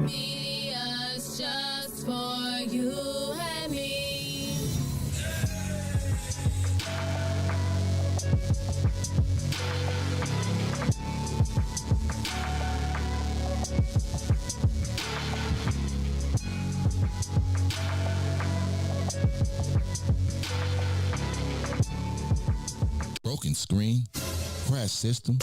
Media's just for you and me. Broken screen? Crash system?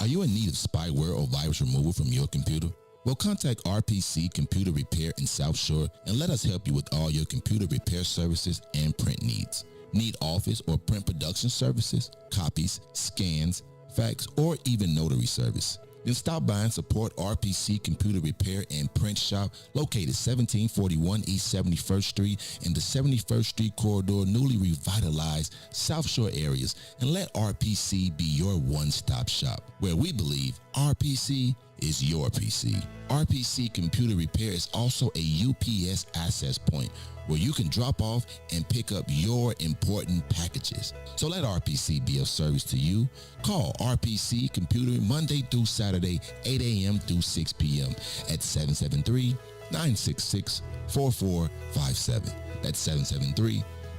Are you in need of spyware or virus removal from your computer? Well, contact RPC Computer Repair in South Shore and let us help you with all your computer repair services and print needs. Need office or print production services, copies, scans, fax, or even notary service? Then stop by and support RPC Computer Repair and Print Shop located 1741 East 71st Street in the 71st Street corridor, newly revitalized South Shore areas, and let RPC be your one-stop shop, where we believe RPC is your PC. RPC Computer Repair is also a UPS access point where you can drop off and pick up your important packages. So let RPC be of service to you. Call RPC Computer Monday through Saturday, 8 a.m. through 6 p.m. at 773-966-4457. That's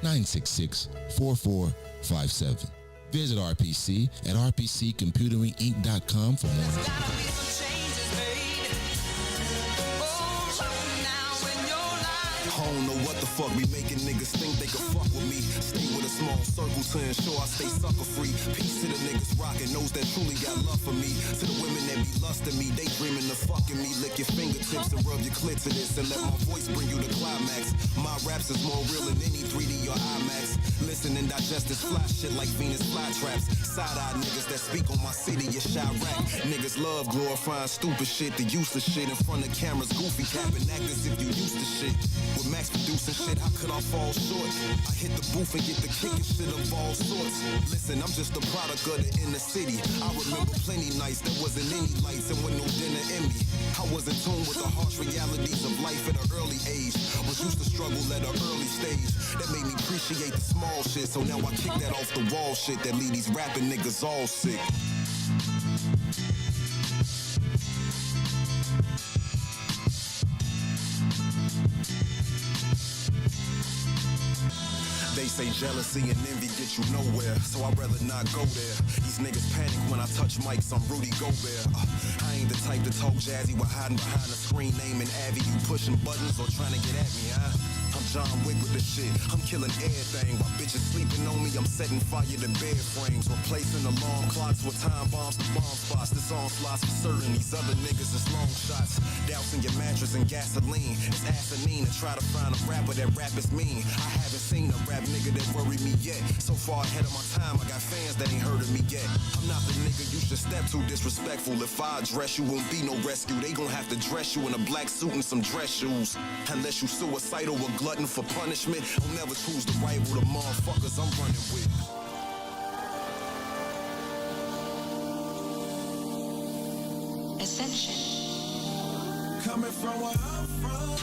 773-966-4457. Visit RPC at rpccomputeringinc.com for more. I don't know what the fuck be making niggas think they can fuck with me. Stay with a small circle to ensure I stay sucker free. Peace to the niggas rockin', those that truly got love for me. To the women that be lustin' me, they dreamin' of fucking me. Lick your fingertips and rub your clit to this and let my voice bring you the climax. My raps is more real than any 3D or IMAX. Listen and digest this fly shit like Venus flytraps. Side-eye niggas that speak on my city, you Chirac. Niggas love glorifying stupid shit, the useless shit in front of cameras, goofy capping, act as if you used to shit. With Max producing shit, how could I fall short? I hit the booth and get the kicking shit of all sorts. Listen, I'm just a product of the inner city. I remember plenty nights there wasn't any lights and with no dinner in me. I was in tune with the harsh realities of life at an early age. Was used to struggle at an early stage. That made me appreciate the small shit. So now I kick that off the wall shit that leave these rapping niggas all sick. They say jealousy and envy get you nowhere, so I'd rather not go there. These niggas panic when I touch mics, I'm Rudy Gobert. I ain't the type to talk jazzy while hiding behind a screen naming Abby. You pushing buttons or trying to get at me, huh? I'm John Wick with this shit. I'm killing everything. While bitches sleeping on me, I'm setting fire to bed frames. Replacing alarm clocks with time bombs to bomb spots. This onslaught's for certain. These other niggas is long shots. Dousing your mattress in gasoline. It's asinine to try to find a rapper that rap is mean. I haven't seen a rap nigga that worry me yet. So far ahead of my time, I got fans that ain't heard of me yet. I'm not the nigga you should step to disrespectful. If I address you, won't be no rescue. They gon' have to dress you in a black suit and some dress shoes. Unless you suicidal or glutton for punishment, I'll never choose to rival the motherfuckers I'm running with. Ascension. Coming from where I'm from.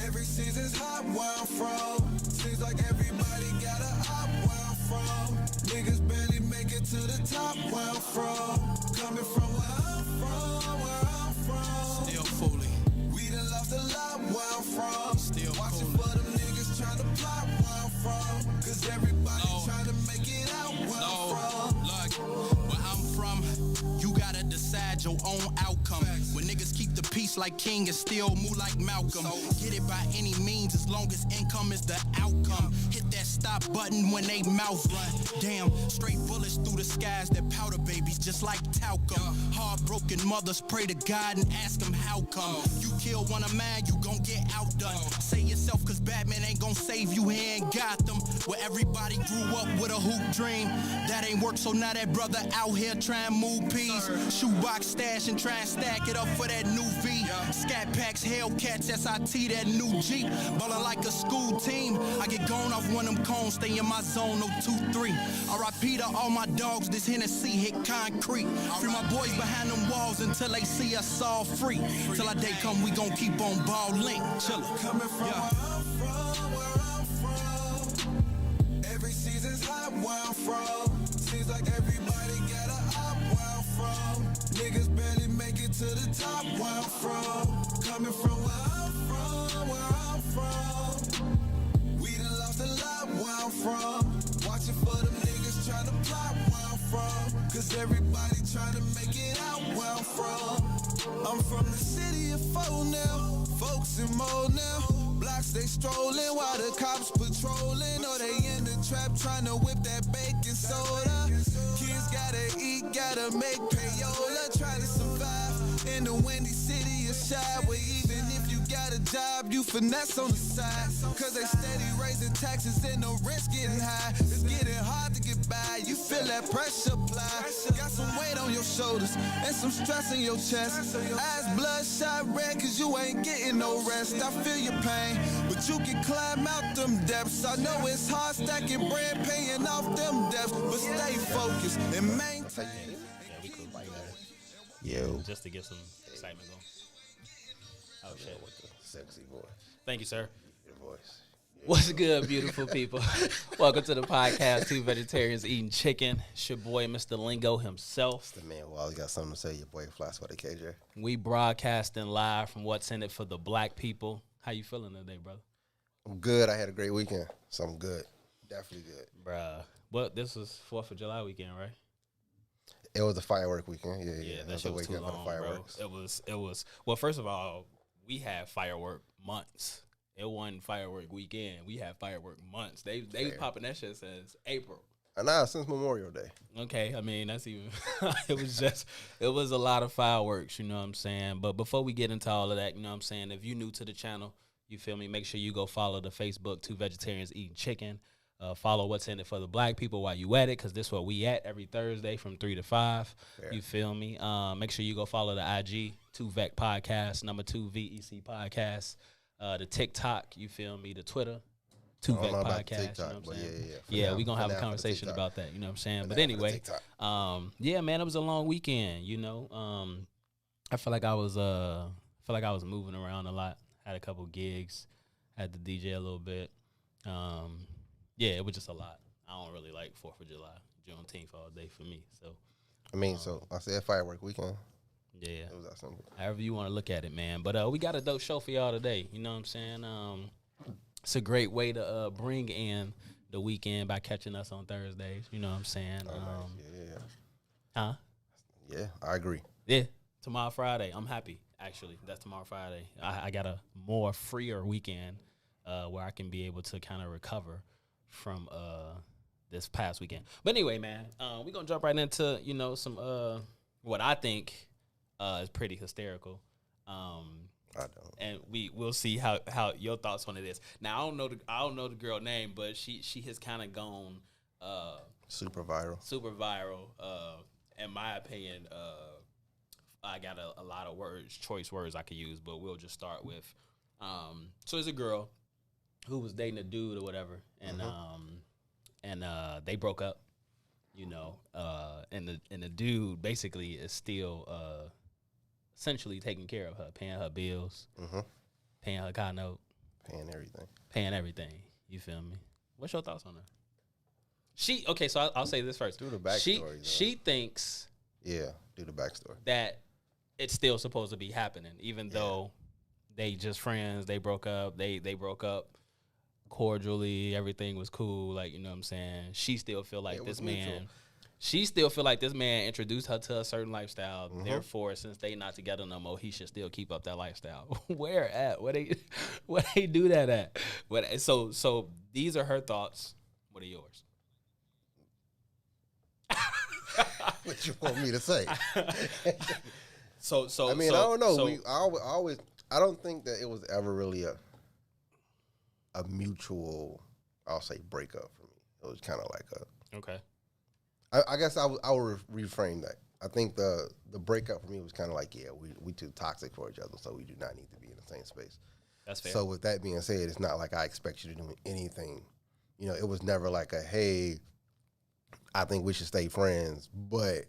Every season's hot where I'm from. Seems like everybody got a hot where I'm from. Niggas barely make it to the top where I'm from. Coming from where I'm from. Still fooling. We done lost a lot where I'm from. Still watching fooling. for them niggas trying to plot where I'm from. Cause everybody trying to make it out where I'm from. Look, where I'm from, you gotta decide your own outcome. When niggas keep the peace like King and still move like Malcolm. Get it by any means as long as income is the outcome. Hit that stop button when they mouth run. Damn, straight bullets through the skies that powder babies just like talcum. Heartbroken mothers pray to God and ask him how come. You kill one of mine, you gon' get outdone. Say yourself cause Batman ain't gon' save you here in Gotham. Where everybody grew up with a hoop dream. That ain't work, so now that brother out here trying to move peas. Shoebox stash and try and stack it up for that new V. Scat packs, Hellcats, SIT, that new Jeep. Ballin' like a school team. I get gone off one of them cones, stay in my zone, no 2-3. R.I.P. to all my dogs, this Hennessy hit concrete. Free my boys behind them walls until they see us all free. Till our day come, we gon' keep on ball link. Chillin'. Coming from where I'm from. Every season's hot where I'm from. Seems like everybody got a hot where I'm from. Niggas barely make it to to the top where I'm from. Coming from where I'm from. We done lost a lot where I'm from. Watching for them niggas trying to plot where I'm from. Cause everybody trying to make it out where I'm from. I'm from the city of Fo now. Folks in mode now. Blocks they strolling while the cops patrolling. Or they in the trap trying to whip that baking soda. Kids gotta eat, gotta make payola. Try to survive in the windy city of Shy. Where even if you got a job, you finesse on the side. Cause they steady raising taxes and the rent's getting high. It's getting hard to get by, you feel that pressure apply. Got some weight on your shoulders and some stress in your chest. Eyes bloodshot red cause you ain't getting no rest. I feel your pain, but you can climb out them depths. I know it's hard stacking bread, paying off them debts. But stay focused and maintain. Yeah, we cool like that. Yo. Just to get some excitement going. Oh, shit. With the sexy voice. Thank you, sir. Your voice. What's good, beautiful people? Welcome to the podcast, Two Vegetarians Eating Chicken. It's your boy, Mr. Lingo himself. The man who always got something to say. Your boy Fly Sweater KJ. We broadcasting live from What's in It for the Black people. How you feeling today, brother? I'm good. I had a great weekend, so I'm good. Definitely good. Bruh. Well, this was 4th of July weekend, right? It was a firework weekend. Yeah. Yeah, I that shit was too waking up for long, the bro. fireworks. It was. Well, first of all, we had firework months. It wasn't firework weekend. We had firework months. They was popping that shit since April. And now since Memorial Day. Okay, I mean that's even. it was a lot of fireworks. You know what I'm saying. But before we get into all of that, you know what I'm saying. If you new to the channel, you feel me. Make sure you go follow the Facebook Two Vegetarians Eating Chicken. Follow What's in It for the Black people while you at it, because this is where we at every Thursday from 3 to 5. Fair. You feel me? Make sure you go follow the IG, 2VEC Podcast, number 2 VEC Podcast, the TikTok, you feel me? The Twitter, 2VEC Podcast. TikTok, you know what I'm saying? yeah, we're going to have a conversation about that, you know what I'm saying? But anyway, yeah, man, it was a long weekend, you know. I feel like I was moving around a lot. Had a couple gigs, had to DJ a little bit. Yeah, it was just a lot. I don't really like 4th of July, Juneteenth all day for me. So, I mean, so I said firework weekend. Yeah. It was that simple. However you want to look at it, man. But we got a dope show for y'all today. You know what I'm saying? It's a great way to bring in the weekend by catching us on Thursdays. You know what I'm saying? Yeah. Huh? Yeah, I agree. Yeah. Tomorrow Friday. I'm happy, actually. That's tomorrow Friday. I got a more freer weekend where I can be able to kind of recover from this past weekend. But anyway, man, we're gonna jump right into, you know, some what I think is pretty hysterical. I don't. And we'll see how your thoughts on it is. Now I don't know the girl name, but she has kind of gone super viral. In my opinion, I got a lot of choice words I could use, but we'll just start with so there's a girl who was dating a dude or whatever, and they broke up, you know, and the dude basically is still essentially taking care of her, paying her bills, paying her car note, paying everything. You feel me? What's your thoughts on her? So I'll say this first. Do the backstory. She thinks. Yeah, do the backstory. That it's still supposed to be happening, even though they just friends. They broke up. They broke up cordially. Everything was cool. Like, you know what I'm saying? She still feel like this man. She still feel like this man introduced her to a certain lifestyle. Therefore, since they not together no more, he should still keep up that lifestyle. Where at? Where they do that at? So these are her thoughts. What are yours? What you want me to say? So I mean, I don't know. I don't think that it was ever really a mutual, I'll say, breakup for me. It was kind of like okay. I guess I would reframe that. I think the breakup for me was kind of like, we too toxic for each other, so we do not need to be in the same space. That's fair. So with that being said, it's not like I expect you to do anything. You know, it was never like hey, I think we should stay friends, but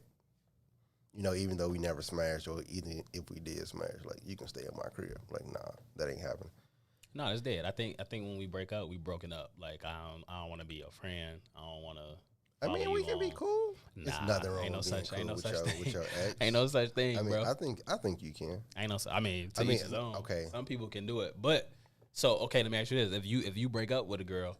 you know, even though we never smashed, or even if we did smash, like, you can stay at my crib. Like, nah, that ain't happening. No, it's dead. I think when we break up, we broken up. Like, I don't want to be your friend. I don't want to. I mean, we can be cool. Nah, It's nothing wrong ain't no with being such, cool ain't no with, such your, thing. with your ex. Ain't no such thing, I mean, bro. I think you can. Ain't no. I mean, to I mean, each his own. okay. Some people can do it, but so okay. Let me ask you this: if you break up with a girl,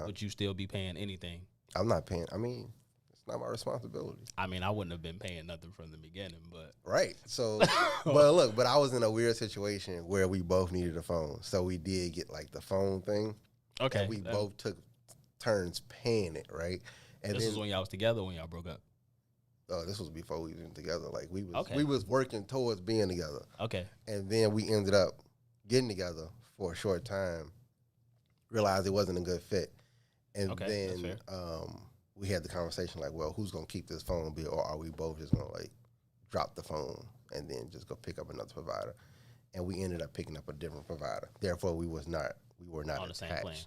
would you still be paying anything? I'm not paying. I mean, it's not my responsibility. I mean, I wouldn't have been paying nothing from the beginning, but Right. So, but look, but I was in a weird situation where we both needed a phone, so we did get like the phone thing. okay. And we both took turns paying it, right? And This then was when y'all was together. When y'all broke up. this was before we were together. Like we was Okay. we was working towards being together, Okay. and then we ended up getting together for a short time. Realized it wasn't a good fit, and Okay, that's then fair. we had the conversation like, well, who's gonna keep this phone bill, or are we both just gonna like drop the phone and then just go pick up another provider? And we ended up picking up a different provider. Therefore, we were not On the same attached. plan.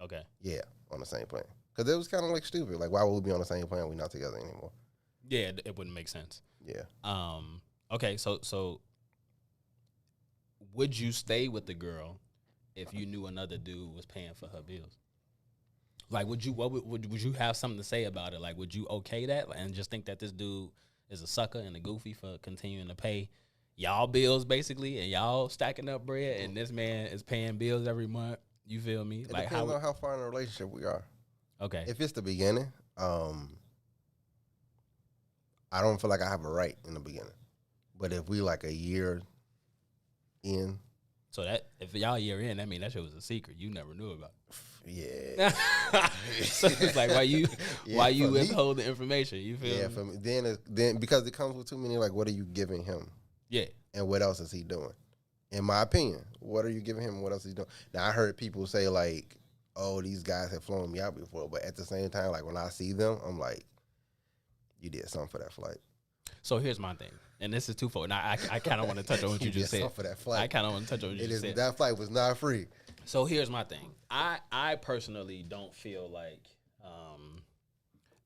Okay. Yeah, on the same plan. Because it was kind of like stupid. Like, why would we be on the same plan? We're not together anymore. Yeah, it wouldn't make sense. Yeah. Okay. So would you stay with the girl if you knew another dude was paying for her bills? Like, would you have something to say about it? Like, would you okay that and just think that this dude is a sucker and a goofy for continuing to pay y'all bills basically, and y'all stacking up bread, and this man is paying bills every month? You feel me? It Like depends on how far in a relationship we are. Okay. If it's the beginning, I don't feel like I have a right in the beginning. But if we like a year in, So that if y'all a year in, that mean that shit was a secret you never knew about. yeah, So it's like why you for me. withhold the information? You feel yeah. me? For me, then because it comes with too many. Like, what are you giving him, Yeah. and what else is he doing? In my opinion, what are you giving him, and what else is he doing? Now, I heard people say like, "Oh, these guys have flown me out before," but at the same time, like when I see them, I'm like, "You did something for that flight." So here's my thing, and this is twofold. And I kind of want to touch on what you did just said. something for that flight. I kind of want to touch on what you just said. That flight was not free. So here's my thing. I personally don't feel like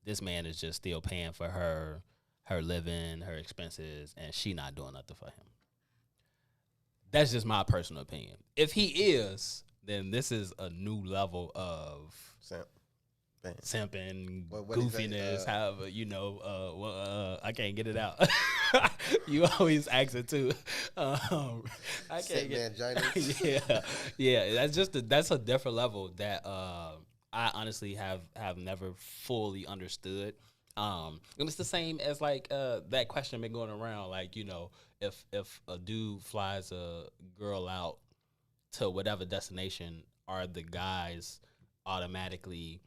this man is just still paying for her living, her expenses, and she not doing nothing for him. That's just my personal opinion. If he is, then this is a new level of simping, What he say? goofiness, however, I can't get it out. You always ask it too. I can't get yeah. That's a different level that I honestly have never fully understood. And it's the same as like that question been going around, like, if a dude flies a girl out to whatever destination, are the guys automatically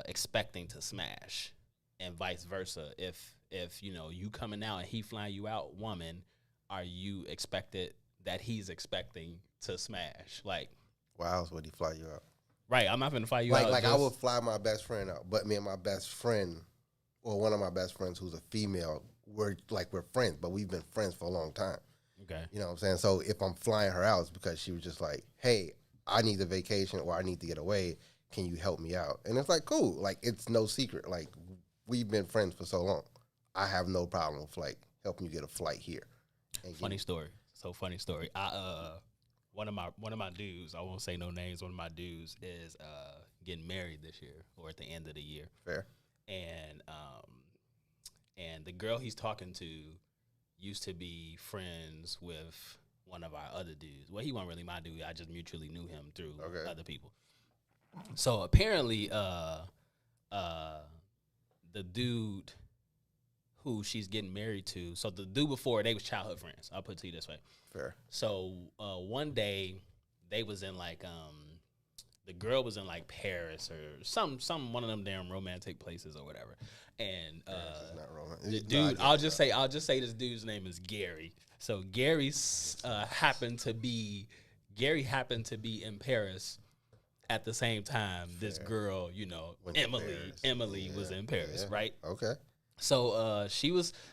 expecting to smash, and vice versa? If you coming out and he flying you out, woman, are you expected that he's expecting to smash? Like, why else would he fly you out? Right, I'm not gonna fly you out. Like I would fly my best friend out, but me and my best friend, or one of my best friends who's a female, we're friends, but we've been friends for a long time. Okay. You know what I'm saying? So if I'm flying her out, it's because she was just like, hey, I need a vacation or I need to get away. Can you help me out? And it's like, cool. Like, it's no secret. Like, we've been friends for so long. I have no problem with like helping you get a flight here. Funny story. So funny story. One of my dudes, I won't say no names, one of my dudes is getting married this year or at the end of the year. Fair. And the girl he's talking to used to be friends with one of our other dudes. Well, he wasn't really my dude. I just mutually knew him through other people. So apparently, the dude who she's getting married to, so the dude before, they was childhood friends. I'll put it to you this way. Fair. So one day they was in like the girl was in like Paris or some one of them damn romantic places or whatever. And not romantic. the dude, I'll just say this dude's name is Gary. So Gary happened to be in Paris at the same time this girl, Emily was in Paris, right? Okay. So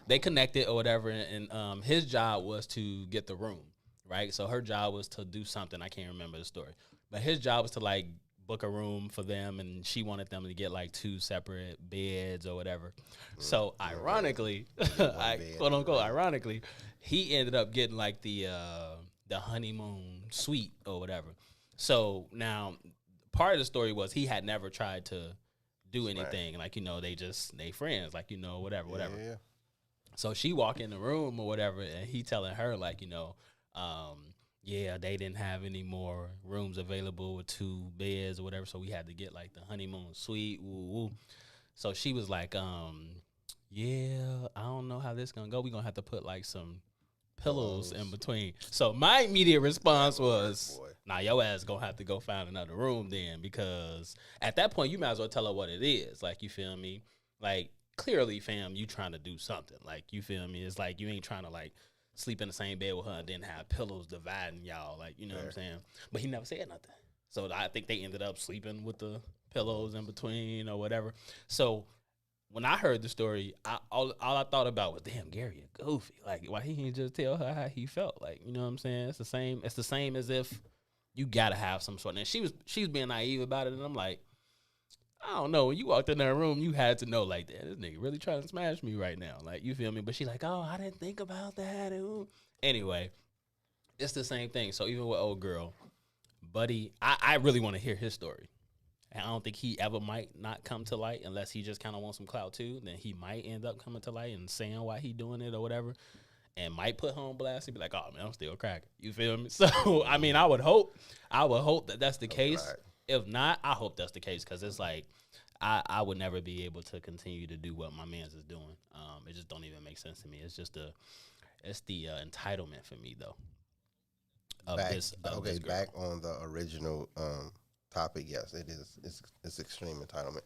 they connected or whatever, and his job was to get the room, right? So her job was to do something. I can't remember the story. But his job was to like book a room for them, and she wanted them to get like 2 separate beds or whatever. So ironically, quote unquote, ironically, he ended up getting like the honeymoon suite or whatever. So now part of the story was he had never tried to do anything. Like, you know, they friends, like, you know, whatever. Yeah. So she walk in the room or whatever, and he telling her, like, you know, yeah, they didn't have any more rooms available with 2 beds or whatever, so we had to get like the honeymoon suite. Woo woo. So she was like, yeah, I don't know how this gonna go. We gonna have to put like some pillows in between. So my immediate response was, nah, your ass gonna have to go find another room then, because at that point you might as well tell her what it is. Like, you feel me? Like, clearly, fam, you trying to do something. Like, you feel me? It's like you ain't trying to like sleep in the same bed with her and then have pillows dividing y'all. Like, you know what I'm saying? But he never said nothing. So I think they ended up sleeping with the pillows in between or whatever. So when I heard the story, all I thought about was, damn, Gary a goofy. Like, why he didn't just tell her how he felt? Like, you know what I'm saying? It's the same as if you gotta have some sort. And she was being naive about it, and I'm like, I don't know. When you walked in that room, you had to know, like, that this nigga really trying to smash me right now. Like, you feel me? But she like, oh, I didn't think about that. Ooh. Anyway, it's the same thing. So even with old girl, Buddy, I really want to hear his story. And I don't think he ever might not come to light unless he just kind of wants some clout too. Then he might end up coming to light and saying why he doing it or whatever, and might put her on blast and be like, oh, man, I'm still cracking. You feel me? So, I mean, I would hope that that's the case. Right. If not, I hope that's the case, because it's like I would never be able to continue to do what my man's is doing. It just don't even make sense to me. It's just the entitlement for me though. Back on the original topic. Yes, it is. It's extreme entitlement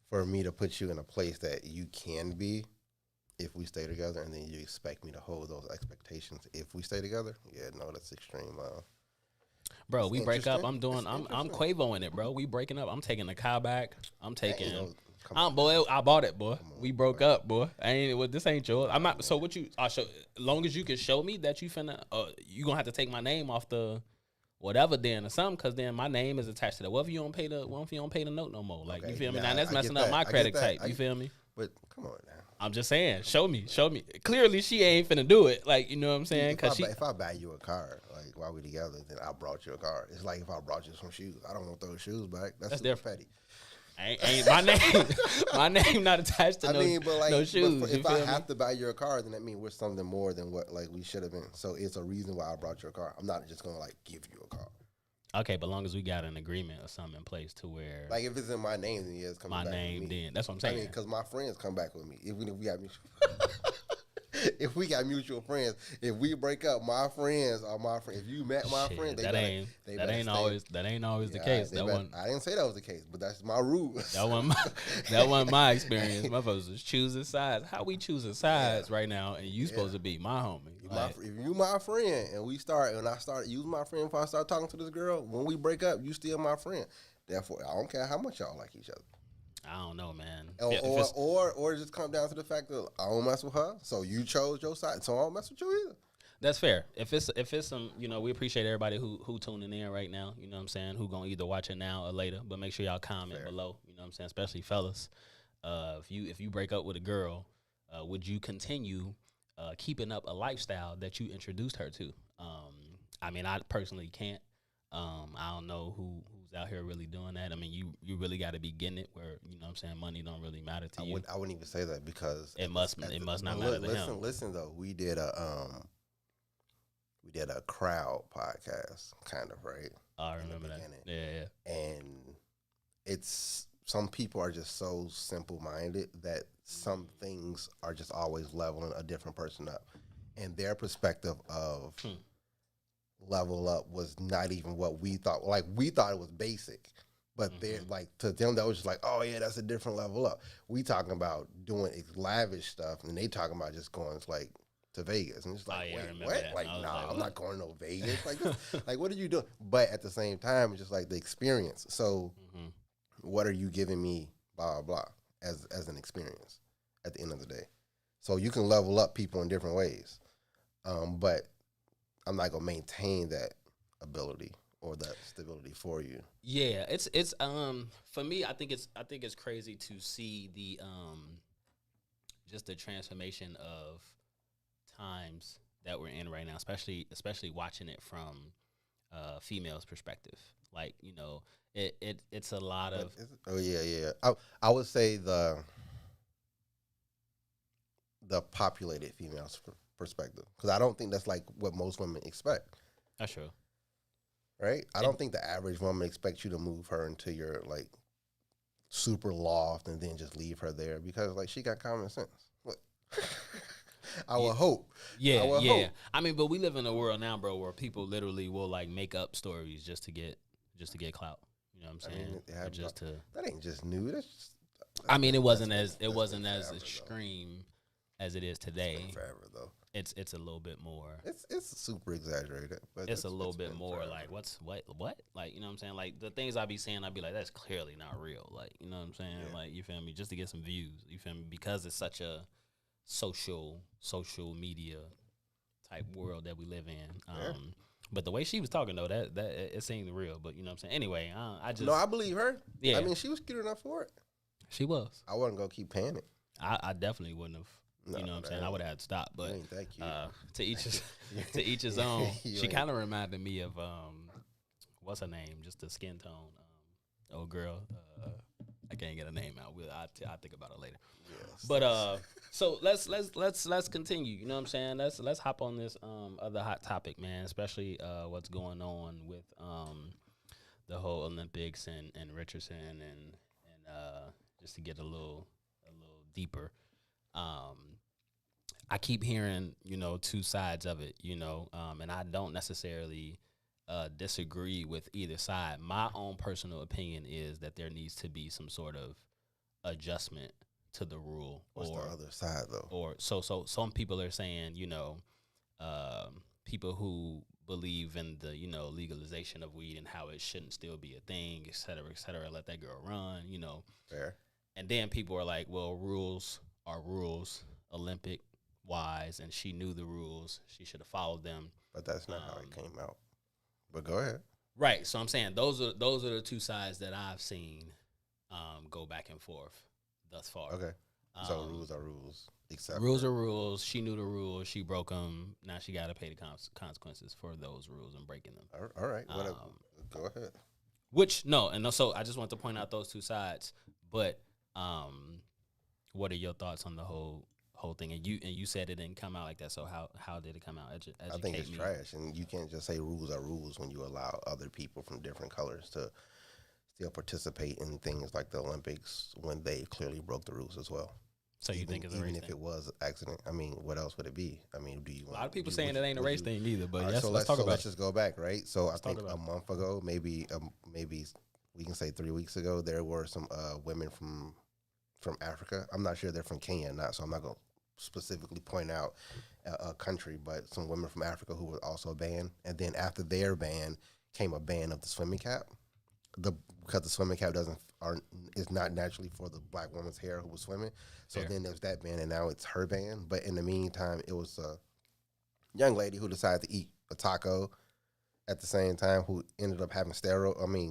for me to put you in a place that you can be if we stay together, and then you expect me to hold those expectations if we stay together. Yeah, no, that's extreme. Bro, we break up. I'm Quavoing it, bro. We breaking up. I'm taking the car back. I'm taking. Boy, I bought it, boy. We broke up, boy. This ain't yours. I'm not. So what you? I'll show. Long as you can show me that you finna, you gonna have to take my name off the whatever then or something, because then my name is attached to that. What if you don't pay the note no more? Like, you feel me? Now that's messing up my credit type. You feel me? But come on now. I'm just saying, show me. Clearly, she ain't finna do it. Like, you know what I'm saying? If I buy you a car, like while we together, then I brought you a car. It's like if I brought you some shoes, I don't want those shoes back. That's different. Petty. Ain't my name not attached to no shoes. But if I have to buy you a car, then that means we're something more than what like we should have been. So it's a reason why I brought you a car. I'm not just gonna like give you a car. Okay, but long as we got an agreement or something in place to where, like, if it's in my name, then it's coming back with me. Then that's what I'm saying. I mean, because my friends come back with me, even if we got mutual. If we got mutual friends, if we break up, my friends are my friends. If you met my friend, that ain't always the case. I didn't say that was the case, but that's my rule. That wasn't my experience. Motherfuckers was choosing sides. How we choosing sides right now, and you supposed to be my homie. If you my friend, and I start using my friend before I start talking to this girl, when we break up, you still my friend. Therefore, I don't care how much y'all like each other. I don't know, man. Or just come down to the fact that I don't mess with her, so you chose your side, so I don't mess with you either. That's fair. If it's some, we appreciate everybody who tuning in right now. You know what I'm saying? Who gonna either watch it now or later. But make sure y'all comment below. You know what I'm saying? Especially fellas. If you break up with a girl, would you continue keeping up a lifestyle that you introduced her to? I mean, I personally can't. I don't know who's out here really doing that. I mean, you really got to be getting it where, you know what I'm saying, money don't really matter to you. I wouldn't even say that, because it must not matter to him. Listen though, we did a crowd podcast, kind of, right? I remember that. Yeah. And it's, some people are just so simple minded that some things are just always leveling a different person up, and their perspective of level up was not even what we thought. Like, we thought it was basic, but they're like, to them that was just like, oh yeah, that's a different level up. We talking about doing lavish stuff, and they talking about just going like to Vegas, and it's like, wait, what? Like, nah, I'm not going to no Vegas. Like, like, what are you doing? But at the same time, it's just like the experience. So, what are you giving me? Blah blah blah. As an experience at the end of the day. So you can level up people in different ways, but I'm not gonna maintain that ability or that stability for you. Yeah, it's for me, I think it's crazy to see the just the transformation of times that we're in right now, especially watching it from female's perspective. Like, you know, it's a lot of Oh yeah. I would say the populated females perspective, because I don't think that's like what most women expect. that's true. Right? I don't think the average woman expects you to move her into your like super loft and then just leave her there, because like she got common sense. What? I would hope. Yeah, I would yeah. hope. I mean, but we live in a world now, bro, where people literally will like make up stories just to get clout. You know what I'm saying? Or just to. That ain't just new. That's just. I mean, it wasn't as been forever, extreme as it is today. Forever though. It's a little bit more. It's super exaggerated, but It's a little bit been more forever. like what? Like, you know what I'm saying? Like the things I be saying, I'd be like, that's clearly not real. Like, you know what I'm saying? Yeah. Like, you feel me? Just to get some views. You feel me? Because it's such a social media type world that we live in. But the way she was talking though, that it seemed real. But you know what I'm saying? Anyway, I just No, I believe her. Yeah. I mean, she was cute enough for it. she was. I wasn't gonna keep paying it. I definitely wouldn't have. No, you know what I'm that saying? I ain't- would have had to stop. But ain't that cute. to each his own. You She ain't- kind of reminded me of what's her name? Just the skin tone. Old girl. I can't get a name out. I'll think about it later. Yes. But so let's continue. You know what I'm saying? Let's hop on this other hot topic, man. Especially what's going on with the whole Olympics and Richardson and just to get a little deeper. I keep hearing, you know, two sides of it, you know, and I don't necessarily disagree with either side. My own personal opinion is that there needs to be some sort of adjustment to the rule. What's the other side though? Or so some people are saying, you know, people who believe in the, you know, legalization of weed and how it shouldn't still be a thing, et cetera, let that girl run, you know. Fair. And then people are like, well, rules are rules, Olympic wise, and she knew the rules. She should have followed them. But that's not how it came out. But go ahead. Right. So I'm saying those are the two sides that I've seen go back and forth thus far. Okay. So rules are rules. Except Rules are rules. She knew the rules. She broke them. Now she got to pay the consequences for those rules and breaking them. All right. Whatever. Go ahead. Which no, and so I just want to point out those two sides. But what are your thoughts on the whole thing? And you said it didn't come out like that. So how did it come out? I think it's trash, and you can't just say rules are rules when you allow other people from different colors to still participate in things like the Olympics when they clearly broke the rules as well. So you think it's a race even if thing? it was accident? I mean, what else would it be? I mean, do you? A lot of people saying it ain't a race thing either. But yes, so let's talk about let's it. just go back, right? So I think talk a about month ago, maybe we can say 3 weeks ago, there were some women from Africa. I'm not sure they're from Kenya or not, so I'm not going to specifically point out a country, but some women from Africa who were also banned. And then after their ban came a ban of the swimming cap. Because the swimming cap is not naturally for the black woman's hair who was swimming. So Fair. then there's that ban, and now it's her ban. But in the meantime, it was a young lady who decided to eat a taco at the same time, who ended up having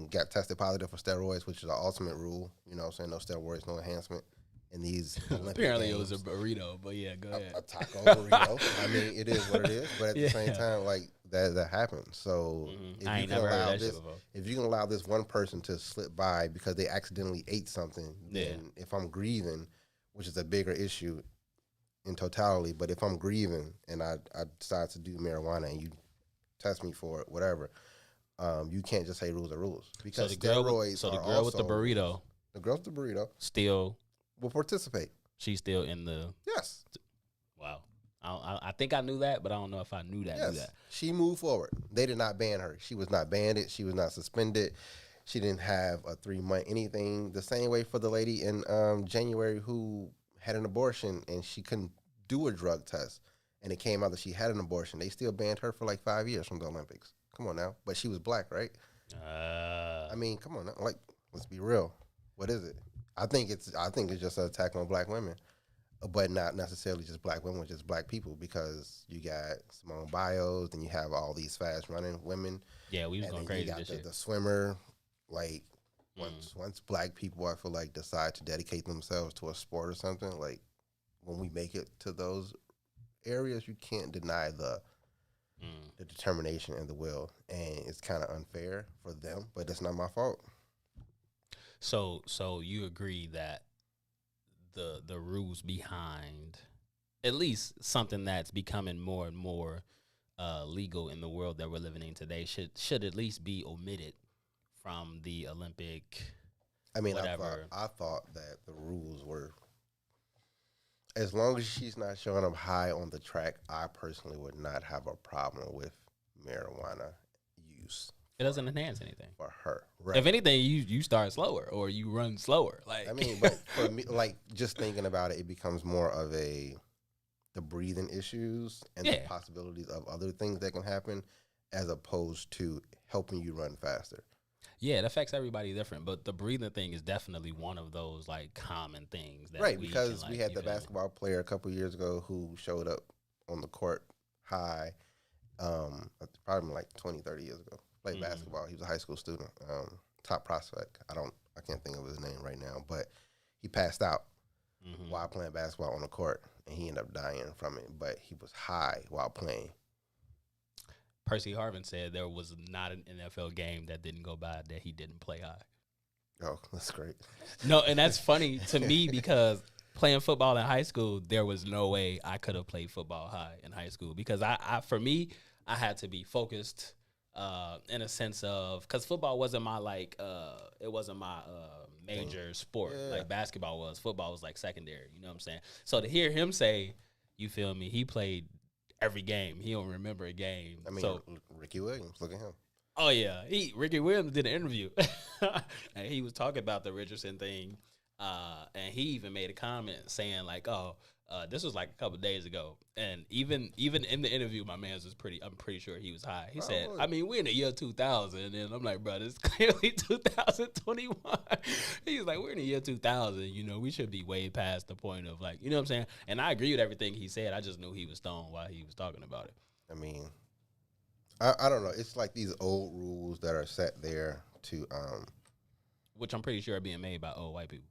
got tested positive for steroids, which is the ultimate rule. You know what I'm saying? No steroids, no enhancement in these Olympic Apparently games. it was a burrito, but yeah, go ahead. A taco burrito. I mean, it is what it is, but at the same time, like that happens. So if I you ain't can never heard allow that shit this, before. if you can allow this one person to slip by because they accidentally ate something, then if I'm grieving, which is a bigger issue in totality, but if I'm grieving and I decide to do marijuana and you test me for it, whatever, you can't just say rules are rules, because So the girl, steroids with the are burrito the girl with the burrito still, will participate. she's still in the. Yes. Wow. I think I knew that, but I don't know if I knew that. Yes, she moved forward. They did not ban her. She was not banned. She was not suspended. She didn't have a 3-month anything. The same way for the lady in January who had an abortion and she couldn't do a drug test, and it came out that she had an abortion. They still banned her for like 5 years from the Olympics. Come on now, but she was black, right? I mean, come on now. Like, let's be real. What is it? I think it's just an attack on black women. But not necessarily just black women, just black people, because you got Simone Biles, and you have all these fast running women. Yeah, we was and going then crazy you this got year. the swimmer. Like once black people, I feel like, decide to dedicate themselves to a sport or something, like when we make it to those areas, you can't deny the the determination and the will, and it's kind of unfair for them, but that's not my fault. So you agree that the rules behind at least something that's becoming more and more legal in the world that we're living in today should at least be omitted from the Olympic. I mean, whatever. I thought that the rules were, as long as she's not showing up high on the track, I personally would not have a problem with marijuana use. It doesn't enhance anything For her. Right. If anything, you start slower or you run slower. Like, I mean, but for me, like, just thinking about it, it becomes more of the breathing issues and the possibilities of other things that can happen, as opposed to helping you run faster. Yeah, it affects everybody different, but the breathing thing is definitely one of those like common things. That Right, we because can, we had the basketball player a couple years ago who showed up on the court high, probably like 20, 30 years ago. Played basketball. He was a high school student, top prospect. I can't think of his name right now, but he passed out while playing basketball on the court, and he ended up dying from it. But he was high while playing. Percy Harvin said there was not an NFL game that didn't go by that he didn't play high. Oh, that's great. No, and that's funny to me because playing football in high school, there was no way I could have played football high in high school because for me, I had to be focused in a sense of, because football wasn't my it wasn't my major sport like basketball was. Football was like secondary, you know what I'm saying? So to hear him say, you feel me, he played every game. He don't remember a game. I mean, so, Ricky Williams, look at him. Oh yeah, Ricky Williams did an interview, and he was talking about the Richardson thing, and he even made a comment saying like, "Oh, this was like a couple of days ago," and even in the interview, my man's was I'm pretty sure he was high. He said, "I mean, we're in the year 2000," and I'm like, "Bro, it's clearly 2021." He's like, "We're in the year 2000. You know, we should be way past the point of like, you know what I'm saying?" And I agree with everything he said. I just knew he was stoned while he was talking about it. I mean, I don't know. It's like these old rules that are set there to which I'm pretty sure are being made by old white people.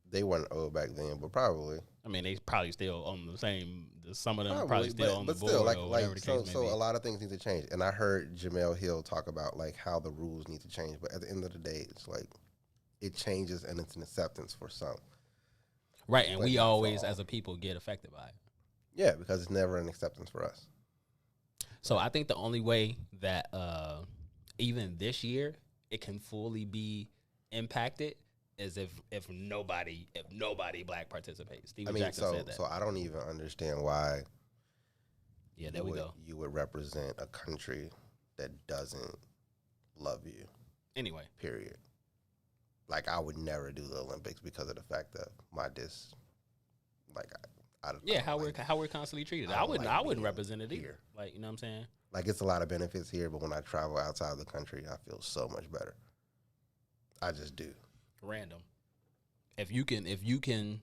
They weren't old back then, but probably. I mean, they probably still on the same. Some of them are probably still on the board. Still, or whatever the case may so be. a lot of things need to change. And I heard Jamel Hill talk about like how the rules need to change. But at the end of the day, it's like it changes and it's an acceptance for some. Right, and we always, as a people, get affected by it. Yeah, because it's never an acceptance for us. So I think the only way that even this year it can fully be impacted is if nobody black participates. Steven Jackson said that. So I don't even understand why. Yeah, there we go. You would represent a country that doesn't love you. Anyway, period. Like I would never do the Olympics because of the fact that my how we're constantly treated. I wouldn't represent it either. Like, you know what I'm saying? Like it's a lot of benefits here, but when I travel outside of the country, I feel so much better. I just do. Random. If you can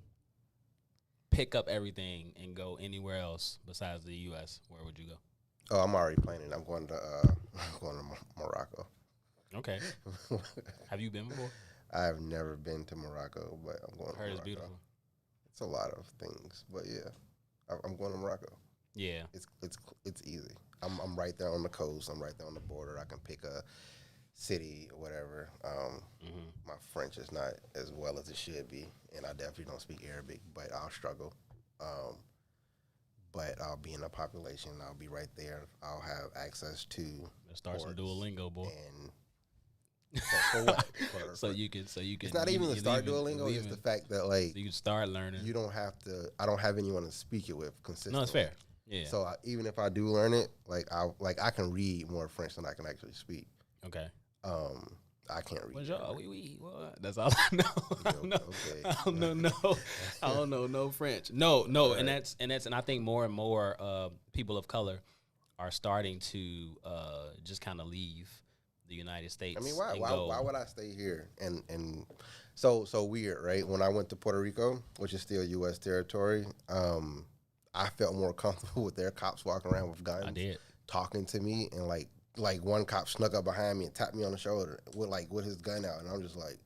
pick up everything and go anywhere else besides the U.S., where would you go? Oh, I'm already planning. I'm going to Morocco. Okay. Have you been before? I've never been to Morocco, but I'm going to Morocco. It's beautiful. It's a lot of things, but yeah, I'm going to Morocco. Yeah, it's easy. I'm right there on the coast. I'm right there on the border. I can pick a city or whatever. My French is not as well as it should be, and I definitely don't speak Arabic, but I'll struggle. But I'll be in the population. I'll be right there. I'll have access to. Let's start some Duolingo, boy. And for what? So you can. It's not even the start Duolingo. It's the fact that like you can start learning. You don't have to. I don't have anyone to speak it with consistently. No, it's fair. Yeah. So even if I do learn it, I can read more French than I can actually speak. Okay. I can't read. Well, that's all I know. I don't know no French. No, right. and I think more and more people of color are starting to just kind of leave the United States. I mean, why would I stay here? And so weird, right? When I went to Puerto Rico, which is still U.S. territory, I felt more comfortable with their cops walking around with guns. I did. Talking to me, and like one cop snuck up behind me and tapped me on the shoulder with his gun out, and I'm just like,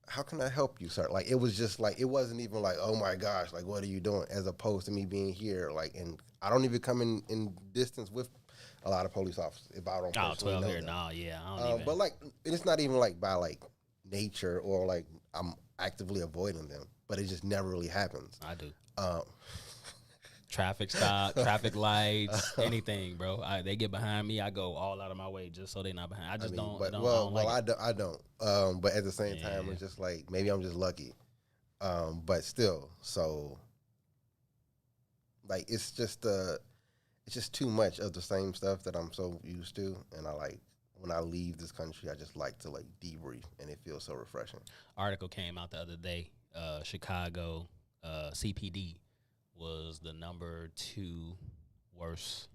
how can I help you, sir? Like, it was just like, it wasn't even like, oh my gosh, like, what are you doing? As opposed to me being here, like, and I don't even come in distance with a lot of police officers if I don't personally 12 know here, them. no, yeah, I don't even. But like, it's not even like by like nature or like I'm actively avoiding them, but it just never really happens. I do. Um, Traffic stop, traffic lights, anything, bro. They get behind me, I go all out of my way just so they not behind. I just don't. But I don't, well, I don't like it. I don't. But at the same time, it's just like maybe I'm just lucky. But still, so like it's just too much of the same stuff that I'm so used to, and I like when I leave this country, I just like to like debrief, and it feels so refreshing. Article came out the other day. Chicago CPD was the number 2 worst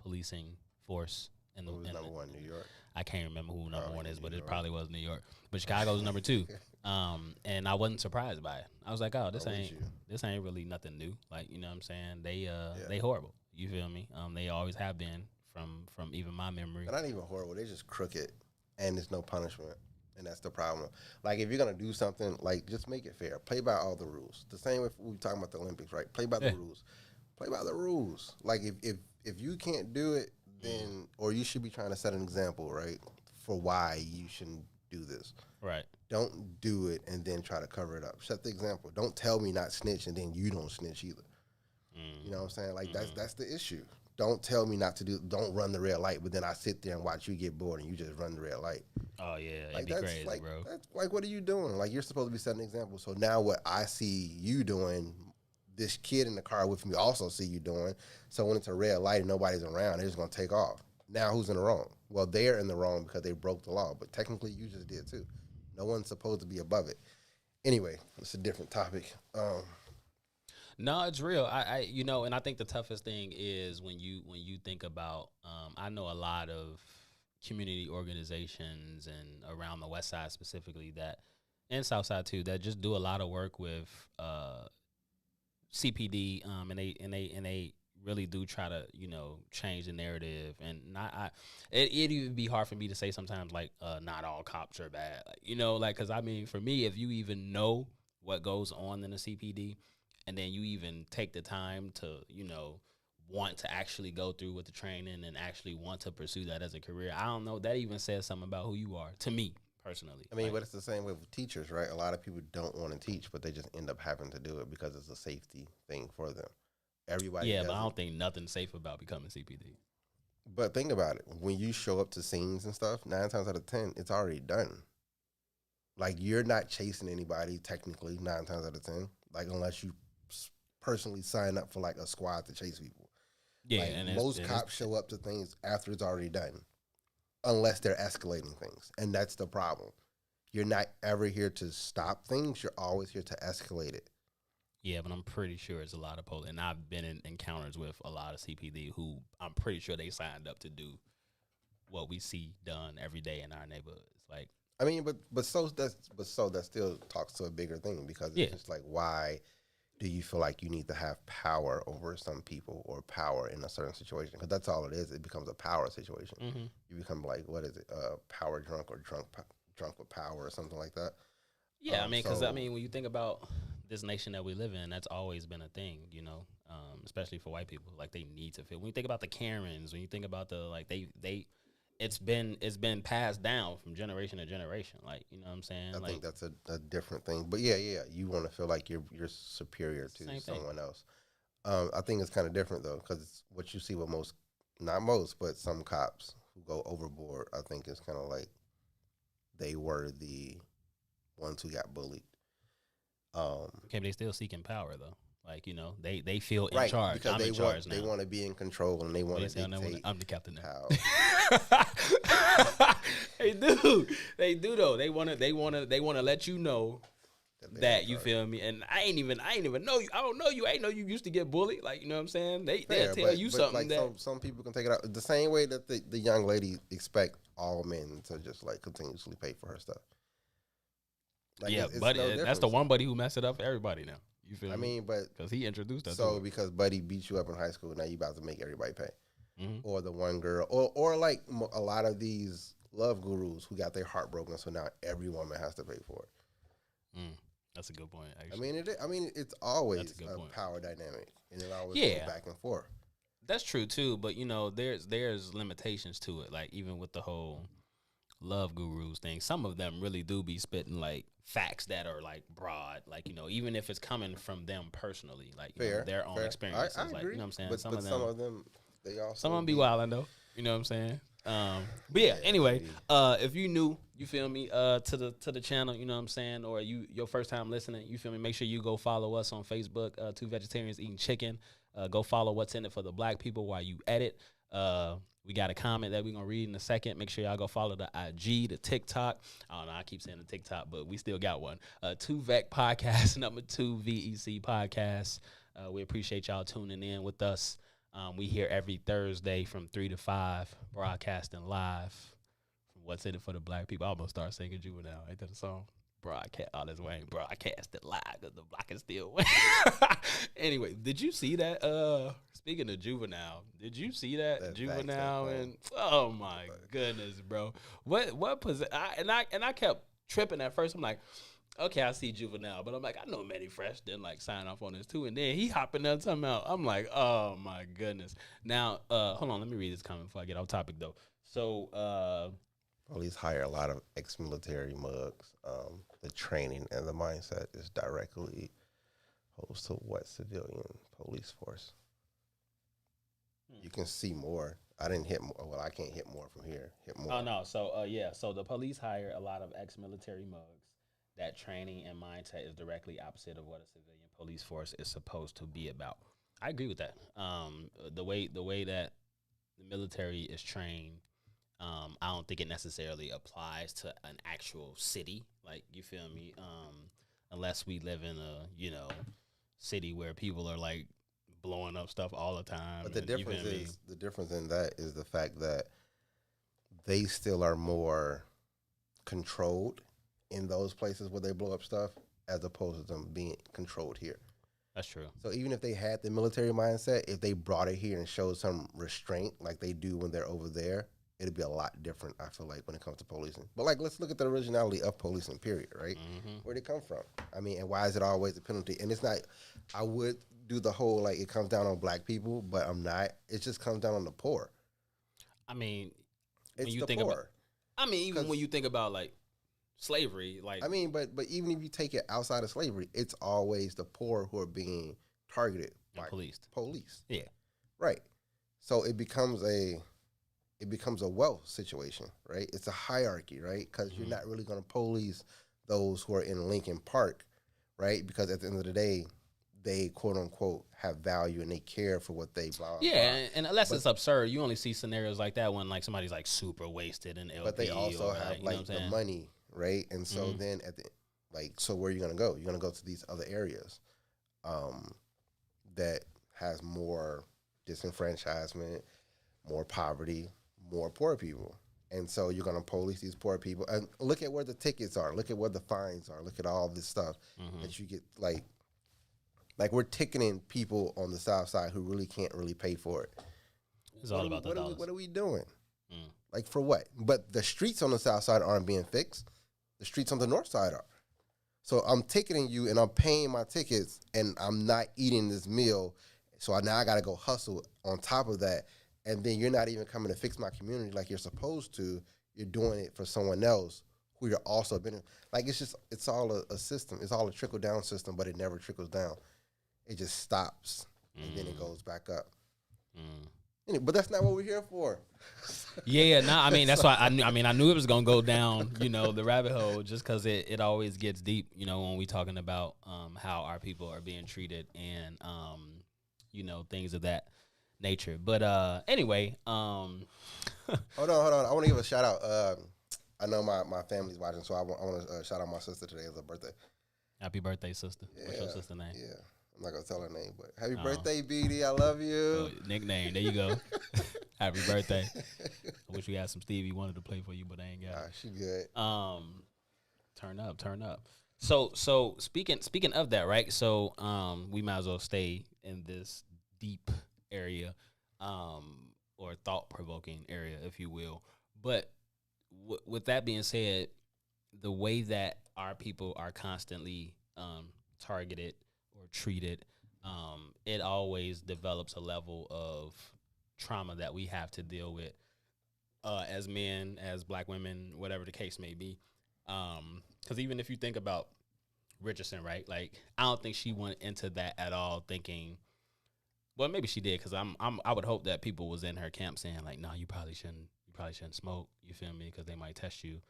policing force in the. Who was number one? New York. I can't remember who number one is, but it York. probably was New York. But Chicago was number 2, and I wasn't surprised by it. I was like, oh, this ain't really nothing new. Like, you know what I'm saying? They horrible. You feel me? They always have been from even my memory. But not even horrible. They're just crooked, and there's no punishment. And that's the problem. Like, if you're going to do something, like, just make it fair. Play by all the rules. The same if we talking about the Olympics, right? Play by the rules. Play by the rules. Like, if you can't do it, then, or you should be trying to set an example, right, for why you shouldn't do this. Right. Don't do it and then try to cover it up. Set the example. Don't tell me not snitch and then you don't snitch either. You know what I'm saying? Like, that's the issue. Don't tell me not to don't run the red light, but then I sit there and watch you get bored and you just run the red light. Oh, yeah, Like, it'd be that's crazy, like, bro. That's like, what are you doing? Like, you're supposed to be setting an example. So now what I see you doing, this kid in the car with me also see you doing. So when it's a red light and nobody's around, they're just going to take off. Now who's in the wrong? Well, they're in the wrong because they broke the law, but technically you just did too. No one's supposed to be above it. Anyway, it's a different topic. No, it's real. I you know, and I think the toughest thing is when you think about. I know a lot of community organizations and around the West Side specifically that, and South Side too, that just do a lot of work with CPD. And they really do try to change the narrative. And it'd even be hard for me to say sometimes like not all cops are bad. Like, because I mean, for me, if you even know what goes on in the CPD. And then you even take the time to, want to actually go through with the training and actually want to pursue that as a career. I don't know. That even says something about who you are, to me, personally. I mean, but it's the same way with teachers, right? A lot of people don't want to teach, but they just end up having to do it because it's a safety thing for them. Everybody Yeah, does but I it. don't think nothing's safe about becoming CPD. But think about it. When you show up to scenes and stuff, 9 times out of 10, it's already done. Like, you're not chasing anybody, technically, 9 times out of 10. Like, unless you personally sign up for like a squad to chase people. Yeah, like, and most cops show up to things after it's already done, unless they're escalating things, and that's the problem. You're not ever here to stop things. You're always here to escalate it. Yeah, but I'm pretty sure it's a lot of police, and I've been in encounters with a lot of CPD who I'm pretty sure they signed up to do what we see done every day in our neighborhoods. Like, I mean, but so that still talks to a bigger thing because it's just like, why do you feel like you need to have power over some people or power in a certain situation? Because that's all it is. It becomes a power situation. mm-hmm. You become like, what is it? Power drunk or drunk with power or something like that. Yeah, I mean, because when you think about this nation that we live in, that's always been a thing, especially for white people. Like, they need to feel. When you think about the Karens, when you think about it's been passed down from generation to generation. Like, you know what I'm saying? I think that's a different thing. But yeah, you want to feel like you're superior to someone else. I think it's kind of different though, because it's what you see with not most, but some cops who go overboard. I think it's kind of like they were the ones who got bullied. Okay, but they still seeking power though. Like, they feel in right, charge. Because I'm in charge now. They want to be in control and they want to dictate. I'm the captain now. How They do though. They wanna let you know that you feel me. And I ain't even know you. I don't know you. I ain't know you used to get bullied. Like, you know what I'm saying? They'll tell you something like, that some people can take it out the same way that the young lady expect all men to just like continuously pay for her stuff. Like, yeah, it's but no that's the difference. one buddy who messed it up for everybody now. You feel me? I mean, but because he introduced us. so because buddy beat you up in high school, now you about to make everybody pay, Mm-hmm. or the one girl, or like a lot of these love gurus who got their heart broken, so now every woman has to pay for it. That's a good point. I Actually, mean, it's always a good point. power dynamic, and it always Yeah. goes back and forth. that's true too. But there's limitations to it. Like even with the whole love gurus thing, some of them really do be spitting like facts that are like broad. Like even if it's coming from them personally, like their own experiences. I like agree. you know what I'm saying. But some of them they also some of them be wilding though. You know what I'm saying? But yeah, anyway, if you new, you feel me, to the channel, you know what I'm saying, or your first time listening, you feel me, make sure you go follow us on Facebook, Two Vegetarians Eating Chicken. Go follow What's in It for the Black People while you edit. We got a comment that we're gonna read in a second. Make sure y'all go follow the IG, the TikTok. I don't know, I keep saying the TikTok, but we still got one. 2VEC Podcast, number 2 VEC Podcast. We appreciate y'all tuning in with us. We here every Thursday from 3 to 5, broadcasting live from What's in It for the Black People. I almost start singing Juvenile. Ain't that a song? Broadcast. Oh, that's Wayne. Broadcasted live because the block is still Wayne. Anyway, did you see that? Speaking of Juvenile, did you see that Juvenile? And oh my goodness, bro. What I kept tripping at first. I'm like, okay, I see Juvenile, but I'm like, I know Manny Fresh didn't like sign off on this too, and then he hopping there talking about. I'm like, oh my goodness. Now, hold on, let me read this comment before I get off topic though. So, police hire a lot of ex-military mugs. The training and the mindset is directly opposed to what civilian police force. You can see more. I didn't hit more. Well, I can't hit more from here. Hit more. Oh no. So So the police hire a lot of ex-military mugs. That training and mindset is directly opposite of what a civilian police force is supposed to be about. I agree with that. The way that the military is trained, I don't think it necessarily applies to an actual city. Like, you feel me? Unless we live in a city where people are like blowing up stuff all the time. But the difference in that is the fact that they still are more controlled in those places where they blow up stuff, as opposed to them being controlled here. That's true. So even if they had the military mindset, if they brought it here and showed some restraint like they do when they're over there, it'd be a lot different, I feel like, when it comes to policing. But like, let's look at the originality of policing, period, right? Where'd it come from? I mean, and why is it always a penalty? And it's not, I would do the whole, like, it comes down on black people, but I'm not. It just comes down on the poor. I mean, it's when you the think poor. even when you think about like slavery, like, I mean, but even if you take it outside of slavery, it's always the poor who are being targeted by policed. Police. Yeah. Right. So it becomes a wealth situation, right? It's a hierarchy, right? Because you're not really going to police those who are in Lincoln Park, right? Because at the end of the day, they quote unquote have value and they care for what they blah. Yeah, and unless it's absurd, you only see scenarios like that when like somebody's like super wasted and LP. But they also or, have you know like what I'm the saying? money, right? And so then so where are you gonna go? You're gonna go to these other areas, that has more disenfranchisement, more poverty, more poor people. And so you're going to police these poor people. And look at where the tickets are. Look at where the fines are. Look at all this stuff that you get. Like we're ticketing people on the South Side who really can't really pay for it. It's all about the dollars. What are we doing? Like, for what? But the streets on the South Side aren't being fixed. The streets on the North Side are. So I'm ticketing you and I'm paying my tickets and I'm not eating this meal. So now I got to go hustle on top of that. And then you're not even coming to fix my community like you're supposed to. You're doing it for someone else who you're also benefiting. Like, it's all a system. It's all a trickle-down system, but it never trickles down. It just stops, and then it goes back up. But that's not what we're here for. I mean, that's why I knew it was going to go down, the rabbit hole, just because it always gets deep, when we talking about how our people are being treated and, things of that nature. But anyway, hold on. I want to give a shout out. I know my family's watching, so I want to shout out my sister today. It's her birthday. Happy birthday, sister. What's your sister's name? Yeah, I'm not gonna tell her name, but happy birthday, BD. I love you. Oh, nickname. There you go. Happy birthday. I wish we had some Stevie wanted to play for you, but I ain't got it. She good. Turn up. So speaking of that, right? So we might as well stay in this deep area, or thought-provoking area, if you will. But with that being said, the way that our people are constantly targeted or treated, it always develops a level of trauma that we have to deal with as men, as black women, whatever the case may be. Because even if you think about Richardson, right? Like, I don't think she went into that at all thinking. Well, maybe she did, because I would hope that people was in her camp saying like, no, you probably shouldn't smoke. You feel me? Because they might test you.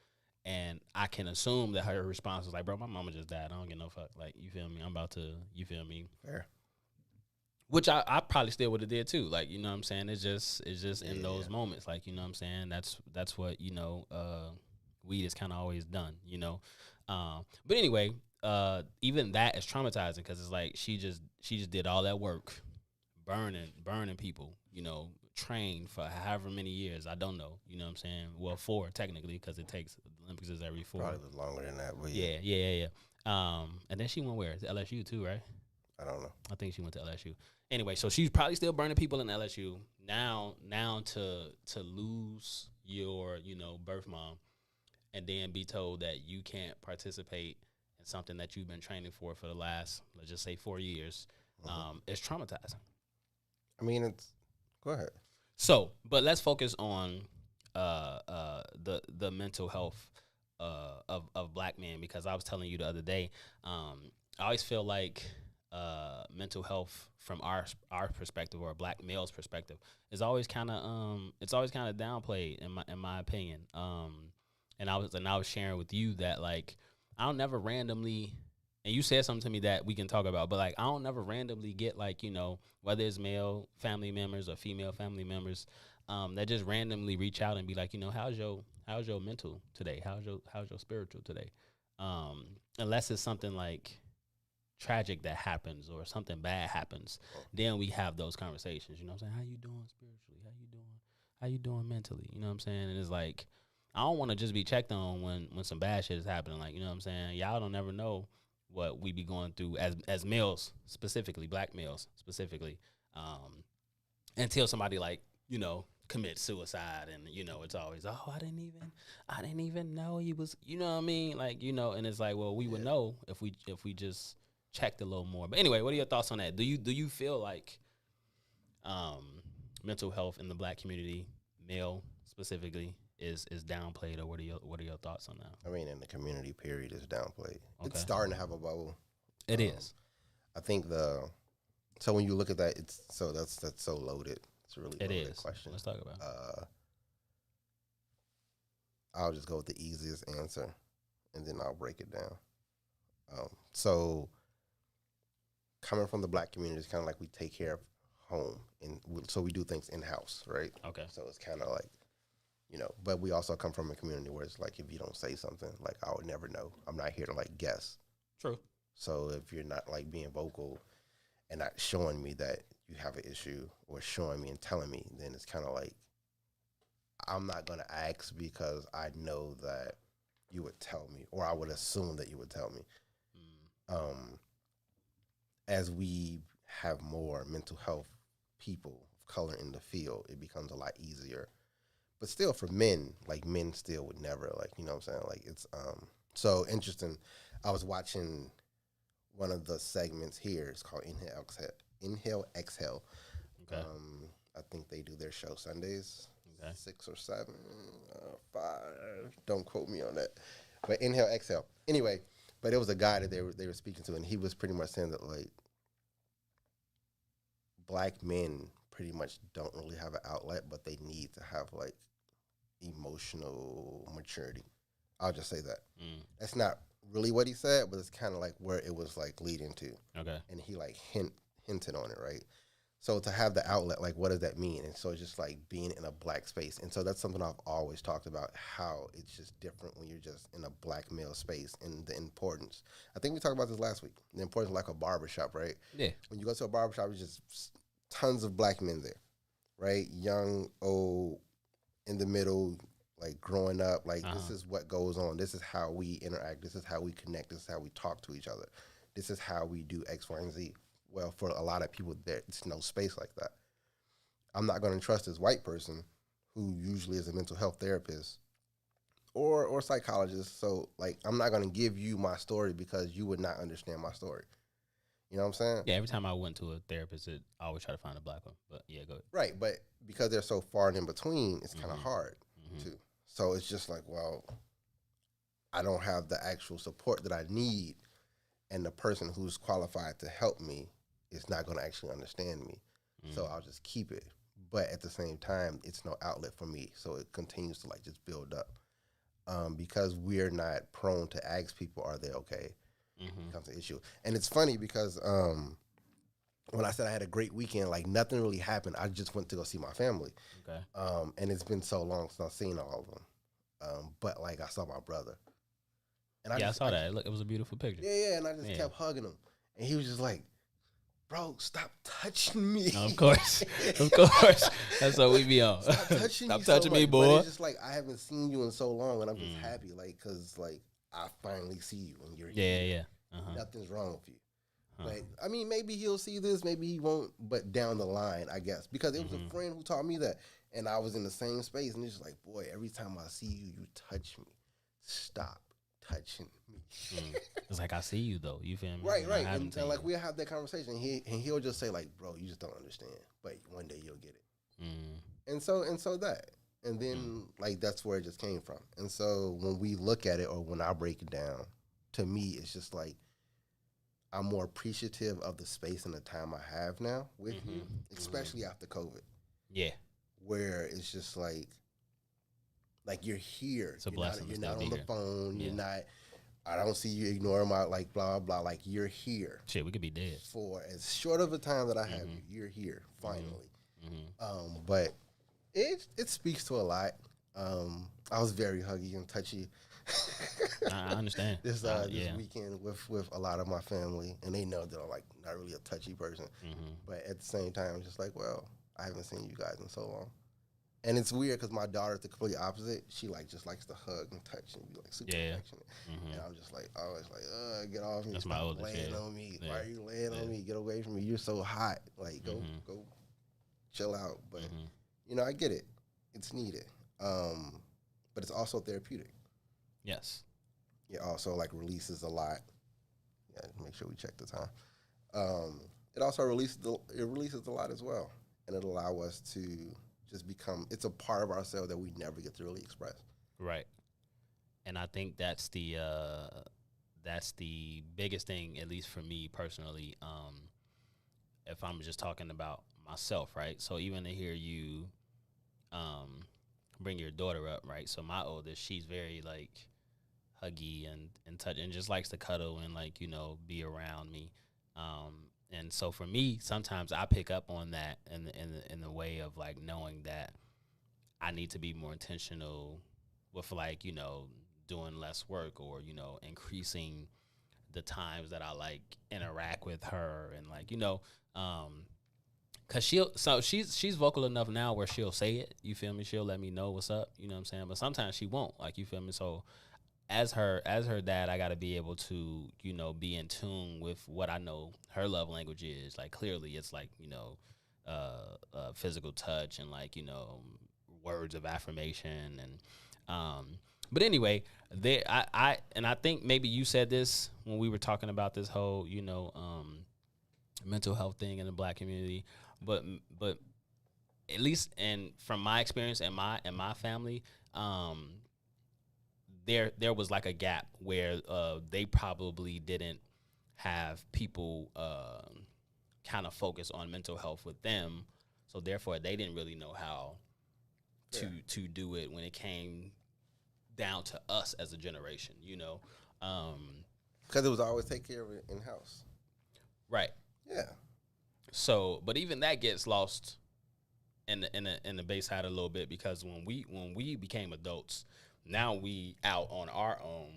And I can assume that her response was like, bro, my mama just died. I don't get no fuck. Like, you feel me? I'm about to, you feel me? Fair. Which I probably still would have did too. Like, you know what I'm saying? It's just in those moments. Like, you know what I'm saying? That's what, you know, weed is kind of always done, you know? But anyway, even that is traumatizing, because it's like she just did all that work, burning people, you know, trained for however many years. I don't know, you know what I'm saying? Well, 4 technically, because it takes, the Olympics is every 4. Probably was longer than that, but Yeah. And then she went where? To LSU too, right? I don't know. I think she went to LSU. Anyway, so she's probably still burning people in LSU. Now to lose your, you know, birth mom, and then be told that you can't participate in something that you've been training for the last, let's just say, 4 years, it's traumatizing. I mean, go ahead. So, but let's focus on the mental health of black men, because I was telling you the other day, I always feel like mental health from our perspective, or a black male's perspective, is always kind of downplayed in my opinion. And I was sharing with you that, like, I don't never randomly, and you said something to me that we can talk about, but like, I don't never randomly get, like, you know, whether it's male family members or female family members, that just randomly reach out and be like, you know, how's your mental today? How's your spiritual today? Unless it's something like tragic that happens or something bad happens, then we have those conversations. You know what I'm saying? How you doing spiritually? How you doing mentally? You know what I'm saying? And it's like, I don't want to just be checked on when some bad shit is happening. Like, you know what I'm saying? Y'all don't ever know what we be going through as males, specifically, black males specifically, until somebody, like, you know, commit suicide, and, you know, it's always, oh, I didn't even know he was, you know what I mean? Like, you know, and it's like, well, we would know if we just checked a little more. But anyway, what are your thoughts on that? Do you feel like mental health in the black community, male specifically, is downplayed, or what are your thoughts on that? I mean, in the community, period, is downplayed. Okay. It's starting to have a bubble. It is. I think so when you look at that, that's so loaded. It's a really loaded question. Let's talk about it. I'll just go with the easiest answer, and then I'll break it down. So coming from the black community, it's kind of like we take care of home, and so we do things in-house, right? Okay. So it's kind of like, you know, but we also come from a community where it's like, if you don't say something, like, I would never know. I'm not here to, like, guess. True. So if you're not, like, being vocal and not showing me that you have an issue, or showing me and telling me, then it's kind of like, I'm not going to ask, because I know that you would tell me, or I would assume that you would tell me. As we have more mental health people of color in the field, it becomes a lot easier. But still, for men, like, men still would never, like, you know what I'm saying? Like, it's so interesting. I was watching one of the segments here. It's called Inhale, Exhale. Okay. I think they do their show Sundays, Okay. 6 or 7, 5. Don't quote me on that. But Inhale, Exhale. Anyway, but it was a guy that they were speaking to, and he was pretty much saying that, like, black men pretty much don't really have an outlet, but they need to have, like, emotional maturity. I'll just say that. That's not really what he said, but it's kind of like where it was, like, leading to. Okay. And he, like, hinted on it, right? So to have the outlet, like, what does that mean? And so it's just like being in a black space. And so that's something I've always talked about, how it's just different when you're just in a black male space, and the importance. I think we talked about this last week, the importance of, like, a barbershop, right? Yeah. When you go to a barbershop, it's just tons of black men there, right? Young, old, in the middle, like, growing up. Like, this is what goes on. This is how we interact. This is how we connect. This is how we talk to each other. This is how we do X, Y, and Z. Well, for a lot of people, there's no space like that. I'm not going to trust this white person, who usually is a mental health therapist, or psychologists. So like, I'm not gonna give you my story because you would not understand my story. You know what I'm saying? Yeah, every time I went to a therapist, I always try to find a black one. But yeah, go ahead. Right, but because they're so far and in between, it's kind of hard too. So it's just like, well, I don't have the actual support that I need, and the person who's qualified to help me is not going to actually understand me. So I'll just keep it. But at the same time, it's no outlet for me. So it continues to like just build up. Because we're not prone to ask people, are they okay? Becomes an issue. And it's funny because when I said I had a great weekend, like nothing really happened. I just went to go see my family. Okay. And it's been so long since I've seen all of them. But like I saw my brother. And I saw that. Look, it was a beautiful picture. Yeah, and I just kept hugging him. And he was just like, bro, stop touching me. Of course. Of course. That's what we be on. Stop touching Stop me touching so me, much. boy. But it's just like, I haven't seen you in so long, and I'm just happy, like, because, like, I finally see you, and you're here. Yeah. Nothing's wrong with you. But, I mean, maybe he'll see this, maybe he won't, but down the line, I guess. Because it was a friend who taught me that, and I was in the same space, and it's just like, boy, every time I see you, you touch me. Stop touching me. It's like, I see you, though. You feel me? Right. And like, we'll have that conversation, and he'll just say, like, bro, you just don't understand. But one day you'll get it. And so that. And then, like, that's where it just came from. And so when we look at it, or when I break it down, to me, it's just like, I'm more appreciative of the space and the time I have now with you, especially after COVID. Yeah. Where it's just like you're here. It's a blessing. You're not on the phone. You're not, I don't see you ignoring my, like, blah, blah. Like, you're here. Shit, we could be dead. For as short of a time that I have you, you're here, finally. But it speaks to a lot. I was very huggy and touchy. I understand. This weekend with a lot of my family, and they know that I'm like not really a touchy person, but at the same time, I'm just like, well, I haven't seen you guys in so long, and it's weird because my daughter's the complete opposite. She like just likes to hug and touch and be like super affectionate, and I'm just like always like, get off me. That's Stop my oldest. laying on me. Why are you laying on me? Get away from me. You're so hot. Like go chill out. But you know, I get it. It's needed. But it's also therapeutic. Yes. It also like releases a lot. Yeah, make sure we check the time. It also releases a lot as well, and it allows us to just become. It's a part of ourselves that we never get to really express. Right. And I think that's the biggest thing, at least for me personally. If I'm just talking about myself, right? So even to hear you, bring your daughter up, right? So my oldest, she's very like huggy and touch and just likes to cuddle and like, you know, be around me. And so for me, sometimes I pick up on that in the way of like knowing that I need to be more intentional with like, you know, doing less work or, you know, increasing the times that I like interact with her and like, you know, cause she's vocal enough now where she'll say it, you feel me? She'll let me know what's up, you know what I'm saying? But sometimes she won't, like, you feel me? So as her dad, I gotta be able to, you know, be in tune with what I know her love language is. Like clearly it's like, you know, physical touch and like, you know, words of affirmation and but anyway, I think maybe you said this when we were talking about this whole, you know, mental health thing in the Black community. But at least and from my experience and my family, there was like a gap where they probably didn't have people kind of focus on mental health with them, so therefore they didn't really know how to do it when it came down to us as a generation, you know, because it was always take care of it in house. Right. Yeah. So, but even that gets lost in the Bayside a little bit because when we became adults, now we out on our own,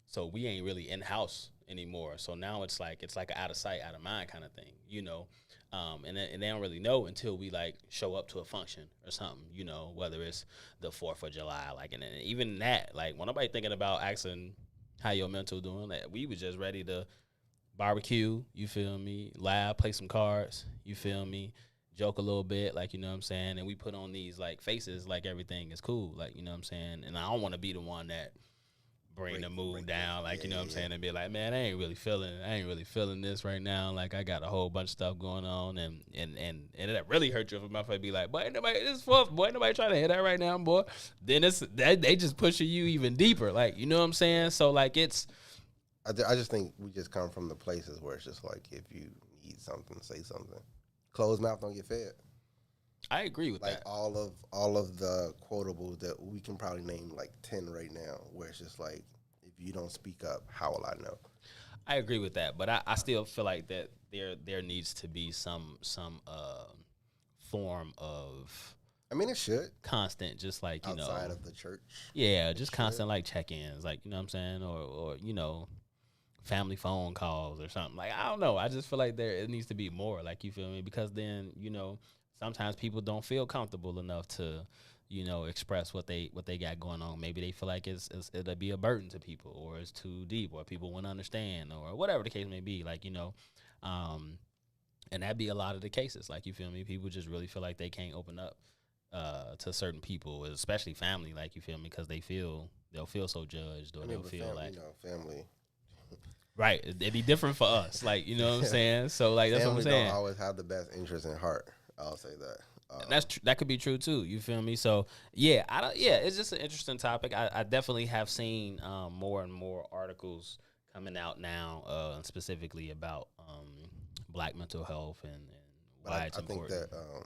so we ain't really in house anymore. So now it's like an out of sight, out of mind kind of thing, you know. And they don't really know until we like show up to a function or something, you know, whether it's the 4th of July, like, and even that, like, when nobody thinking about asking how your mental doing, like, we was just ready to barbecue, you feel me, laugh, play some cards, you feel me, joke a little bit, like, you know what I'm saying, and we put on these like faces like everything is cool, like, you know what I'm saying, and I don't want to be the one that bring the mood down, like, you know what I'm saying, and be like, man, I ain't really feeling this right now, like, I got a whole bunch of stuff going on, and it really hurt you if a motherfucker be like, boy, ain't nobody, this fuck, boy, ain't nobody trying to hear that right now, boy. Then it's that they just pushing you even deeper, like, you know what I'm saying. So like, it's I just think we just come from the places where it's just like, if you need something, say something. Closed mouth don't get fed. I agree with Like that. all of the quotables that we can probably name like 10 right now, where it's just like, if you don't speak up, how will I know? I agree with that, but I still feel like that there needs to be some form of, I mean, it should, constant, just like, you outside know, of the church. yeah, just constant like check-ins, like, you know what I'm saying, or you know, family phone calls or something. Like, I don't know. I just feel like it needs to be more, like, you feel me? Because then, you know, sometimes people don't feel comfortable enough to, you know, express what they got going on. Maybe they feel like it'll be a burden to people, or it's too deep, or people won't understand, or whatever the case may be. Like, you know, and that'd be a lot of the cases. Like, you feel me? People just really feel like they can't open up to certain people, especially family. Like, you feel me? Because they'll feel so judged, or they'll feel like, you know, family. right, it'd be different for us. Like, you know what I'm saying? So like, that's Family what I'm saying. don't always have the best interest in heart. I'll say that. That could be true too. You feel me? So yeah, it's just an interesting topic. I definitely have seen more and more articles coming out now, specifically about Black mental health and why it's important. I think that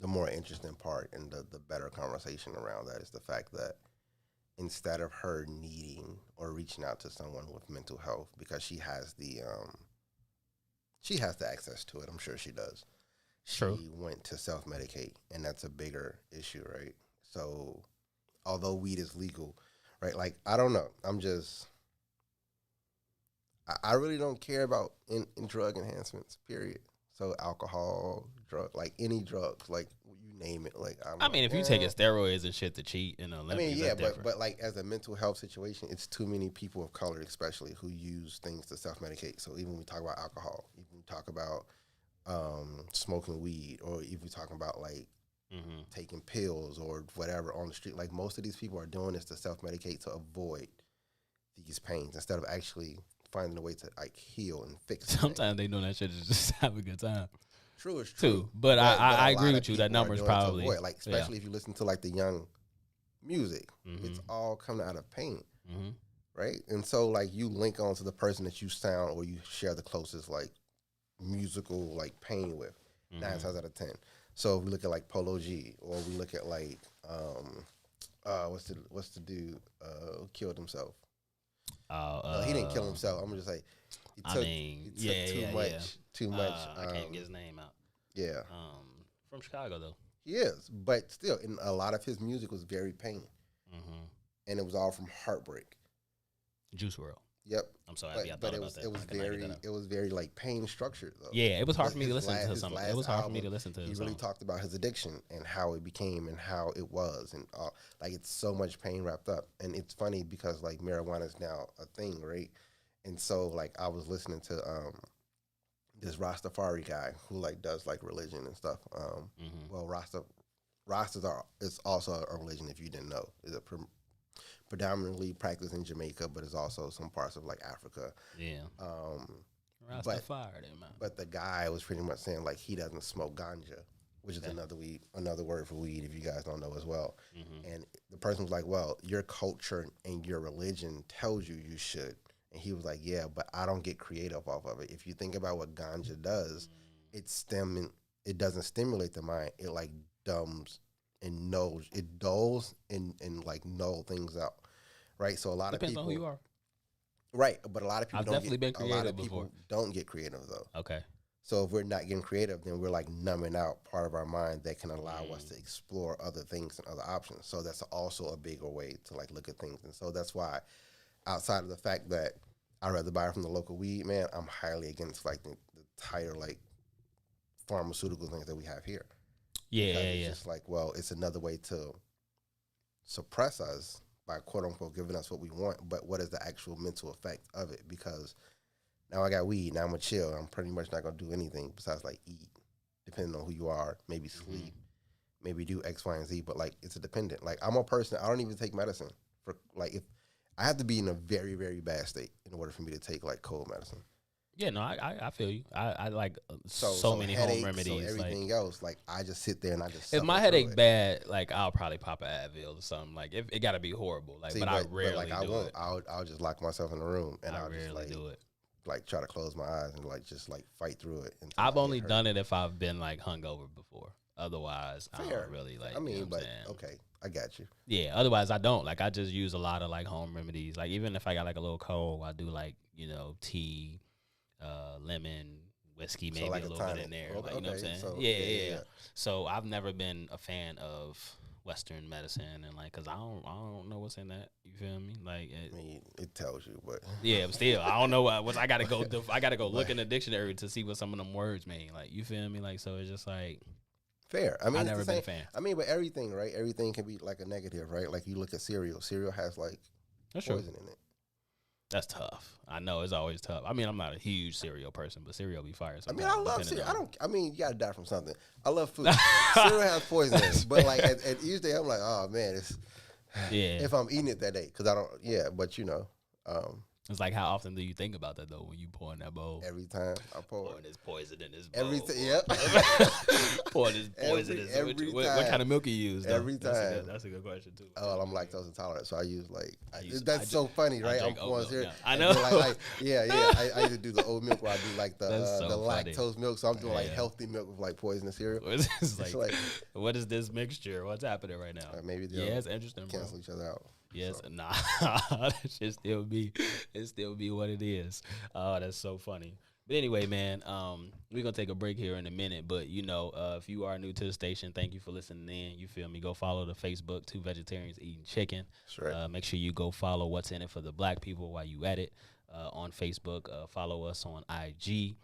the more interesting part and the better conversation around that is the fact that instead of her needing or reaching out to someone with mental health, because she has the access to it, I'm sure she does. True. She went to self-medicate, and that's a bigger issue, right? So, although weed is legal, right? Like, I don't know. I really don't care about in drug enhancements, period. So, alcohol, like any drugs, like you name it. Like, I mean, if you taking steroids and shit to cheat in the Olympics, I mean, yeah, that's different. but like as a mental health situation, it's too many people of color, especially, who use things to self-medicate. So even when we talk about alcohol, even when we talk about smoking weed, or if we're talking about like taking pills or whatever on the street, like most of these people are doing this to self-medicate to avoid these pains instead of actually finding a way to like heal and fix it. Sometimes they doing that shit to just have a good time. True, it's true. Too, but I agree with you. That people are number is doing it to probably avoid, like, especially if you listen to like the young music, it's all coming out of pain, right? And so like you link on to the person that you sound or you share the closest like musical like pain with 9 times out of 10. So if we look at like Polo G, or we look at like what's the dude who killed himself? He didn't kill himself. I'm gonna just say he took too much. I can't get his name out. Yeah, from Chicago though. he is, but still, in a lot of his music was very pain, and it was all from heartbreak. Juice WRLD. Yep. I'm sorry, But it was very like pain structured though. Yeah, it was hard for me to His listen to some. It was hard for me to listen to. He really talked about his addiction and how it became and how it was, and like it's so much pain wrapped up. And it's funny because like marijuana is now a thing, right? And so like I was listening to this Rastafari guy who like does like religion and stuff. Well, Rastas is also a religion, if you didn't know. It's a predominantly practiced in Jamaica, but it's also some parts of like Africa. Yeah. Rastafari, man. But the guy was pretty much saying like he doesn't smoke ganja, which is another word for weed, if you guys don't know as well. And the person was like, well, your culture and your religion tells you should. And he was like, yeah, but I don't get creative off of it. If you think about what ganja does, it doesn't stimulate the mind. It like dumbs and nulls. It dulls and like null things out. Right? So a lot Depends of people, on who you are. Right, but a lot of people I've definitely been creative a lot of people before. don't get creative though. Okay. So if we're not getting creative, then we're like numbing out part of our mind that can allow us to explore other things and other options. So that's also a bigger way to like look at things. And so that's why, outside of the fact that I'd rather buy from the local weed man, I'm highly against like the entire like pharmaceutical things that we have here. Yeah, it's just like, well, it's another way to suppress us by quote unquote giving us what we want, but what is the actual mental effect of it? Because now I got weed, now I'm gonna chill. I'm pretty much not gonna do anything besides like eat. depending on who you are, maybe sleep, maybe do X, Y, and Z. But like, it's a dependent. Like, I'm a person. I don't even take medicine for like if I have to be in a very, very bad state in order for me to take like cold medicine. Yeah, no, I feel you. I like so many headaches, home remedies. So everything else, like I just sit there and I just. If my suffer headache through it. bad, like I'll probably pop an Advil or something. Like it got to be horrible. Like, See, but I rarely like, I do won't. it. I'll just lock myself in the room and I'll rarely just like do it. like try to close my eyes and like just like fight through it. until I've I only get hurt. done it if I've been like hungover before. Otherwise, I Fair. don't really like. I mean, you know what but I'm saying? okay, I got you. Yeah, otherwise I don't. Like I just use a lot of like home remedies. Like even if I got like a little cold, I do like, tea, lemon, whiskey, maybe like a a little bit tonic. in there. Okay, Like, you know what I'm saying? so, Yeah. So I've never been a fan of Western medicine and like, cause I don't know what's in that. You feel me? Like, I mean, it tells you, but yeah, but still, I don't know what I gotta go. I gotta go look in the dictionary to see what some of them words mean. Like, you feel me? Like, so it's just like, fair. I mean, I've it's never the been a same- fan. I mean, but everything, right? Everything can be like a negative, right? Like you look at cereal. Cereal has like that's true. poison in it. That's tough. I know it's always tough. I mean, I'm not a huge cereal person, but cereal be fire. I mean, sometimes, I love depending cereal. on- I mean, you gotta die from something. I love food. Cereal has poison in it, but like at each day, I'm like, oh man, it's Yeah. if I'm eating it that day, because I don't. Yeah, but It's like, how often do you think about that though when you pour in that bowl? every time I pour, Pouring this poison in this bowl. everything. Yep. Pouring this poison in Every this. What time. kind of milk you use? Though? Every time. That's a good question too. Oh, I'm lactose intolerant, so I use like use- that's I so funny, right? drink I'm pouring oat milk cereal. now. I and know. then, like, I either do the oat milk or I do like the That's so funny. lactose milk. So I'm doing like Yeah. healthy milk with like poisonous cereal. It's It's like, like what is this mixture? What's happening right now? maybe they'll Yeah, it's interesting, bro. cancel each other out. Yes, So, nah, that should still be what it is. Oh, that's so funny. But anyway, man, we're gonna take a break here in a minute. But if you are new to the station, thank you for listening in. You feel me? Go follow the Facebook, Two Vegetarians Eating Chicken. Sure. Make sure you go follow What's in It for the Black People while you at it on Facebook. Follow us on IG.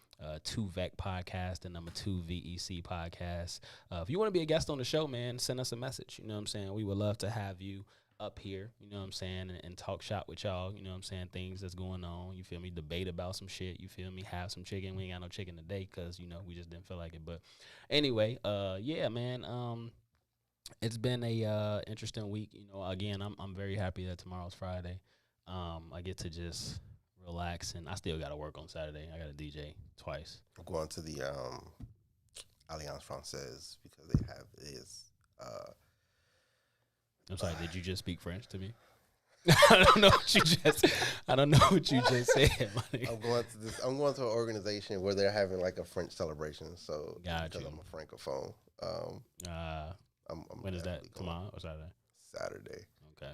2VEC podcast and number 2 VEC podcast. If you want to be a guest on the show, man, send us a message. You know what I'm saying? We would love to have you up here, you know what I'm saying, and talk shop with y'all, you know what I'm saying, things that's going on, you feel me, debate about some shit, you feel me, have some chicken. We ain't got no chicken today because, we just didn't feel like it. But anyway, yeah, man, it's been a interesting week. Again, I'm very happy that tomorrow's Friday. I get to just relax, and I still got to work on Saturday. I got to DJ twice. I'm going to the Alliance Francaise because they have this. I'm sorry, did you just speak French to me? I don't know what you just said, my nigga. I'm going to an organization where they're having like a French celebration. So Got because you. I'm a francophone, I'm When is that? definitely going Tomorrow or Saturday? Saturday. Okay.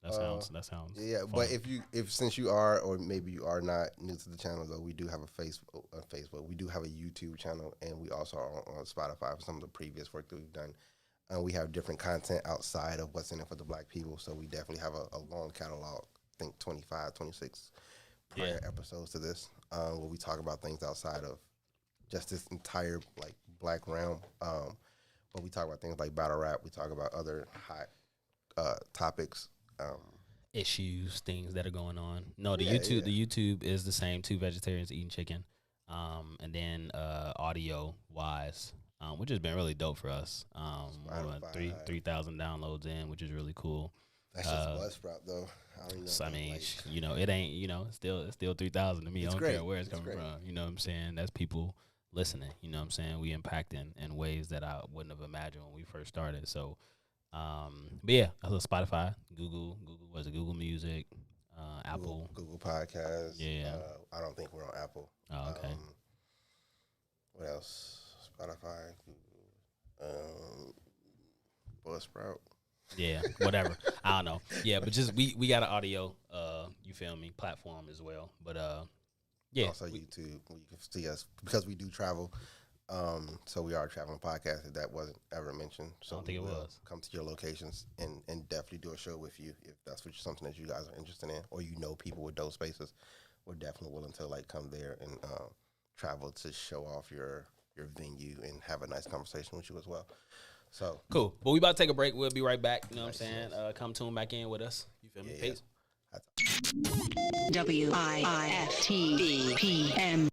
That sounds Yeah, fun. but if since you are or maybe you are not new to the channel though, we do have a Facebook. We do have a YouTube channel, and we also are on Spotify for some of the previous work that we've done. We have different content outside of What's in It for the Black People, so we definitely have a long catalog. I think 25, 26 prior episodes to this, where we talk about things outside of just this entire like black realm. But we talk about things like battle rap. We talk about other hot topics. Issues, things that are going on. No, the Yeah, YouTube the YouTube is the same, Two Vegetarians Eating Chicken. And then audio wise, which has been really dope for us. We're about Spotify. 3,000 downloads in, which is really cool. That's just Buzzsprout though. I don't know. So, I mean, like, it ain't, it's still 3,000 to me. It's I don't great. care where it's It's coming great. from. You know what I'm saying? That's people listening. You know what I'm saying? We impacting in ways that I wouldn't have imagined when we first started. So, but yeah, I love Spotify, Google, was it Google Music, Apple. Google Podcasts. Yeah. I don't think we're on Apple. Oh, okay. What else? Spotify, Buzzsprout. Yeah, whatever. I don't know. Yeah, but just we got an audio, you feel me, platform as well. But yeah. Also YouTube, where you can see us because we do travel. So we are a traveling podcast. If that wasn't ever mentioned, so I don't think we it will was. come to your locations and definitely do a show with you if that's something that you guys are interested in, or people with those spaces. We're definitely willing to like come there and travel to show off your venue and have a nice conversation with you as well. So Cool. But we about to take a break. We'll be right back. You know what I'm saying? Come tune back in with us. You feel me? Yeah. Peace. WIIFTBP.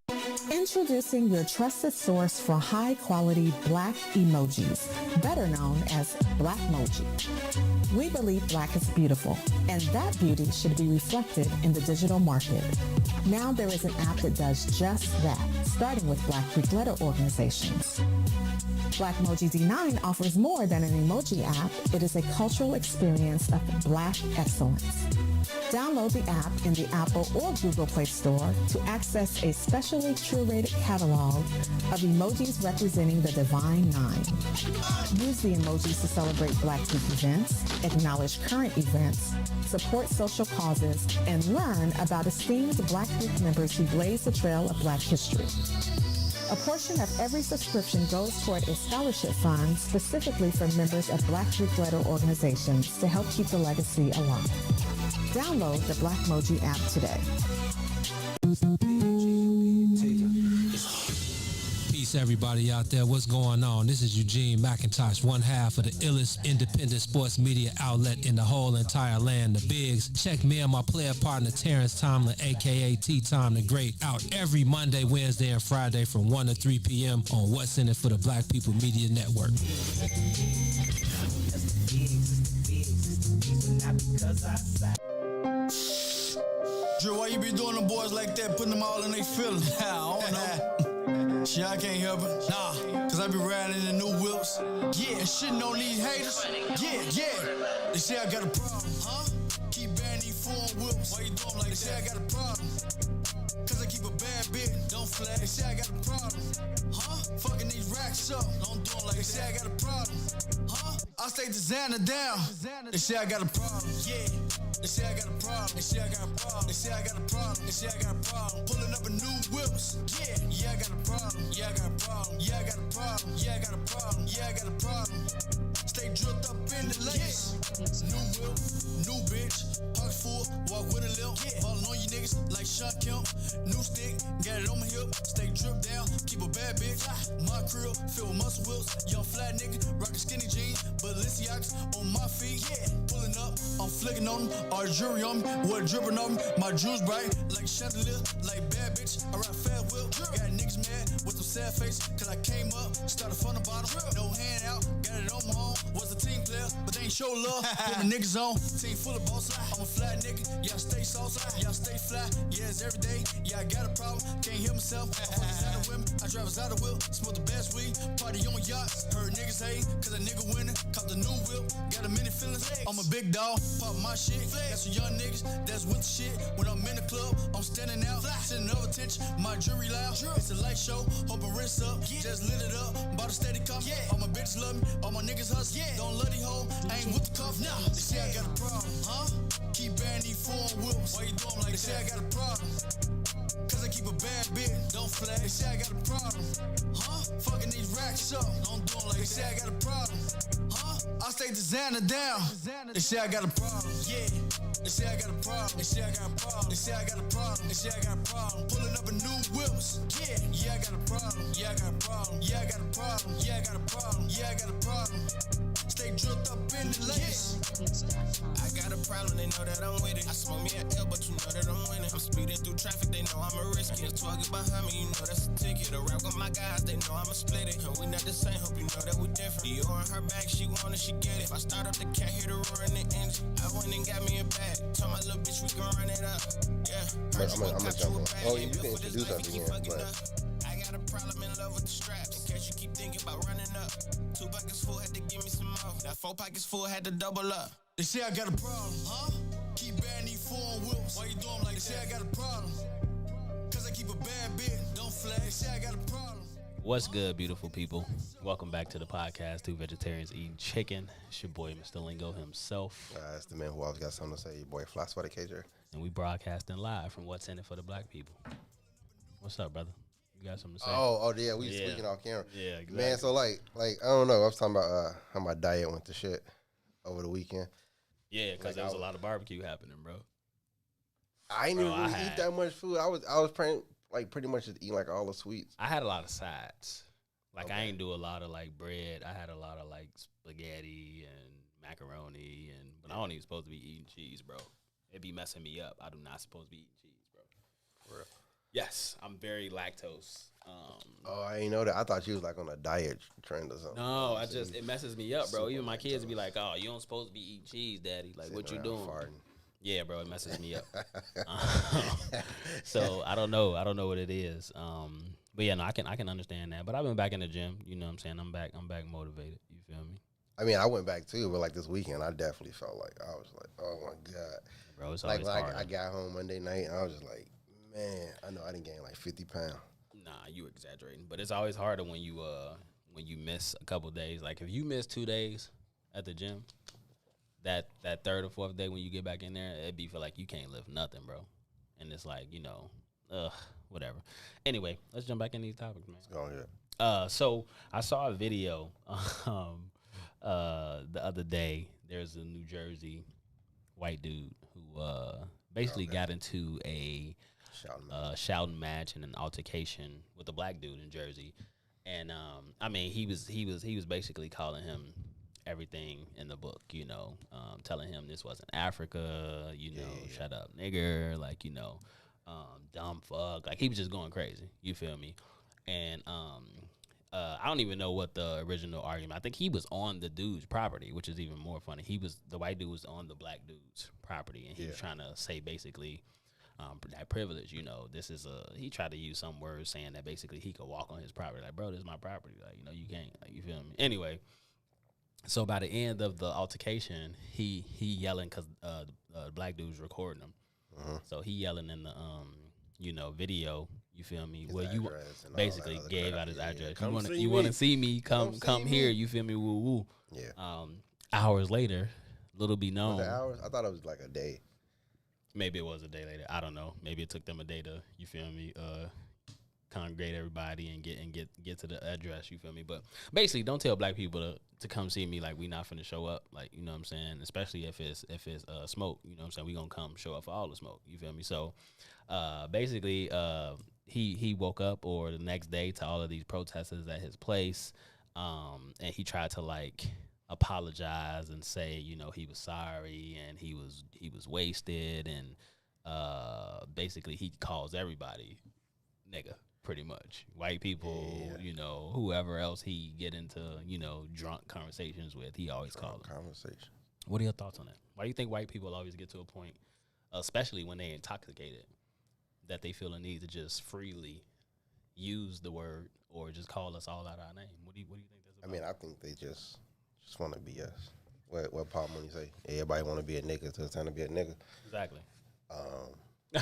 Introducing your trusted source for high-quality Black emojis, better known as Blackmoji. We believe Black is beautiful, and that beauty should be reflected in the digital market. Now there is an app that does just that, starting with Black Greek letter organizations. Blackmoji D9 offers more than an emoji app. It is a cultural experience of Black excellence. Download the app in the Apple or Google Play Store to access a specially curated catalog of emojis representing the Divine Nine. Use the emojis to celebrate Black Greek events, acknowledge current events, support social causes, and learn about esteemed Black Greek members who blaze the trail of Black history. A portion of every subscription goes toward a scholarship fund specifically for members of Black Greek letter organizations to help keep the legacy alive. Download the Blackmoji app today. Peace, everybody out there. What's going on? This is Eugene McIntosh, one half of the illest independent sports media outlet in the whole entire land, the Bigs. Check me and my player partner, Terrence Tomlin, a.k.a. T-Tom the Great, out every Monday, Wednesday, and Friday from 1 to 3 p.m. on What's in It for the Black People Media Network. Drew, why you be doing them boys like that, putting them all in their feelings? I don't know. Shit, I can't help it. Nah, cause I be riding in the new whips. Yeah, shitting on these haters. Yeah. They say I got a problem, huh? Keep banning these foreign whips. Why you doing like that? They say I got a problem. Cause I keep a bad bitch, don't flag. They say I got a problem, huh? Fucking these racks up, don't do it like they say I got a problem, huh? I stay designer down. They say I got a problem, yeah. They say I got a problem. They say I got a problem. They say I got a problem. They say I got a problem. Pulling up a new whips, yeah. I got a problem. Yeah, I got a problem. Yeah, I got a problem. Yeah, I got a problem. Yeah, I got a problem. Stay dripped up in the lace. New whip, new bitch. Pockets full, walk with a limp. Falling on you niggas like Sean Kemp. New stick, got it on my hip. Stay dripped down, keep a bad bitch. My crib, filled with muscle wheels. Young flat nigga, rockin' skinny jeans. Balenciagas on my feet. Pulling up, I'm flicking on them. All the jewelry on me, what dripping on me. My jewels bright, like chandelier, like bad bitch. I ride fast whip. Got niggas mad with some sad face, cause I came up, started from the bottom. No hand out, got it on my own. Was a team player, but they ain't show love. Put my niggas on, team full of boss. I'm a flat nigga, yeah, I stay sauce. Yeah, I stay fly, yeah, it's every day. Yeah, I got a problem, can't hear myself. I fuck designer women, I drive us out of whip. Smoke the best weed, party on yachts. Heard niggas hate, cause a nigga winning. Caught the new whip, got a many feelings. I'm a big dog, pop my shit. Got some young niggas that's with the shit. When I'm in the club, I'm standing out, sending no attention. My jury loud, it's a light show. Hope I wrist up, just lit it up. About to steady come, all my bitches love me, all my niggas hustle. Don't love these hoes, I ain't with the cuff. Nah, they say I got a problem, huh? Keep banning these foreign whips. Why you doing like that? They say I got a problem. Cause I keep a bad bitch, don't flag. They say I got a problem, huh? Fucking these racks up, don't do it like they say I got a problem, huh? I stay designer down. They say I got a problem, yeah. They say I got a problem. They say I got a problem. They say I got a problem. They say I got a problem. Pulling up a new whips, yeah. I got a problem. Yeah, I got a problem. Yeah, I got a problem. Yeah, I got a problem. Yeah, I got a problem. Stay dripped up in the lace. I got a problem, they know that I'm with it. I smoke me an L, but you know that I'm winning. I'm speeding through traffic, they know I'm a risk. It's target behind me, you know that's a ticket. I rap with my guys, they know I'ma split it. And we not the same, hope you know that we different. You on her back, she want it, she get it. If I start up the cat, hear the roar in the engine. I went and got me a bag. Told my little bitch we can run it up. Yeah, I'm gonna jump in. Oh, you can introduce us again, but I got a problem in love with the straps. In case you keep thinking about running up. 2 pockets full, had to give me some more. That 4 pockets full, had to double up. They say I got a problem, huh? Keep banning these foreign whips. Why you doing like that? They say I got a problem. Cause I keep a bad bitch, don't flag. They say I got a problem. What's good, beautiful people? Welcome back to the podcast, Two Vegetarians Eating Chicken. It's your boy, Mr. Lingo himself. That's the man who always got something to say. Your boy Fly Sweater KJ. And we broadcasting live from What's in It for the Black People. What's up, brother? You got something to say? Oh, yeah, we speaking off camera. Yeah, exactly. Man, so like I don't know. I was talking about how my diet went to shit over the weekend. Yeah, because there was a lot of barbecue happening, bro. I ain't even really eat that much food. I was pretty much just eating like all the sweets. I had a lot of sides. Like I ain't do a lot of like bread. I had a lot of like spaghetti and macaroni but I don't even supposed to be eating cheese, bro. It be messing me up. I do not supposed to be eating cheese, bro. For real. Yes, I'm very lactose. Oh, I ain't know that. I thought you was like on a diet trend or something. No, it messes me up, bro. super Even my kids lactose. be like, "Oh, you don't supposed to be eating cheese, daddy. Like, what you Sitting doing?" around farting. Yeah, bro, it messes me up. So I don't know what it is. But yeah, no, I can understand that. But I've been back in the gym. You know what I'm saying? I'm back motivated. You feel me? I mean, I went back too, but like this weekend, I definitely felt like I was like, oh my god, Bro, it's like always when hard. I got home Monday night, and I was just like, man, I know I didn't gain like 50 pounds. Nah, you exaggerating. But it's always harder when you miss a couple days. Like if you miss 2 days at the gym, that third or fourth day when you get back in there, it'd be feel like you can't lift nothing, bro. And it's like, whatever. Anyway, let's jump back in these topics, man. Let's go ahead. So I saw a video the other day. There's a New Jersey white dude who basically got into a shouting match and an altercation with a black dude in Jersey, and I mean he was basically calling him everything in the book, telling him this wasn't Africa, shut up nigger, like dumb fuck, like he was just going crazy. You feel me? And I don't even know what the original argument. I think he was on the dude's property, which is even more funny. The white dude was on the black dude's property, and he was trying to say basically that privilege. This is he tried to use some words saying that basically he could walk on his property. Like, bro, this is my property. Like, you can't. Like, you feel me? Anyway, so by the end of the altercation, he yelling because the black dude's recording him. So he yelling in the video. You feel me? Well, you basically gave out his address. You want to see me? Come here. You feel me? Woo woo. Yeah. Hours later, little be known. Was it hours? I thought it was like a day. Maybe it was a day later. I don't know. Maybe it took them a day to, you feel me, congregate everybody and get to the address. You feel me? But basically, don't tell black people to come see me like we not finna show up. Like, you know what I'm saying? Especially if it's smoke. You know what I'm saying? We gonna come show up for all the smoke. You feel me? So basically, he woke up or the next day to all of these protesters at his place, and he tried to like apologize and say, he was sorry and he was wasted, and basically he calls everybody nigga, pretty much. White people, whoever else he get into, drunk conversations with, he always calls them. Conversation. What are your thoughts on that? Why do you think white people always get to a point, especially when they're intoxicated, that they feel a need to just freely use the word or just call us all out our name? What do you think that's about? I mean, I think they just want to be us. What Paul Mooney say? Everybody want to be a nigga till it's time to be a nigga. Exactly.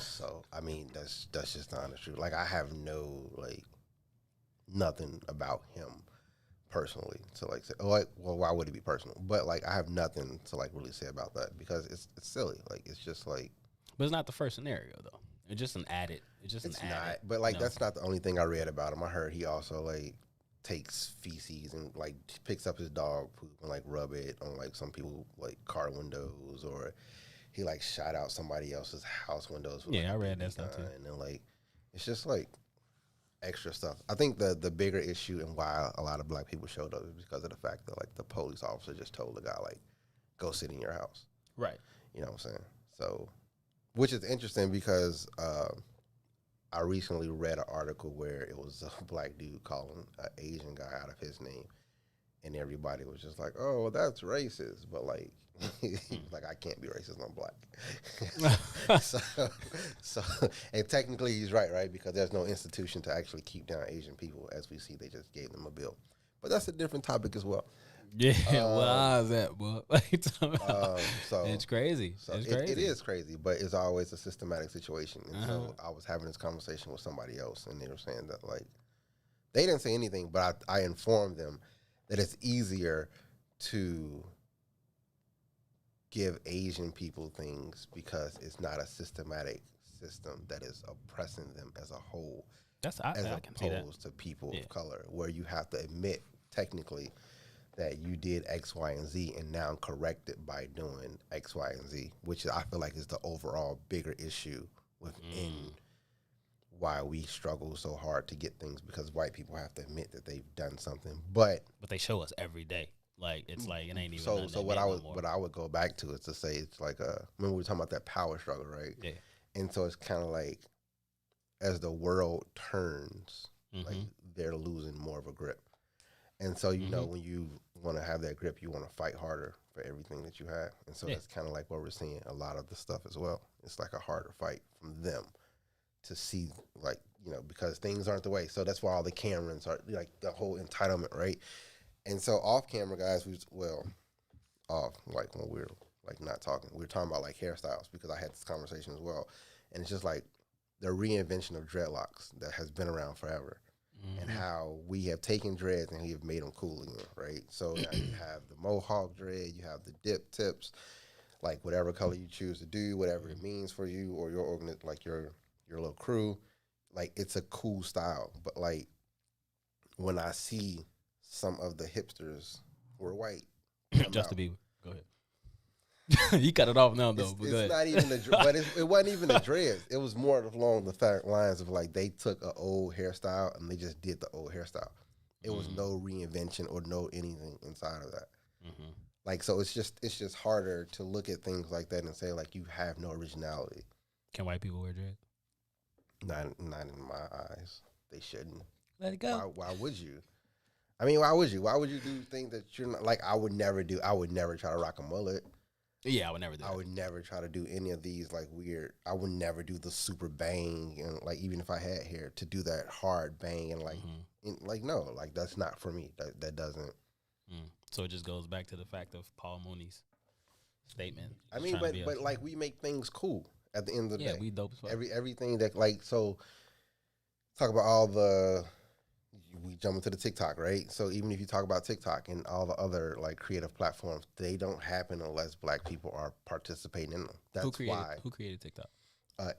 So I mean, that's just the honest truth. Like, I have nothing about him personally to like say. Well, why would it be personal? But like, I have nothing to like really say about that because it's silly. Like, it's just like. But it's not the first scenario though. It's just an added. It's not. But like, that's not the only thing I read about him. I heard he also like takes feces and like picks up his dog poop and like rub it on like some people like car windows, or he like shot out somebody else's house windows. With, I read that stuff too. And then like, it's just like extra stuff. I think the bigger issue and why a lot of black people showed up is because of the fact that like the police officer just told the guy like, go sit in your house. Right. You know what I'm saying? So, which is interesting because I recently read an article where it was a black dude calling an Asian guy out of his name, and everybody was just like, "Oh, well, that's racist," but like, like I can't be racist. I'm black. so, and technically he's right? Because there's no institution to actually keep down Asian people, as we see. They just gave them a bill, but that's a different topic as well. Yeah, why is that, boy? So it's crazy. So it's crazy. It is crazy, but it's always a systematic situation. And so I was having this conversation with somebody else, and they were saying that like they didn't say anything, but I informed them that it's easier to give Asian people things because it's not a systematic system that is oppressing them as a whole. As opposed to people of color, where you have to admit technically that you did X, Y, and Z, and now correct it by doing X, Y, and Z, which I feel like is the overall bigger issue within why we struggle so hard to get things, because white people have to admit that they've done something, but they show us every day. Like, it's like it ain't even. So what I would go back to is to say it's like remember we were talking about that power struggle, right? Yeah. And so it's kind of like as the world turns, like they're losing more of a grip. And so, you know, when you want to have that grip, you want to fight harder for everything that you have. And so that's kind of like what we're seeing a lot of the stuff as well. It's like a harder fight from them to see, like, you know, because things aren't the way. So that's why all the Camerons are, like, the whole entitlement, right? And so off camera, guys, off, like when we're like not talking, we were talking about like hairstyles because I had this conversation as well. And it's just like the reinvention of dreadlocks that has been around forever. And how we have taken dreads and we have made them cool again, right? So now you have the mohawk dread, you have the dip tips, like whatever color you choose to do, whatever it means for you or your like your little crew, like it's a cool style. But like when I see some of the hipsters who are white, Justin Bieber, go ahead. You cut it off now, though. It's not even but it wasn't even the dreads. It was more along the lines of like they took an old hairstyle and they just did the old hairstyle. It was no reinvention or no anything inside of that. Like, so it's just harder to look at things like that and say like you have no originality. Can white people wear dreads? Not in my eyes. They shouldn't. Let it go. Why would you? I mean, why would you? Why would you do things that you're not like? I would never try to rock a mullet. Yeah, I would never do that. I would never try to do any of these like weird. I would never do the super bang and like even if I had hair to do that hard bang and like like no, like that's not for me. That doesn't. So it just goes back to the fact of Paul Mooney's statement. I mean, but like we make things cool at the end of the day. Yeah, we dope as fuck. Everything that like so. Talk about all the. We jump into the TikTok, right? So even if you talk about TikTok and all the other like creative platforms, they don't happen unless Black people are participating in them. That's Who created TikTok?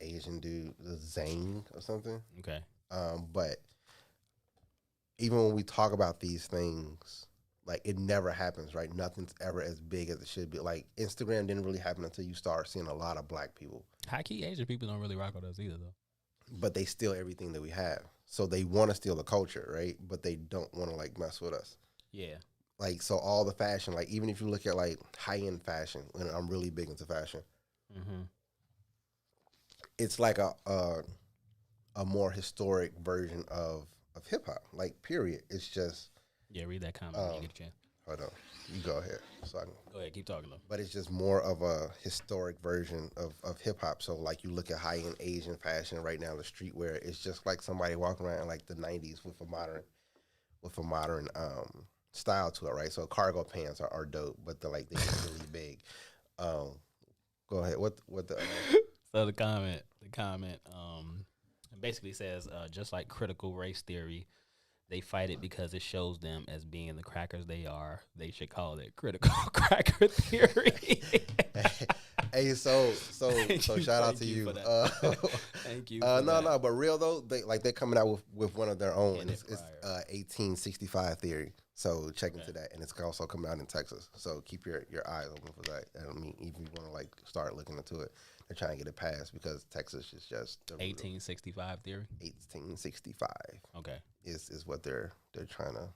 Asian dude, Zane or something. Okay. But even when we talk about these things, like it never happens, right? Nothing's ever as big as it should be. Like Instagram didn't really happen until you start seeing a lot of Black people. High key Asian people don't really rock with us either, though. But they steal everything that we have. So they want to steal the culture, right? But they don't want to like mess with us. Yeah. Like, so all the fashion, like even if you look at like high-end fashion, and I'm really big into fashion, it's like a more historic version of hip-hop, like period. It's just. Yeah, read that comment when you get a chance. Hold on. You go ahead. So I can go ahead, keep talking though. But it's just more of a historic version of hip hop. So like you look at high end Asian fashion right now, the streetwear, it's just like somebody walking around in like the 90s with a modern style to it, right? So cargo pants are dope, but they're like they're really big. Go ahead. What the So the comment basically says just like critical race theory, they fight it because it shows them as being the crackers they are. They should call it critical cracker theory. Hey, so shout out to you. Thank you. No, but real though, they're coming out with one of their own, and it's 1865 theory. So check into that, and it's also coming out in Texas. So keep your eyes open for that. I mean, even if you want to like start looking into it, they're trying to get it passed because Texas is just 1865 theory. 1865. Okay, is what they're trying to.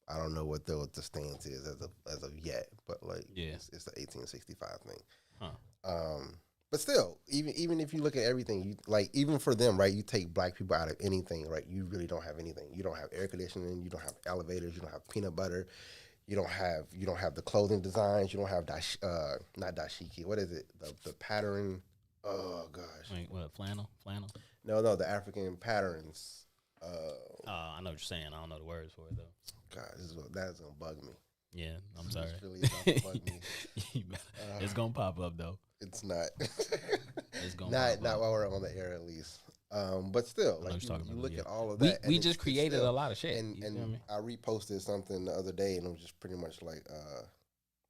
I don't know what the stance is as of yet, but like it's the 1865 thing. Huh. But still, even if you look at everything, you like even for them, right? You take Black people out of anything, right? You really don't have anything. You don't have air conditioning. You don't have elevators. You don't have peanut butter. You don't have the clothing designs. You don't have not dashiki. What is it? The pattern. Oh gosh. Wait, what? Flannel? No, the African patterns. I know what you're saying. I don't know the words for it though. God, that's gonna bug me. Yeah, I'm sorry. It's really about to bug me. It's gonna pop up though. It's not. It's gonna not while we're on the air at least. But still, like you look at all of that. We just created a lot of shit. And I reposted something the other day, and it was just pretty much like,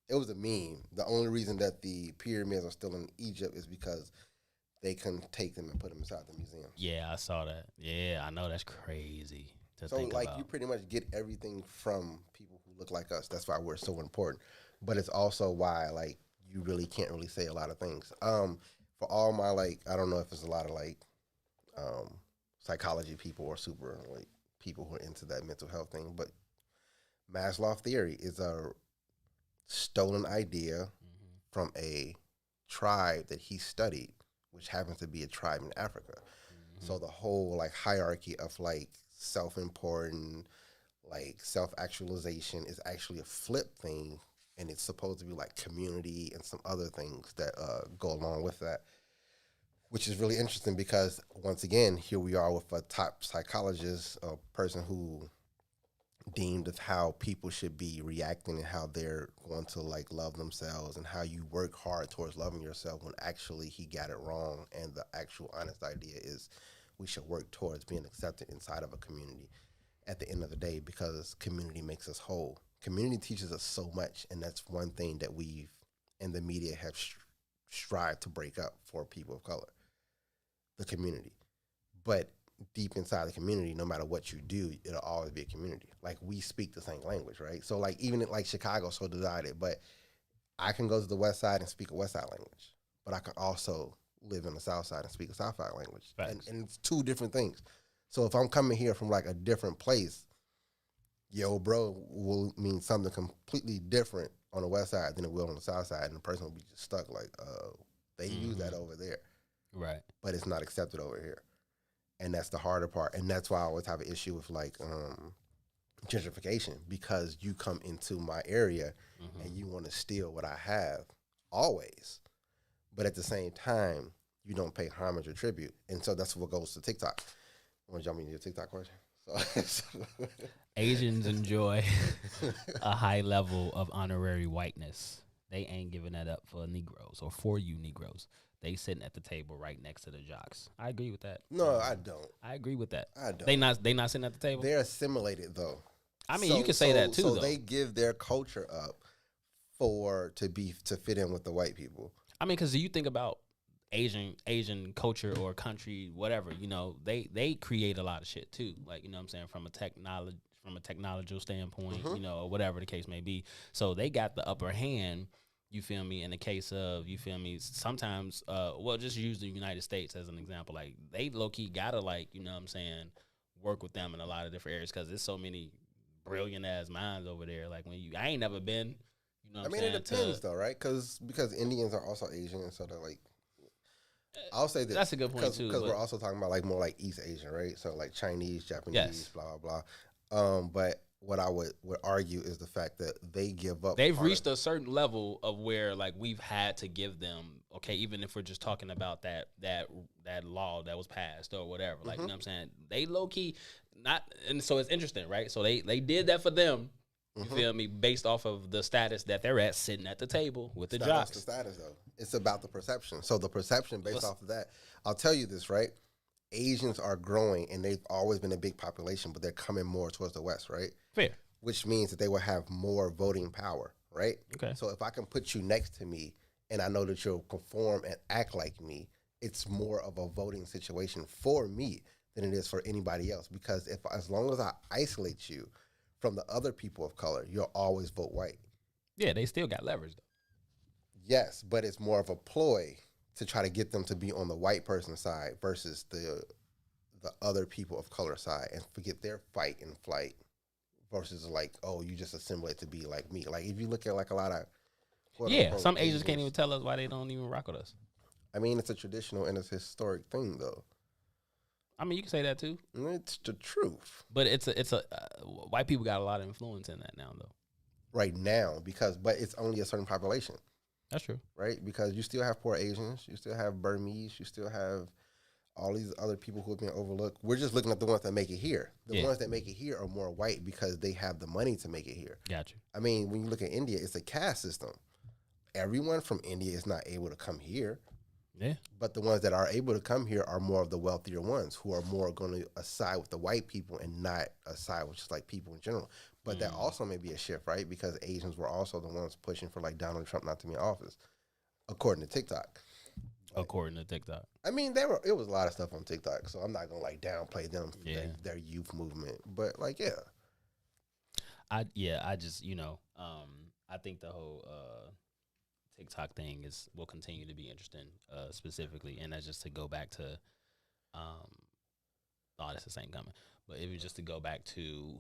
it was a meme. The only reason that the pyramids are still in Egypt is because they couldn't take them and put them inside the museums. Yeah, I saw that. Yeah, I know that's crazy to so think like about. You pretty much get everything from people who look like us. That's why we're so important. But it's also why like you really can't really say a lot of things. For all my like, I don't know if it's a lot of like psychology people or super like people who are into that mental health thing, but Maslow theory is a stolen idea from a tribe that he studied, which happens to be a tribe in Africa. So the whole like hierarchy of like self-important, like self-actualization is actually a flip thing, and it's supposed to be like community and some other things that go along with that, which is really interesting because once again, here we are with a top psychologist, a person who deemed of how people should be reacting and how they're going to like love themselves and how you work hard towards loving yourself, when actually he got it wrong. And the actual honest idea is we should work towards being accepted inside of a community at the end of the day, because community makes us whole. Community teaches us so much, and that's one thing that we've in the media have strived to break up for people of color, the community. But deep inside the community, no matter what you do, it'll always be a community. Like, we speak the same language, right? So like even like Chicago's so divided, but I can go to the West Side and speak a West Side language, but I can also live in the South Side and speak a South Side language, and it's two different things. So if I'm coming here from like a different place, yo, bro, will mean something completely different on the West Side than it will on the South Side, and the person will be just stuck like, they use that over there, right? But it's not accepted over here. And that's the harder part. And that's why I always have an issue with like gentrification, because you come into my area and you want to steal what I have always. But at the same time, you don't pay homage or tribute. And so that's what goes to TikTok. Want to jump into your TikTok question? So Asians enjoy a high level of honorary whiteness. They ain't giving that up for Negroes or for you Negroes. They sitting at the table right next to the jocks. I agree with that. No, I don't. I agree with that. I don't. They not sitting at the table? They're assimilated though. I mean, you can say that too, so though. they give their culture up to fit in with the white people. I mean, because you think about Asian culture or country, whatever, you know, they create a lot of shit too. Like, you know what I'm saying, from a technological standpoint, you know, or whatever the case may be. So they got the upper hand. You feel me? In the case of, you feel me, sometimes, well, just use the United States as an example. Like, they low-key gotta, like, you know what I'm saying, work with them in a lot of different areas because there's so many brilliant-ass minds over there. Like, I ain't never been, you know what I'm saying? It depends, though, right? Because Indians are also Asian, and so they're, like, I'll say this. That's a good point, too. Because we're also talking about, like, more like East Asian, right? So, like, Chinese, Japanese, blah, blah, blah. But what I would argue is the fact that they give up. They've reached a certain level of where, like, we've had to give them, okay, even if we're just talking about that law that was passed or whatever, like, you know what I'm saying? They low key not, and so it's interesting, right? So they did that for them, you feel me, based off of the status that they're at, sitting at the table with the jocks. The status, though. It's about the perception. So the perception based off of that, I'll tell you this, right? Asians are growing, and they've always been a big population, but they're coming more towards the West, right? Fair. Which means that they will have more voting power, right? Okay. So if I can put you next to me, and I know that you'll conform and act like me, it's more of a voting situation for me than it is for anybody else. Because as long as I isolate you from the other people of color, you'll always vote white. Yeah, they still got leverage, though. Yes, but it's more of a ploy to try to get them to be on the white person's side versus the other people of color side, and forget their fight and flight versus like, oh, you just assimilate to be like me. Like, if you look at like a lot of some Asians can't even tell us why they don't even rock with us. I mean, it's a traditional and it's a historic thing, though. I mean, you can say that too. It's the truth. But it's a white people got a lot of influence in that now, though. Right now, but it's only a certain population. That's true. Right? Because you still have poor Asians, you still have Burmese, you still have all these other people who have been overlooked. We're just looking at the ones that make it here. The ones that make it here are more white because they have the money to make it here. Gotcha. I mean, when you look at India, it's a caste system. Everyone from India is not able to come here. Yeah. But the ones that are able to come here are more of the wealthier ones who are more going to side with the white people and not side with just like people in general. But that also may be a shift, right? Because Asians were also the ones pushing for like Donald Trump not to be in office, according to TikTok. According to TikTok. I mean, it was a lot of stuff on TikTok, so I'm not gonna like downplay them for their youth movement. But like, I just, you know, I think the whole TikTok thing will continue to be interesting, specifically, and that's just to go back to, that's the same comment, but it was just to go back to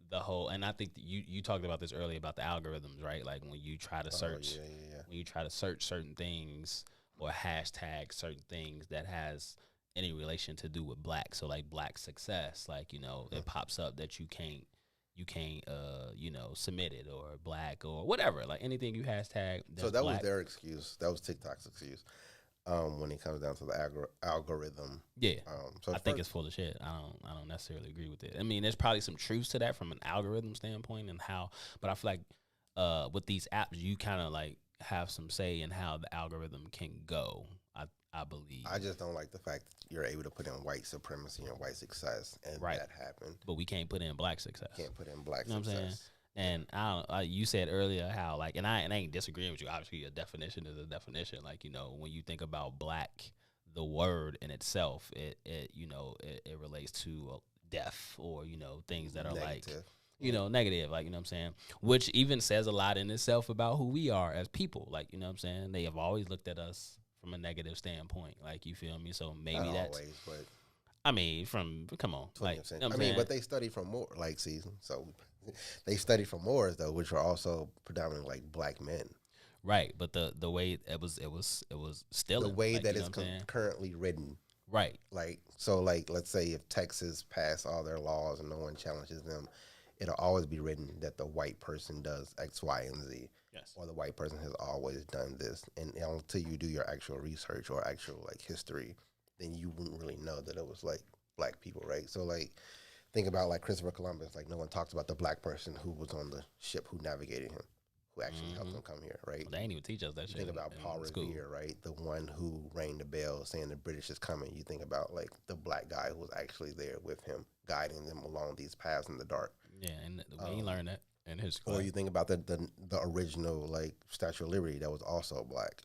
the whole, and I think you talked about this earlier about the algorithms, right? Like when you try to search, when you try to search certain things or hashtag certain things that has any relation to do with black. So like black success, like, you know, it pops up that you can't you know, submit it, or black or whatever, like anything you hashtag. So that black. was their excuse. That was TikTok's excuse. When it comes down to the algorithm. Yeah. So I think it's full of shit. I don't necessarily agree with it. I mean, there's probably some truth to that from an algorithm standpoint and how, but I feel like with these apps, you kind of like have some say in how the algorithm can go. I believe. I just don't like the fact that you're able to put in white supremacy and white success, and that happened. But we can't put in black success. Can't put in black you know success. What I'm saying? And you said earlier how like, and I ain't disagreeing with you. Obviously, a definition is a definition. Like, you know, when you think about black, the word in itself, it you know, it relates to death, or, you know, things that are negative. Like, you know, negative, like, you know what I'm saying? Which even says a lot in itself about who we are as people. Like, you know what I'm saying? They have always looked at us from a negative standpoint. Like, you feel me? So maybe not that's always, but I mean, come on. Like, you know I mean, but they study from more like season. So they study from Moors though, which are also predominantly like black men. Right, but the way it was still the way like, that it's currently written. Right. Like, so like, let's say if Texas passed all their laws and no one challenges them, it'll always be written that the white person does X, Y, and Z. Yes. Or the white person has always done this. And until you do your actual research or actual like history, then you wouldn't really know that it was like black people, right? So like, think about like Christopher Columbus. Like, no one talks about the black person who was on the ship who navigated him, who actually helped him come here, right? Well, they ain't even teach us that shit. Think about Paul Revere, right? The one who rang the bell saying the British is coming. You think about like the black guy who was actually there with him, guiding them along these paths in the dark. Yeah, and we ain't learned that in his class. Or you think about the original like Statue of Liberty that was also black.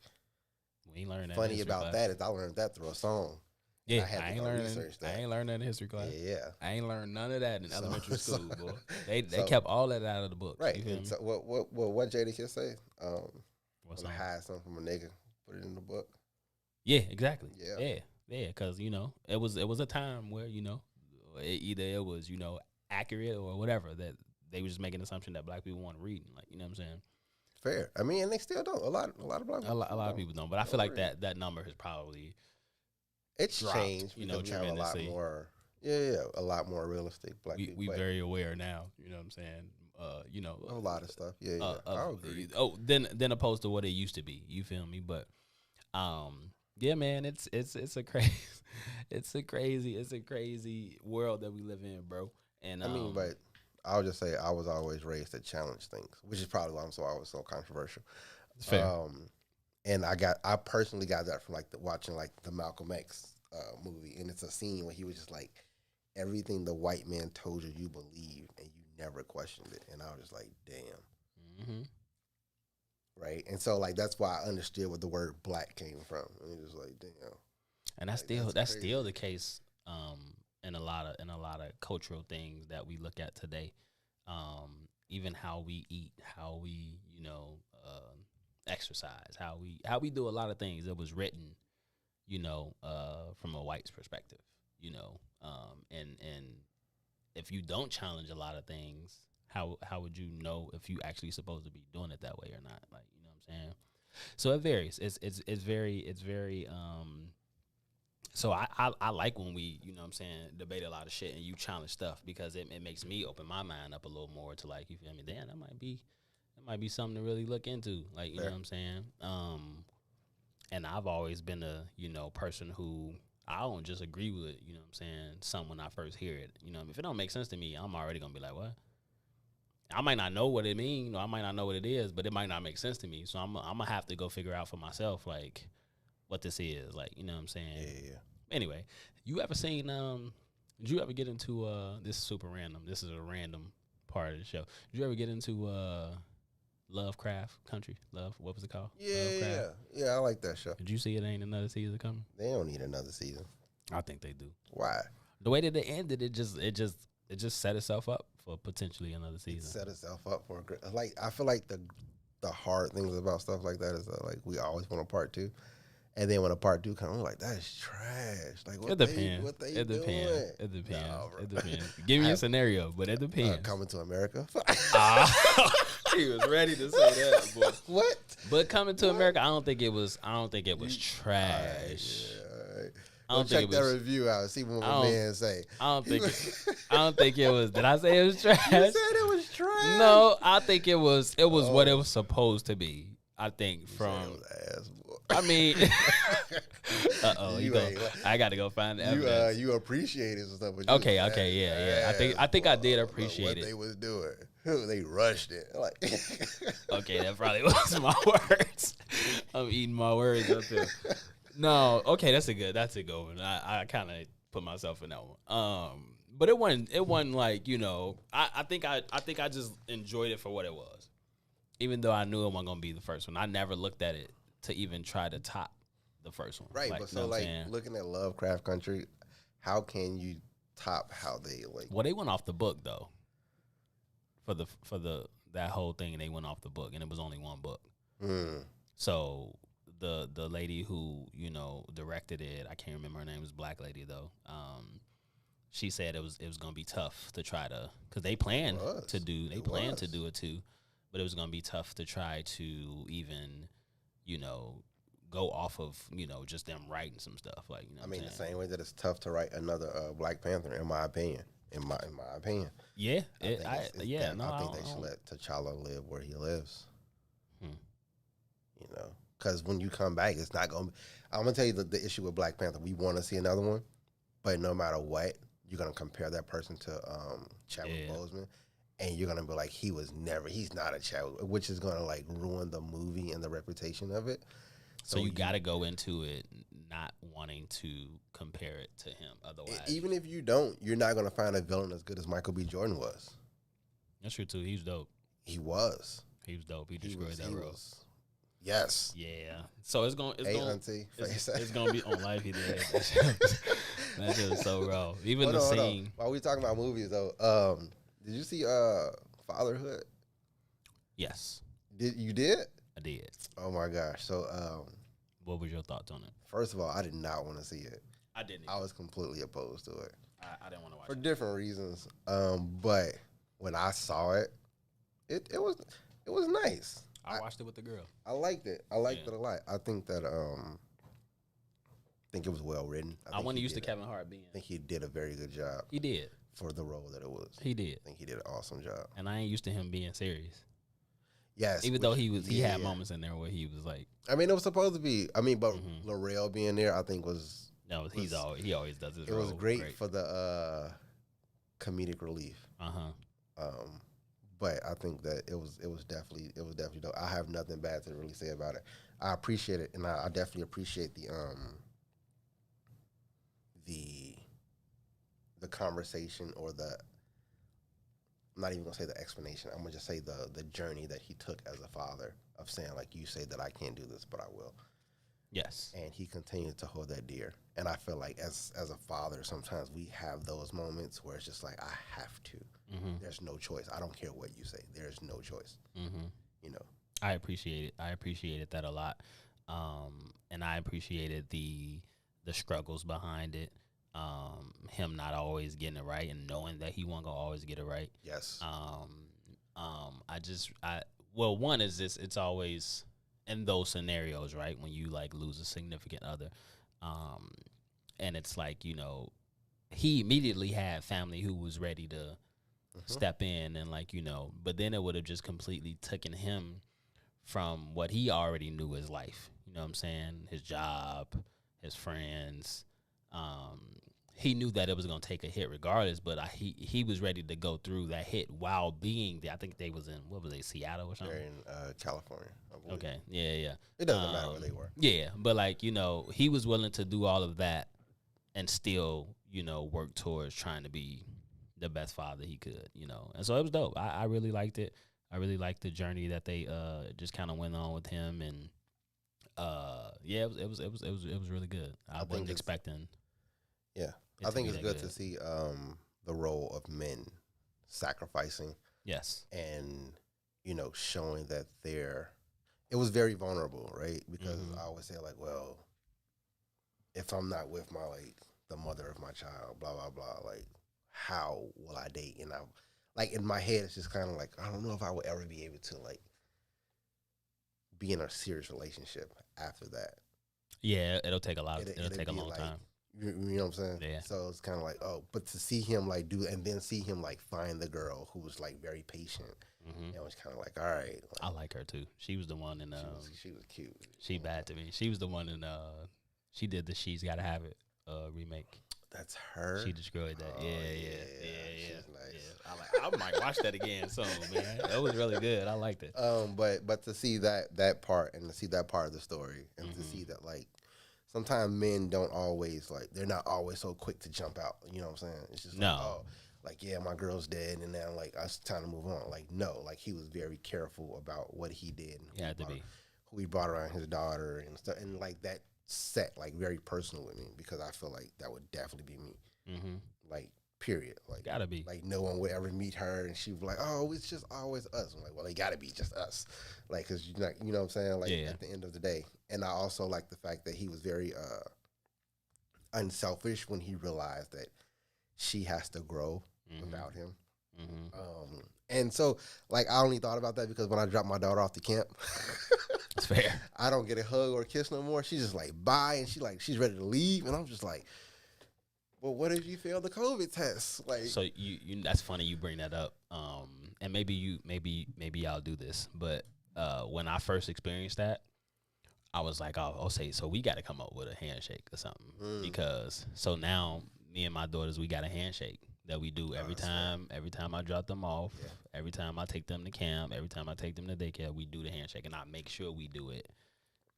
We ain't learned that. Funny about that is I learned that through a song. Yeah, I ain't learned that in history class. Yeah, I ain't learned none of that in elementary school, boy. They kept all that out of the book. Right. And so what Jada Kiss say? What's when I hide something from a nigga, put it in the book. Yeah, exactly. Yeah. Because you know it was a time where, you know, either it was, you know, accurate or whatever, that they were just making an assumption that black people want to read. Like, you know what I'm saying? Fair. I mean, and they still don't. A lot of black people. A lot of people don't. But I feel like that number has probably dropped, changed. You know, we have a lot more. A lot more realistic black people. We very aware now. You know what I'm saying? You know, a lot of stuff. Yeah. I agree. Then opposed to what it used to be. You feel me? But yeah, man, it's a crazy it's a crazy world that we live in, bro. And I mean, but I'll just say I was always raised to challenge things, which is probably why I was so controversial. Fair. And I personally got that from like watching like the Malcolm X movie, and it's a scene where he was just like, everything the white man told you, you believed, and you never questioned it. And I was just like, damn. Mm-hmm. Right. And so like that's why I understood where the word black came from. And it was like, damn. And that's still the case in a lot of cultural things that we look at today. Even how we eat, how we, you know, exercise, how we do a lot of things that was written, you know, from a white's perspective, you know, and if you don't challenge a lot of things, how would you know if you actually supposed to be doing it that way or not? Like, you know what I'm saying? So it varies. It's very so I like when we, you know what I'm saying, debate a lot of shit and you challenge stuff, because it makes me open my mind up a little more to like, you feel me? Damn, that might be something to really look into. Like, you know what I'm saying? And I've always been a, you know, person who I don't just agree with, you know what I'm saying, something when I first hear it. You know, if it don't make sense to me, I'm already gonna be like, what? I might not know what it means, or I might not know what it is, but it might not make sense to me. So I'm gonna have to go figure out for myself, like, what this is. Like, you know what I'm saying? Yeah. Anyway, you ever seen, did you ever get into, this is super random. This is a random part of the show. Did you ever get into, Lovecraft Country? What was it called? Yeah, I like that show. Did you see it ain't another season coming? They don't need another season. I think they do. Why? The way that they ended, it just set itself up for potentially another season. It set itself up for a great. Like, I feel like the hard things about stuff like that is that, like, we always want a part 2, and then when a part 2 comes, we're like, that's trash. Like, what it depends. What they it doing? Depends. It depends. No, it depends. Give me a scenario, but it depends. Coming to America. He was ready to say that, boy. What? But Coming to America, I don't think it was trash. I don't check think it that was. review out. See what my man say. I don't think it was. Did I say it was trash? You said it was trash. No, I think it was. It was what it was supposed to be. I think from. I mean, I got to go find the evidence. You appreciated some stuff. Okay, yeah. I think I did appreciate what it. they was doing. They rushed it. Like, okay, that probably was my words. I'm eating my words up here. No, okay, that's a good one. I kind of put myself in that one. But it wasn't like, you know, I think I just enjoyed it for what it was. Even though I knew it wasn't gonna be the first one, I never looked at it to even try to top the first one. Right, like, but so looking at Lovecraft Country, how can you top how they like? Well, they went off the book though. For the that whole thing, they went off the book, and it was only one book. So the lady who, you know, directed it, I can't remember her name, was a black lady though. She said it was gonna be tough to try to, because they planned to do it too, but it was gonna be tough to try to even, you know, go off of, you know, just them writing some stuff, like, you know. I mean, the same way that it's tough to write another Black Panther, in my opinion. In my opinion. Yeah, I think they should let T'Challa live where he lives. You know, because when you come back, it's not gonna. I'm gonna tell you the issue with Black Panther. We want to see another one, but no matter what, you're gonna compare that person to Chadwick Boseman, and you're gonna be like, he's not a Chadwick, which is gonna like ruin the movie and the reputation of it. So you got to go into it not wanting to compare it to him. Otherwise, even if you don't, you're not gonna find a villain as good as Michael B. Jordan was. That's true too. He was dope. He was dope. He destroyed that role. Yes. Yeah. So it's gonna be on life. He did. That shit was so raw. Even the scene. While we talking about movies though, did you see Fatherhood? Yes. You did? I did. Oh my gosh. So what was your thoughts on it? First of all, I did not want to see it. I didn't. I was completely opposed to it. I didn't want to watch for it. different reasons. But when I saw it, it was nice. I watched it with the girl. I liked it. I liked it a lot. I think that think it was well written. I wasn't used to Kevin Hart being. I think he did a very good job. He did for the role that it was. He did. I think he did an awesome job. And I ain't used to him being serious. Yes, even though he had moments in there where he was like. I mean, it was supposed to be. I mean, but L'Oreal being there, I think was. No, he always does his. It was great for the comedic relief. But I think that it was definitely dope. I have nothing bad to really say about it. I appreciate it, and I definitely appreciate the conversation, or I'm not even gonna say the explanation. I'm gonna just say the journey that he took as a father, of saying, like, you say that I can't do this, but I will. Yes. And he continued to hold that dear. And I feel like as a father, sometimes we have those moments where it's just like, I have to. There's no choice. I don't care what you say. There's no choice. You know. I appreciate it. I appreciated that a lot. And I appreciated the struggles behind it. Him not always getting it right, and knowing that he wasn't gonna always get it right. Yes. One is this. It's always in those scenarios, right, when you like lose a significant other, and it's like, you know, he immediately had family who was ready to step in, and like, you know, but then it would have just completely taken him from what he already knew as life. You know what I'm saying? His job, his friends. He knew that it was going to take a hit regardless, but he was ready to go through that hit while being there. I think they was in, what was they, Seattle or something? They're in California, I believe. Okay, yeah. It doesn't matter where they were. Yeah, but like, you know, he was willing to do all of that and still, you know, work towards trying to be the best father he could, you know. And so it was dope. I really liked it. I really liked the journey that they just kind of went on with him, and it was really good. I wasn't expecting. Yeah, I think it's good to see the role of men sacrificing. Yes, and you know, showing that it was very vulnerable, right? Because I always say, like, well, if I'm not with my, like, the mother of my child, blah blah blah, like, how will I date? And like in my head, it's just kind of like I don't know if I would ever be able to like be in a serious relationship after that. Yeah, it'll take a lot. It'll take a be long like, time. You know what I'm saying? Yeah. So it's kind of like, oh, but to see him like do, and then see him like find the girl who was like very patient, and it was kind of like, all right. Like, I like her too. She was the one in. She was cute. She bad to me. She was the one in. She did the She's Gotta Have It remake. That's her. She destroyed that. Oh, Yeah. She's nice. Yeah. I might watch that again soon, man. That was really good. I liked it. But to see that part and to see that part of the story and to see that like sometimes men don't always like they're not always so quick to jump out. You know what I'm saying? It's just like, oh, like yeah, my girl's dead, and now like it's time to move on. Like no, like he was very careful about what he did. He had to be. Who he brought around his daughter and stuff, and like that set like very personal with me because I feel like that would definitely be me. Like period. Like gotta be. Like no one would ever meet her, and she would be like, oh, it's just always us. I'm like, well, they gotta be just us. Like, cause you're not, you know what I'm saying? Like at the end of the day, and I also like the fact that he was very unselfish when he realized that she has to grow without him. And so, like, I only thought about that because when I dropped my daughter off to camp, that's fair. I don't get a hug or a kiss no more. She's just like, bye, and she's ready to leave, and I'm just like, well, what if you fail the COVID test? Like, so you that's funny you bring that up. And maybe I'll do this, but when I first experienced that, I was like, I'll say, so we got to come up with a handshake or something because so now me and my daughters, we got a handshake that we do every time I drop them off, every time I take them to camp, every time I take them to daycare, we do the handshake, and I make sure we do it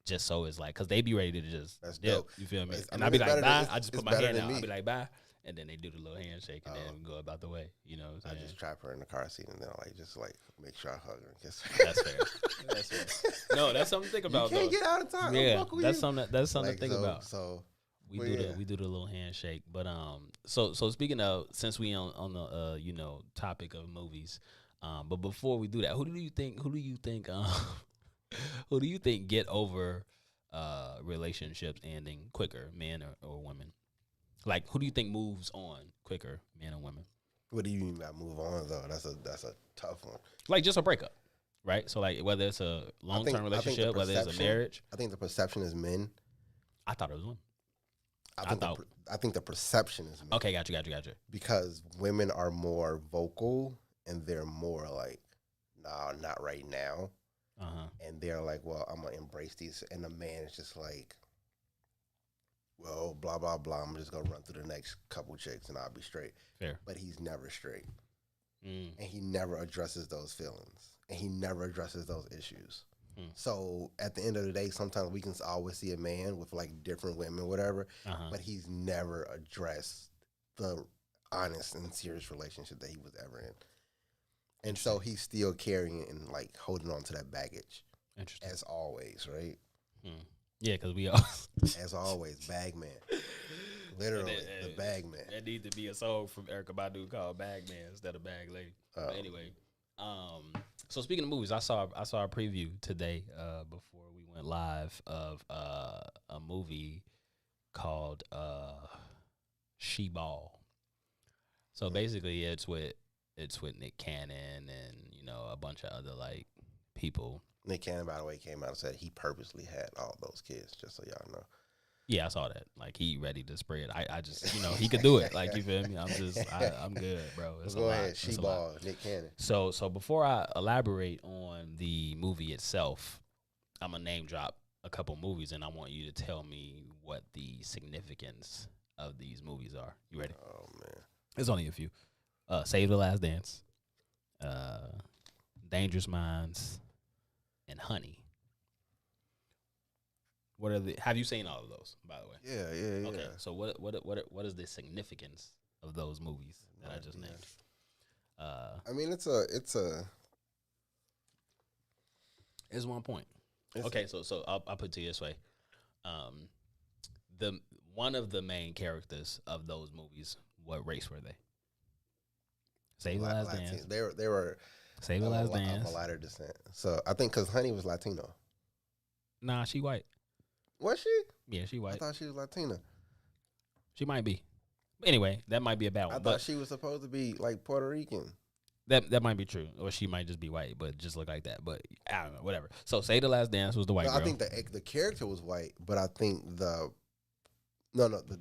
just so it's like, because they be ready to just dip, you feel me? And I be like, bye, I just put my hand out, I be like, bye, and then they do the little handshake, and then we go about the way, you know what I'm saying? I just trap her in the car seat, and then I just make sure I hug her and kiss her. That's fair. That's fair. No, that's something to think about, you can't get out of time. Yeah, that's something to think about. So we do the little handshake, but so speaking of, since we on the topic of movies, but before we do that, who do you think get over relationships ending quicker, men or women? Like, who do you think moves on quicker, men or women? What do you mean by move on though? That's a tough one. Like just a breakup, right? So like whether it's a long-term relationship, whether it's a marriage. I think the perception is men. I thought it was women. I think the perception is men. Okay, got you. Because women are more vocal and they're more like, nah, not right now. And they're like, well, I'm gonna embrace these, and the man is just like, well, blah blah blah. I'm just gonna run through the next couple chicks and I'll be straight. Fair, but he's never straight, and he never addresses those feelings, and he never addresses those issues. So at the end of the day, sometimes we can always see a man with like different women, whatever, but he's never addressed the honest and serious relationship that he was ever in. And so he's still carrying and like holding on to that baggage. Interesting. As always, right? Yeah, because we all as always, bag man. Literally, the bag man. That needs to be a song from Erykah Badu called Bag Man instead of Bag Lady. But anyway, so speaking of movies, I saw a preview today before we went live of a movie called She Ball. So basically, it's with Nick Cannon and a bunch of other like people. Nick Cannon, by the way, came out and said he purposely had all those kids, just so y'all know. Yeah, I saw that. Like, he ready to spread. I just, he could do it. Like, you feel me? I'm good, bro. It's Go a ahead, lot. She Ball, Nick Cannon. So before I elaborate on the movie itself, I'm gonna name drop a couple movies, and I want you to tell me what the significance of these movies are. You ready? Oh man, there's only a few. Save the Last Dance, Dangerous Minds, and Honey. What are the? Have you seen all of those, by the way? Yeah. Okay, so what is the significance of those movies that I just named? I mean, it's 1 point. Okay, so I'll put it to you this way. The one of the main characters of those movies, what race were they? Save the Last Dance. They were Save the Last Dance. Of a lighter descent. So I think because Honey was Latino. Nah, she white. Was she? Yeah, she white. I thought she was Latina. She might be. Anyway, that might be a bad one. I thought she was supposed to be like Puerto Rican. That might be true, or she might just be white, but just look like that. But I don't know, whatever. So, Say the Last Dance was the white girl. I think the character was white, but I think the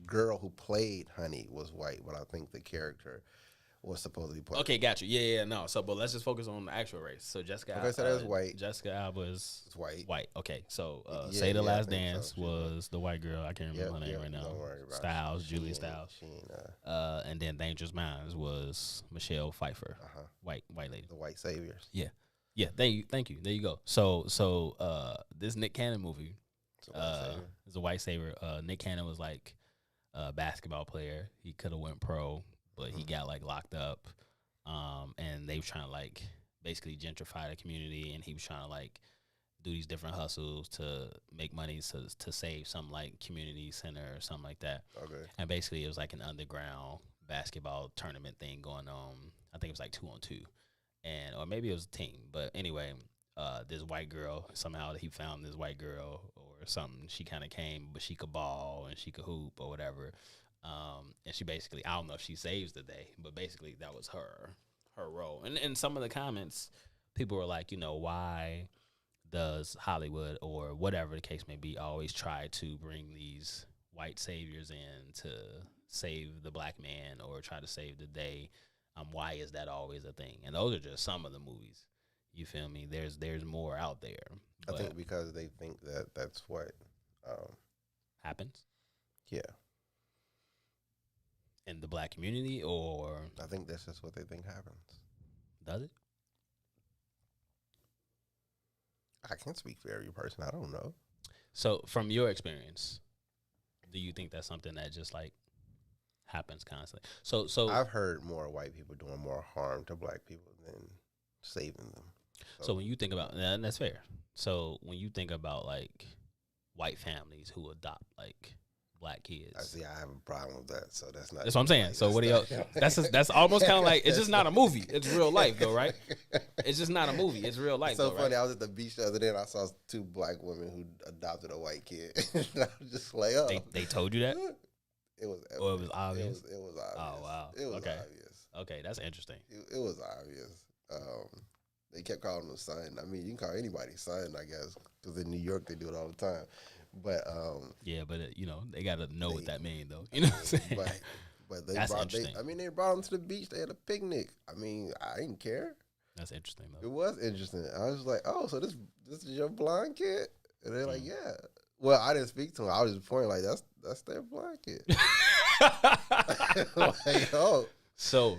girl who played Honey was white, but I think the character was supposed to be black. Okay, got you. Yeah, no. So, but let's just focus on the actual race. So, Jessica. Okay, so that was white. Jessica Alba is white. White. Okay, so Say the Last Dance was the white girl. I can't remember her name right now. Don't worry about Styles, it. Julia Styles. And then Dangerous Minds was Michelle Pfeiffer, white lady. The white saviors. Yeah. Thank you. There you go. So this Nick Cannon movie is a white savior. Nick Cannon was like a basketball player. He could have went pro, but he got like locked up. And they were trying to like basically gentrify the community, and he was trying to like do these different hustles to make money to save some like community center or something like that. Okay. And basically it was like an underground basketball tournament thing going on. I think it was like 2-on-2. Or maybe it was a team. But anyway, this white girl, somehow he found this white girl or something. She kind of came, but she could ball and she could hoop or whatever. And she basically, I don't know if she saves the day, but basically that was her role. And in some of the comments, people were like, why does Hollywood or whatever the case may be always try to bring these white saviors in to save the black man or try to save the day? Why is that always a thing? And those are just some of the movies. You feel me? There's more out there. I think because they think that's what happens. Yeah. In the black community, or I think that's just what they think happens. Does it? I can't speak for every person. I don't know. So, from your experience, do you think that's something that just like happens constantly? So I've heard more white people doing more harm to black people than saving them. So when you think about, and that's fair. So when you think about like white families who adopt like black kids, I have a problem with that. So that's not. That's what I'm saying. So what do you? That's almost kind of like, it's just not a movie. It's real life though, right? It's just not a movie. It's real life. So though, funny. Right? I was at the beach the other day and I saw 2 black women who adopted a white kid. I was just like, oh. They told you that? It was. Or it was obvious. It was obvious. Oh wow. It was okay. obvious. Okay, that's interesting. It was obvious. They kept calling him son. I mean, you can call anybody son, I guess, because in New York they do it all the time. But yeah, but they got to know what that means, though. You know what I'm saying? But they that's brought. interesting. They brought him to the beach. They had a picnic. I mean, I didn't care. That's interesting, though. It was interesting. I was like, oh, so this is your blind kid? And they're like, yeah. Well, I didn't speak to him. I was just pointing like that's their blind kid. Like, oh, so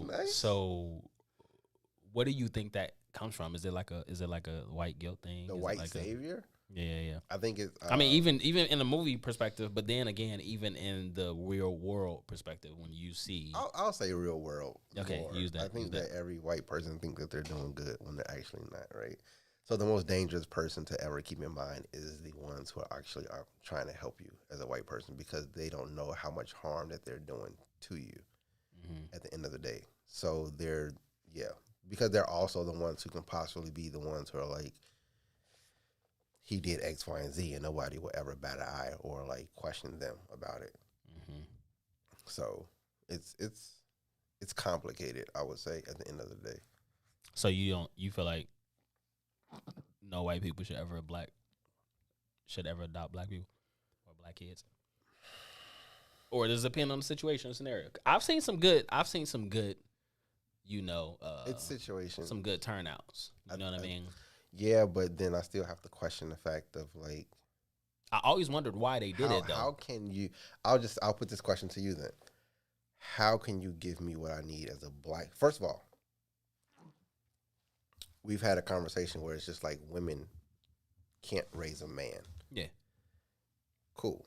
nice. so what do you think that comes from? Is it like a white guilt thing? The Is it white like savior? Yeah. I think it's. I mean, even in the movie perspective, but then again, even in the real world perspective, when you see, I'll say real world. Okay, more. use that. I think that every white person thinks that they're doing good when they're actually not, right? So the most dangerous person to ever keep in mind is the ones who are actually trying to help you as a white person, because they don't know how much harm that they're doing to you at the end of the day. So because they're also the ones who can possibly be the ones who are like, he did X, Y, and Z, and nobody will ever bat an eye or like question them about it. So it's complicated, I would say, at the end of the day. So you feel like no white people should ever adopt black people or black kids, or does it depend on the situation or scenario? I've seen some good, It's situation. some good turnouts. You know what I mean? Yeah, but then I still have to question the fact of like, I always wondered why they did it though. How can you? I'll put this question to you then. How can you give me what I need as a black? First of all, we've had a conversation where it's just like women can't raise a man. Yeah. Cool.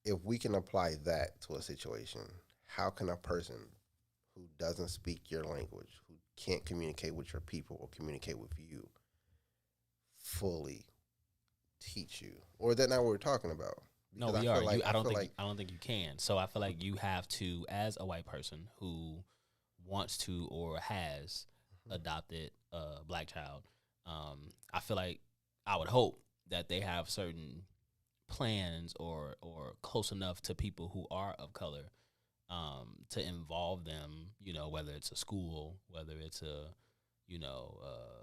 If we can apply that to a situation, how can a person who doesn't speak your language, who can't communicate with your people or communicate with you, fully teach you? Or is that not what we're talking about? No, Because we are. like- I don't feel think I don't think you can. So I feel like you have to, as a white person who wants to or has adopted a black child, I feel like I would hope that they have certain plans or close enough to people who are of color to involve them, you know, whether it's a school, whether it's a, you know,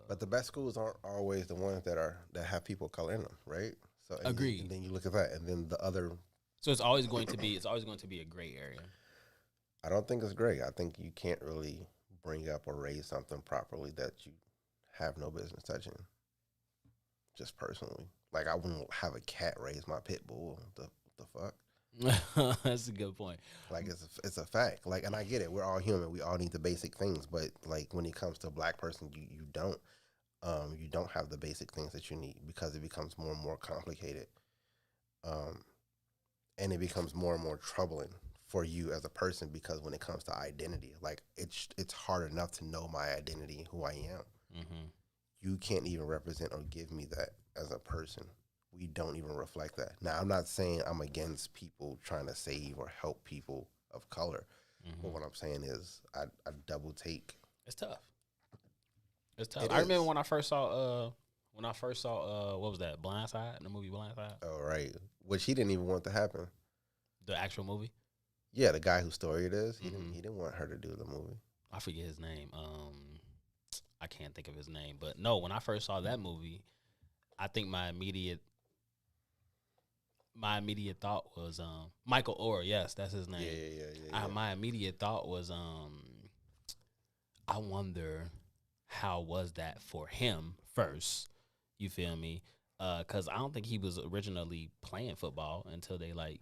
But the best schools aren't always the ones that have people of color in them, right? So Agreed. And then you look at that, and then the other. so it's always going to be a gray area. I don't think it's great. I think you can't really bring up or raise something properly that you have no business touching. Just personally, like I wouldn't have a cat raise my pit bull. The fuck. That's a good point. Like it's a fact. Like, and I get it. We're all human. We all need the basic things. But like when it comes to a black person, you don't have the basic things that you need because it becomes more and more complicated. And it becomes more and more troubling for you as a person because when it comes to identity, like it's hard enough to know my identity, who I am. Mm-hmm. You can't even represent or give me that as a person. We don't even reflect that. Now, I'm not saying I'm against people trying to save or help people of color. Mm-hmm. But what I'm saying is I double take. It's tough. I remember when I first saw what was that? Blindside, the movie Blindside? Oh, right. Which he didn't even want to happen. The actual movie? Yeah, the guy whose story it is, he didn't want her to do the movie. I forget his name. I can't think of his name. But no, when I first saw that movie, I think my immediate thought was Michael Orr. Yes, that's his name. Yeah. My immediate thought was I wonder how was that for him first. You feel me? Because I don't think he was originally playing football until they like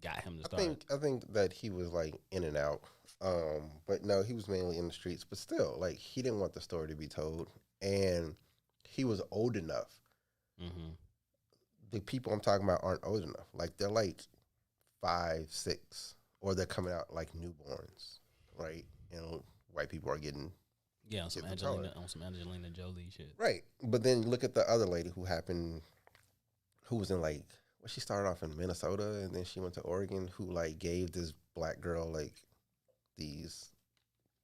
got him to start. I think that he was like in and out. But no, he was mainly in the streets. But still, like he didn't want the story to be told, and he was old enough. Mm-hmm. The people I'm talking about aren't old enough. Like they're like 5, 6, or they're coming out like newborns, right? And white people are getting on some Angelina Jolie shit, right? But then look at the other lady who was in like she started off in Minnesota and then she went to Oregon, who like gave this black girl like these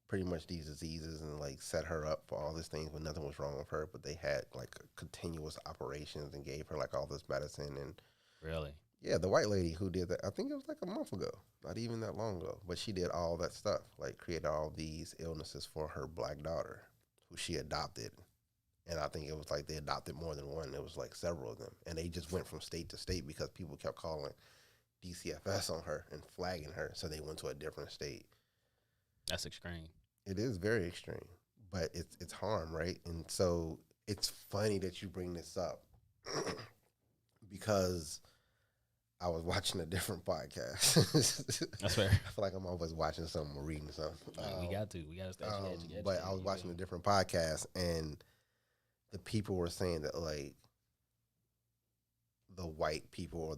diseases and like set her up for all these things when nothing was wrong with her, but they had like continuous operations and gave her like all this medicine. And really, yeah, the white lady who did that, I think it was like a month ago, not even that long ago, but she did all that stuff, like created all these illnesses for her black daughter who she adopted. And I think it was like they adopted more than one. It was like several of them, and they just went from state to state because people kept calling DCFS on her and flagging her, so they went to a different state. That's extreme. It is very extreme, but it's harm, right? And so it's funny that you bring this up because I was watching a different podcast. That's fair. I feel like I'm always watching something or reading something. We got to stay educated. But I was watching a different podcast, and the people were saying that like the white people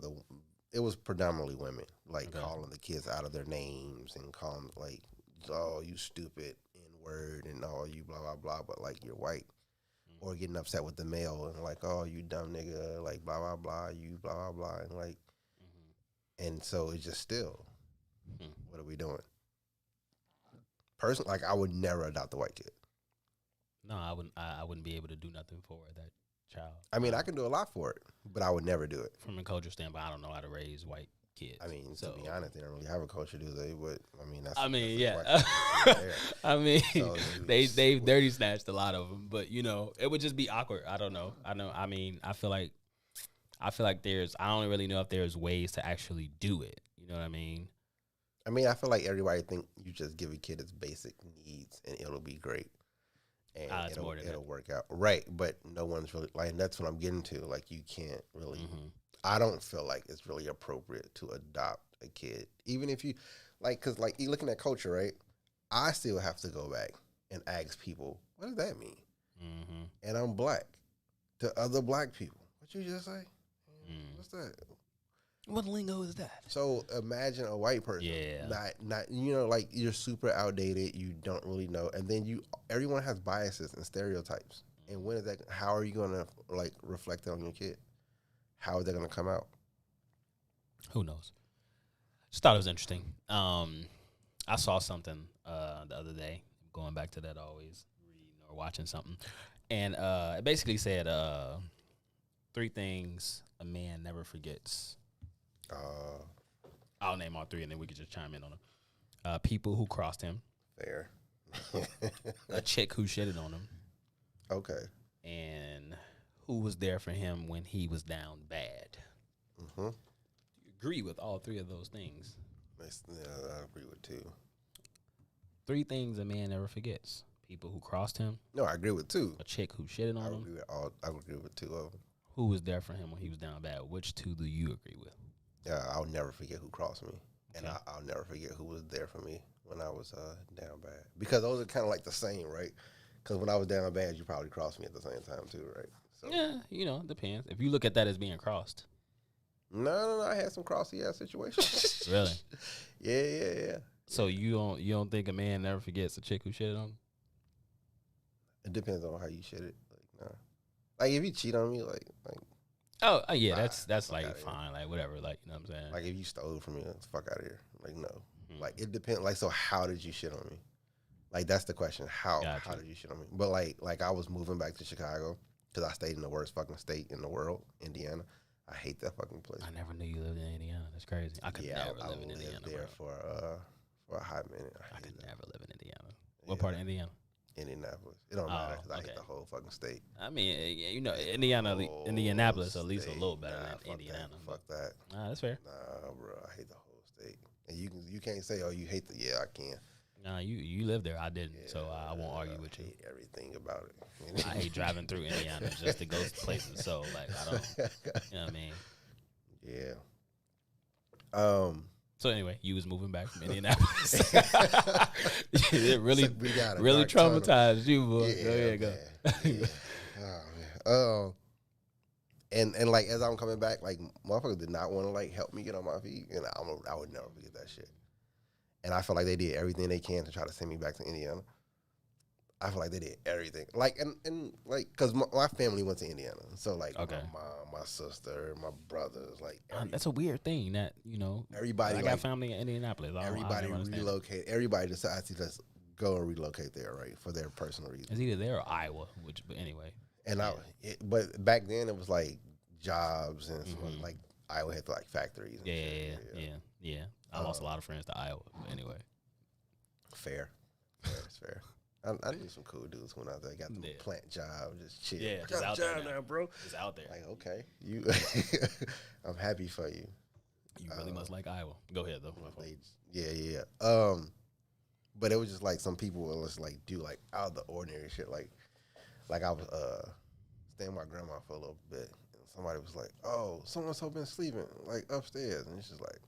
it was predominantly women, like calling the kids out of their names and calling like, oh, you stupid N-word and oh, you blah, blah, blah, but like you're white. Mm-hmm. Or getting upset with the male and like, oh, you dumb nigga, like blah, blah, blah, you blah, blah, blah. And like, and so it's just still, what are we doing? Personally, like I would never adopt a white kid. No, I wouldn't be able to do nothing for that child. I mean, I can do a lot for it, but I would never do it. From a culture standpoint, I don't know how to raise white kids. I mean, so, to be honest, they don't really have a culture, do they? But I mean, yeah. I mean, so they've dirty snatched a lot of them, but you know, it would just be awkward. I don't know. I mean, I feel like I don't really know if there's ways to actually do it. You know what I mean? I feel like everybody think you just give a kid its basic needs and it'll be great. And it'll work out. Right. But no one's really like, that's what I'm getting to. Like you can't really, I don't feel like it's really appropriate to adopt a kid. Even if you like, cause like you looking at culture, right? I still have to go back and ask people, what does that mean? Mm-hmm. And I'm black to other black people. What you just say? What's that? What lingo is that? So imagine a white person, not you know, like you're super outdated. You don't really know, and then everyone has biases and stereotypes. And when is that? How are you gonna like reflect that on your kid? How are they gonna come out? Who knows? Just thought it was interesting. I saw something the other day. Going back to that, always reading or watching something, and it basically said 3 things a man never forgets. I'll name all 3, and then we can just chime in on them. People who crossed him. Fair. A chick who shitted on him. Okay. And who was there for him when he was down bad. Mm-hmm. Do you agree with all three of those things? Yeah, I agree with 2. 3 things a man never forgets. People who crossed him. No, I agree with 2. A chick who shitted on him. I agree with 2 of them. Who was there for him when he was down bad? Which 2 do you agree with? Yeah, I'll never forget who crossed me. And Okay. I'll never forget who was there for me when I was down bad. Because those are kind of like the same, right? Because when I was down bad, you probably crossed me at the same time too, right? So, Yeah, depends. If you look at that as being crossed. No, I had some crossy ass situations. Really? Yeah. So you don't think a man never forgets a chick who shitted on him? It depends on how you shit it. Like, nah. Like if you cheat on me, like Oh yeah, nah, that's fuck like outta here. fine, like whatever, like you know what I'm saying. Like if you stole from me, fuck out of here. Like no. Mhm. Like it depends. Like so, how did you shit on me? Like that's the question. How Gotcha. did you shit on me? But like I was moving back to Chicago because I stayed in the worst fucking state in the world, Indiana. I hate that fucking place. I never knew you lived in Indiana. That's crazy. I could never I live in lived Indiana. there Bro. for a hot minute. I could hated never live in Indiana. Yeah. What part of Indiana? Indianapolis. It don't matter because I okay. hate the whole fucking state. I mean, Indianapolis a little State. better Nah, than fuck Indiana. That. Fuck that. Nah, that's fair. Nah, bro, I hate the whole state. And you can't say, oh, you hate the. Yeah, I can. Nah, you live there. I didn't, so I won't argue with I you. hate everything about it. I hate driving through Indiana just to go places. So like I don't, you know what I mean. Yeah. So anyway, you was moving back from Indianapolis. It really, So we got a really dark tunnel. traumatized you, boy. Yeah, Go ahead, go. man. Yeah. Oh man. And like as I'm coming back, like motherfuckers did not want to like help me get on my feet, and I would never forget that shit. And I feel like they did everything they can to try to send me back to Indiana. I feel like they did everything, like and like because my family went to Indiana, so like Okay. my mom, my sister, my brothers, like That's a weird thing that everybody I like, got family in Indianapolis. everybody I don't understand. relocate. Everybody decides to just go and relocate there, right, for their personal reasons. It's either there or Iowa, but anyway. And but back then it was like jobs and some, like Iowa had like factories. And shit. Yeah. I lost a lot of friends to Iowa. But anyway, Fair. It's fair. I knew some cool dudes when I was there. Got them plant job, just chill. Yeah, I just got a out there job now. now, bro. it's out there. Like, okay, you. I'm happy for you. You really must like Iowa. Go ahead though. Yeah. But it was just like some people will just like do like out of the ordinary shit. Like I was staying with my grandma for a little bit, and somebody was like, "Oh, someone's been sleeping like upstairs," and it's just like,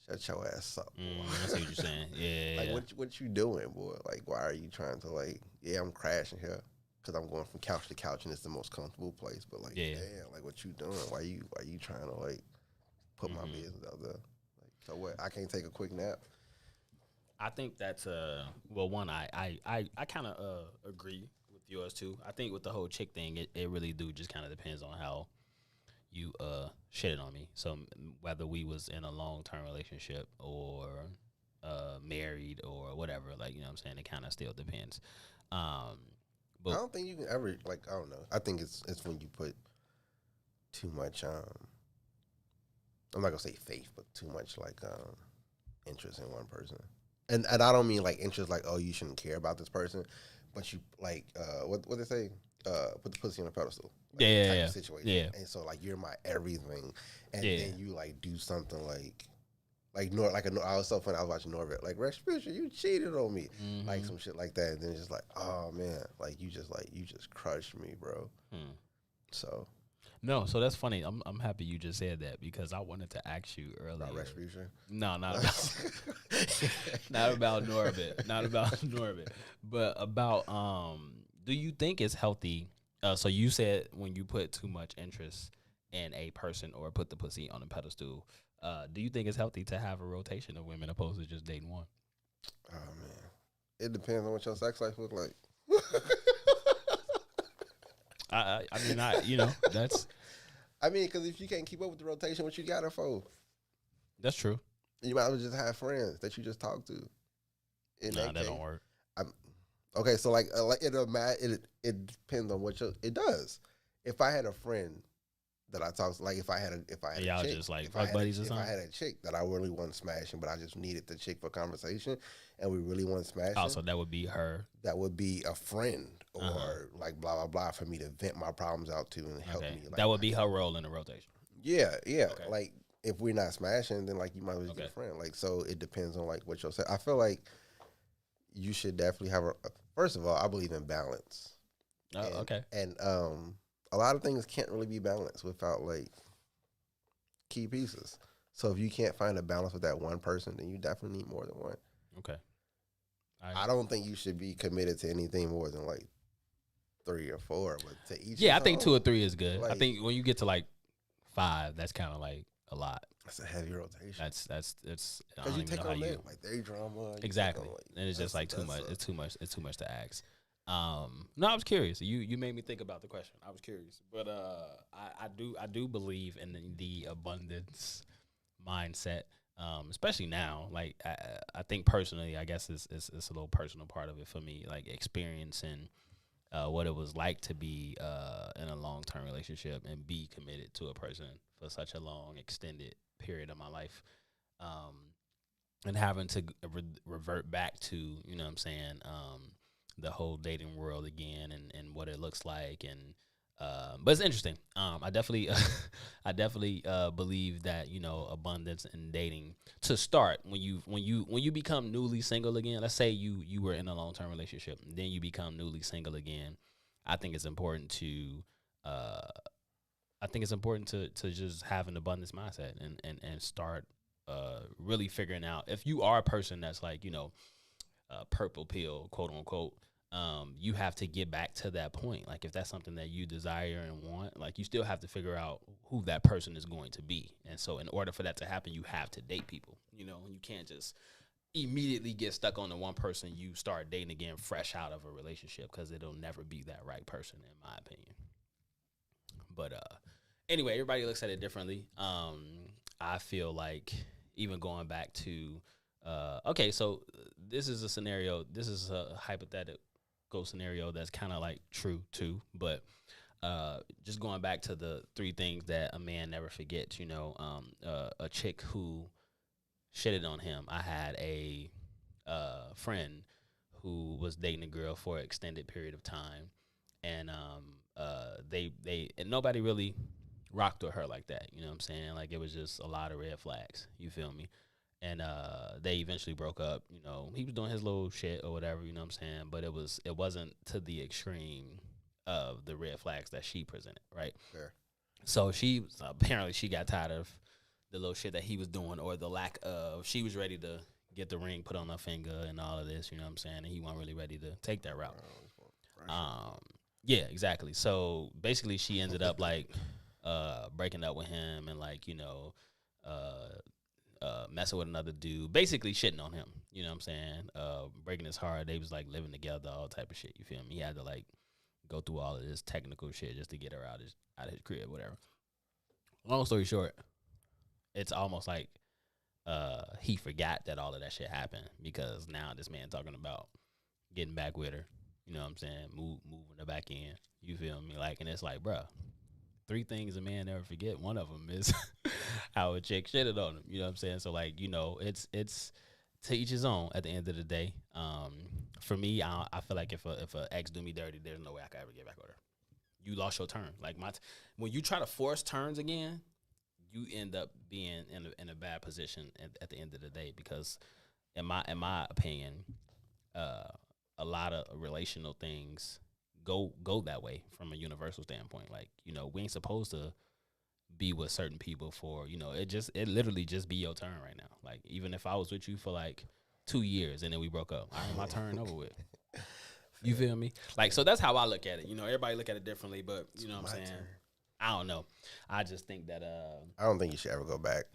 shut your ass up, boy. I see what you're saying. Yeah. Like what you doing, boy? Like why are you trying to like? Yeah, I'm crashing here because I'm going from couch to couch, and it's the most comfortable place. But like, damn, like what you doing? Why you trying to like put my business out there? Like, so what? I can't take a quick nap. I think that's well, one, I kind of agree with yours too. I think with the whole chick thing, it really do just kind of depends on how you shitted on me. So whether we was in a long-term relationship or married or whatever, like, you know what I'm saying, it kind of still depends. But I don't think you can ever like. I don't know. I think it's when you put too much. I'm not gonna say faith, but too much like interest in one person. And I don't mean like interest like, oh, you shouldn't care about this person, but you like what they say, put the pussy on a pedestal. Like, type of situation. Yeah. And so like you're my everything, and then you like do something like I was so funny. I was watching Norbit, like Retribution, you cheated on me, like some shit like that. And then it's just like, oh man, like you just crushed me, bro. So. No, so that's funny. I'm happy you just said that because I wanted to ask you earlier. About Retribution? No, not about not about Norbit. Not about Norbit. But about do you think it's healthy? So you said when you put too much interest in a person or put the pussy on a pedestal, do you think it's healthy to have a rotation of women opposed to just dating one? Oh man. It depends on what your sex life look like. I mean, that's. I mean, because if you can't keep up with the rotation, what you got her for? That's true. You might as well just have friends that you just talk to. That don't work. Okay, so like it depends on what it does. If I had a friend that I talked like if I had a y'all chick, just like if fuck buddies or if something. I had a chick that I really wasn't smashing, but I just needed the chick for conversation, and we really wasn't smashing. Also, that would be her. That would be a friend or like blah blah blah for me to vent my problems out to and help me. Like, that would be her role in the rotation. Yeah. Like if we're not smashing, then like you might as well get a friend. Like so, it depends on like what you'll say. I feel like you should definitely have a. First of all, I believe in balance. Oh, And a lot of things can't really be balanced without like key pieces. So if you can't find a balance with that one person, then you definitely need more than one. Okay. I don't think you should be committed to anything more than like 3 or 4, but to each. Yeah, I think 2 or 3 is good. Like, I think when you get to like 5, that's kind of like a lot. That's a heavy rotation. It's because you take on them like their drama. Exactly, and it's just like too much. It's too much. It's too much to ask. No, I was curious. You made me think about the question. I was curious, but I do believe in the abundance mindset, especially now. Like I think personally, I guess it's a little personal part of it for me, like experiencing what it was like to be in a long-term relationship and be committed to a person for such a long, extended period of my life, and having to revert back to, you know what I'm saying, the whole dating world again and what it looks like. And but it's interesting. I definitely believe that, you know, abundance in dating to start when you become newly single again. Let's say you were in a long-term relationship and then you become newly single again. I think it's important to to just have an abundance mindset and start really figuring out if you are a person that's like, you know, purple pill, quote unquote. You have to get back to that point. Like if that's something that you desire and want, like you still have to figure out who that person is going to be. And so in order for that to happen, you have to date people, you know, you can't just immediately get stuck on the one person you start dating again fresh out of a relationship, because it'll never be that right person in my opinion. But anyway, everybody looks at it differently. I feel like even going back to okay, so this is a scenario, this is a hypothetical scenario that's kind of like true too, but just going back to the 3 things that a man never forgets, you know, a chick who shitted on him. I had a friend who was dating a girl for an extended period of time, and and nobody really rocked with her like that, you know what I'm saying? Like it was just a lot of red flags, you feel me? And they eventually broke up. You know, he was doing his little shit or whatever, you know what I'm saying? But it wasn't to the extreme of the red flags that she presented, right? Fair. So apparently she got tired of the little shit that he was doing, or the lack of. She was ready to get the ring put on her finger and all of this, you know what I'm saying? And he wasn't really ready to take that route. Yeah, exactly. So basically she ended up like breaking up with him and like, you know, messing with another dude, basically shitting on him, you know what I'm saying? Breaking his heart. They was like living together, all type of shit, you feel me? He had to like go through all of this technical shit just to get her out of his crib, whatever. Long story short, it's almost like he forgot that all of that shit happened, because now this man talking about getting back with her, you know what I'm saying? Moving her back in, you feel me? Like, and it's like, bruh, 3 things a man never forget. One of them is how a chick shitted on him. You know what I'm saying? So like, you know, it's to each his own at the end of the day. For me, I feel like if a ex do me dirty, there's no way I could ever get back with her. You lost your turn. Like when you try to force turns again, you end up being in a bad position at the end of the day, because in my opinion, a lot of relational things go that way from a universal standpoint. Like, you know, we ain't supposed to be with certain people for, you know, it literally just be your turn right now. Like, even if I was with you for like 2 years and then we broke up, I had my turn over with. You feel me? Like, so that's how I look at it. You know, everybody look at it differently, but you know what I'm saying? Turn. I don't know. I just think that I don't think you should ever go back.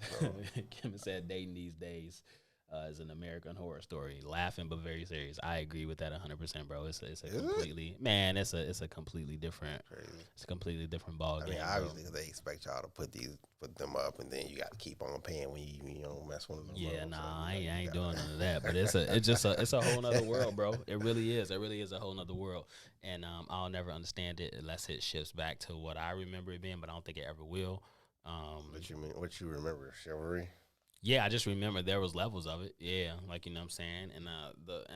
Kim said dating these days. as an American Horror Story, laughing but very serious. I agree with that 100%, bro. It's a completely it's a completely different it's a completely different ball game. I mean, obviously, they expect y'all to put them up, and then you got to keep on paying when you don't mess with them. Yeah, nah, I ain't doing none of that. But it's a whole nother world, bro. It really is. It really is a whole nother world, and I'll never understand it unless it shifts back to what I remember it being. But I don't think it ever will. What you mean? What you remember? Chivalry? Yeah, I just remember there was levels of it. Yeah, like, you know what I'm saying?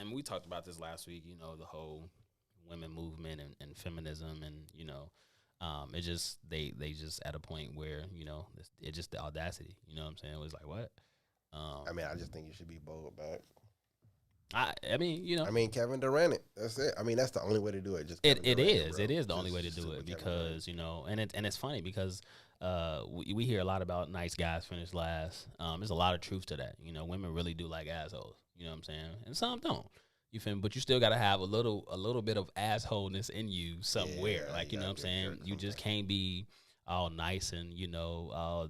And we talked about this last week, you know, the whole women movement and feminism, and, you know, it just they just at a point where, you know, it just the audacity, you know what I'm saying? It was like, what? I mean, I just think you should be bold back. I mean, you know, Kevin Durant it. That's it. I mean, that's the only way to do it. Just it is the only way to do it, because, you know, and it's funny because we hear a lot about nice guys finish last. There's a lot of truth to that. You know, women really do like assholes. You know what I'm saying? And some don't. You feel me? But you still gotta have a little bit of assholeness in you somewhere. Yeah, like, you know what I'm saying? You just can't be all nice and, you know, oh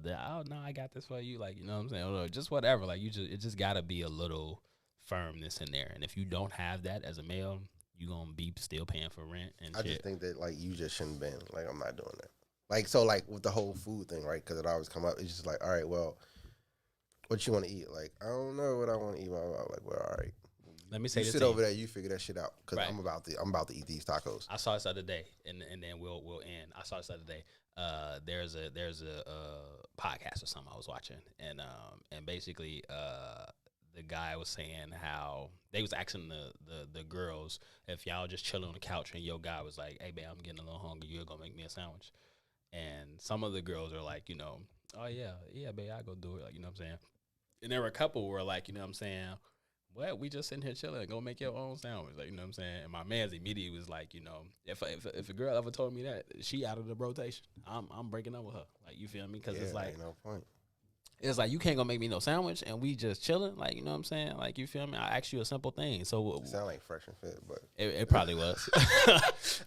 no, I got this for you. Like, you know what I'm saying? Or just whatever. Like, it just gotta be a little firmness in there. And if you don't have that as a male, you gonna be still paying for rent and shit. I just think that, like, you just shouldn't been. Like, I'm not doing that. Like, so, like, with the whole food thing, right? Because it always come up. It's just like, all right, well, what you want to eat? Like, I don't know what I want to eat. I'm like, well, all right. Let me say you this. Sit over there. You figure that shit out. Because right. I'm about to eat these tacos. I saw this other day, and then we'll end. I saw this other day. There's a podcast or something I was watching, and basically the guy was saying how they was asking the girls if y'all just chilling on the couch, and your guy was like, hey, babe, I'm getting a little hungry. You're gonna make me a sandwich. And some of the girls are like, you know, oh, yeah, babe, I go do it. Like, you know what I'm saying? And there were a couple who were like, you know what I'm saying? Well, we just sitting here chilling. Go make your own sandwich. Like, you know what I'm saying? And my man's immediately was like, you know, if a girl ever told me that, she out of the rotation. I'm breaking up with her. Like, you feel me? Because it's like, ain't no point. It's like, you can't go make me no sandwich and we just chilling. Like, you know what I'm saying? Like, you feel me? I asked you a simple thing. So it sound like Fresh and Fit, but it probably was.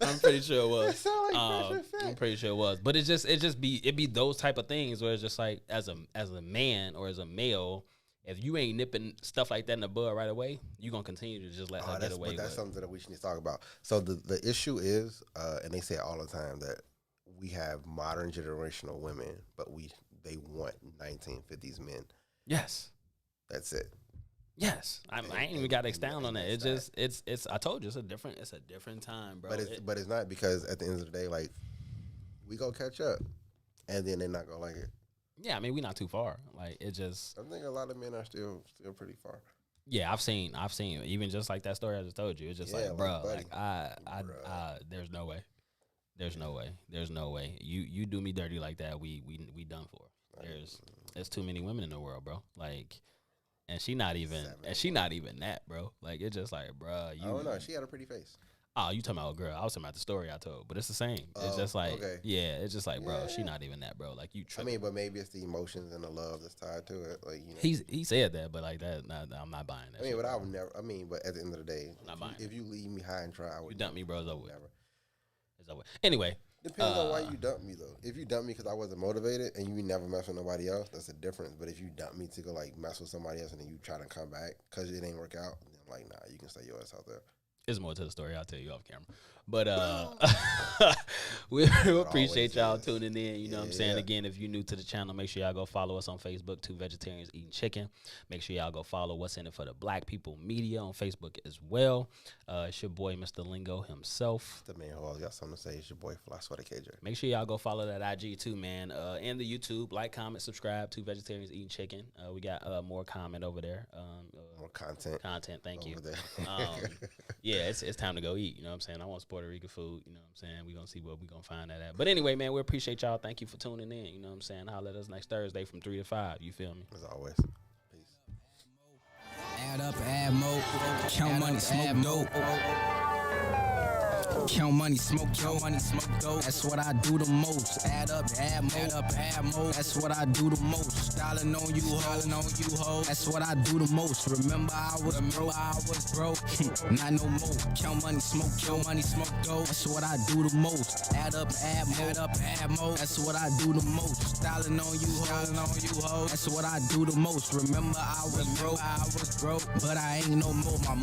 I'm pretty sure it was. It sound like Fresh and Fit. I'm pretty sure it was. But it be those type of things where it's just like, as a man or as a male, if you ain't nipping stuff like that in the bud right away, you gonna continue to just let her get away with it. That's something that we should talk about. So the issue is, and they say it all the time, that we have modern generational women, but they want 1950s men. Yes. That's it. Yes. I ain't even got to expound on that. It's just it's I told you it's a different time, bro. But it's not, because at the end of the day, like, we go catch up and then they're not gonna like it. Yeah, I mean, we're not too far. Like, it just, I think a lot of men are still pretty far. Yeah, I've seen even just like that story I just told you. It's just like, bro, like there's no way. There's no way. You do me dirty like that, we done for. There's too many women in the world, bro. Like, and she not even that, bro. Like, it's just like, bro, you. Oh no, she had a pretty face. Oh, you talking about a girl? I was talking about the story I told, but it's the same. It's just like, yeah, it's just like, bro, she not even that, bro. Like, you tripping. I mean, but maybe it's the emotions and the love that's tied to it. Like, you know, he said that, but like that, I'm not buying that. I mean, but I would never. I mean, but at the end of the day, if you leave me high and dry, I would. You dump me, bro. It's over. Never. It's over. Anyway. Depends on why you dump me, though. If you dump me because I wasn't motivated and you never mess with nobody else, that's a difference. But if you dump me to go, like, mess with somebody else and then you try to come back because it ain't work out, then I'm like, nah, you can stay your ass out there. There's more to the story. I'll tell you off camera. But we appreciate y'all tuning in. You know what I'm saying? Again, if you're new to the channel, make sure y'all go follow us on Facebook, Two Vegetarians Eating Chicken. Make sure y'all go follow What's in It for the Black People Media on Facebook as well. It's your boy, Mr. Lingo himself. The man who always got something to say. It's your boy, Fly Sweater KJ. Make sure y'all go follow that IG too, man. And the YouTube. Like, comment, subscribe. Two Vegetarians Eating Chicken. We got more comment over there. More content. Thank you. Yeah, it's time to go eat. You know what I'm saying? I want Puerto Rican food. You know what I'm saying? We're going to see what we're going to find that at. But anyway, man, we appreciate y'all. Thank you for tuning in. You know what I'm saying? Holler at us next Thursday from 3 to 5. You feel me? As always. Peace. Add up, add more. Count money, smoke dope. Count money, smoke dope. That's what I do the most. Add up, add more. That's what I do the most. Styling on you, ho. That's what I do the most. Remember I was broke. Not no more. Count money, smoke dope. That's what I do the most. Add up, add more. That's what I do the most. Styling on you, ho. That's what I do the most. Remember I was broke, but I ain't no more. My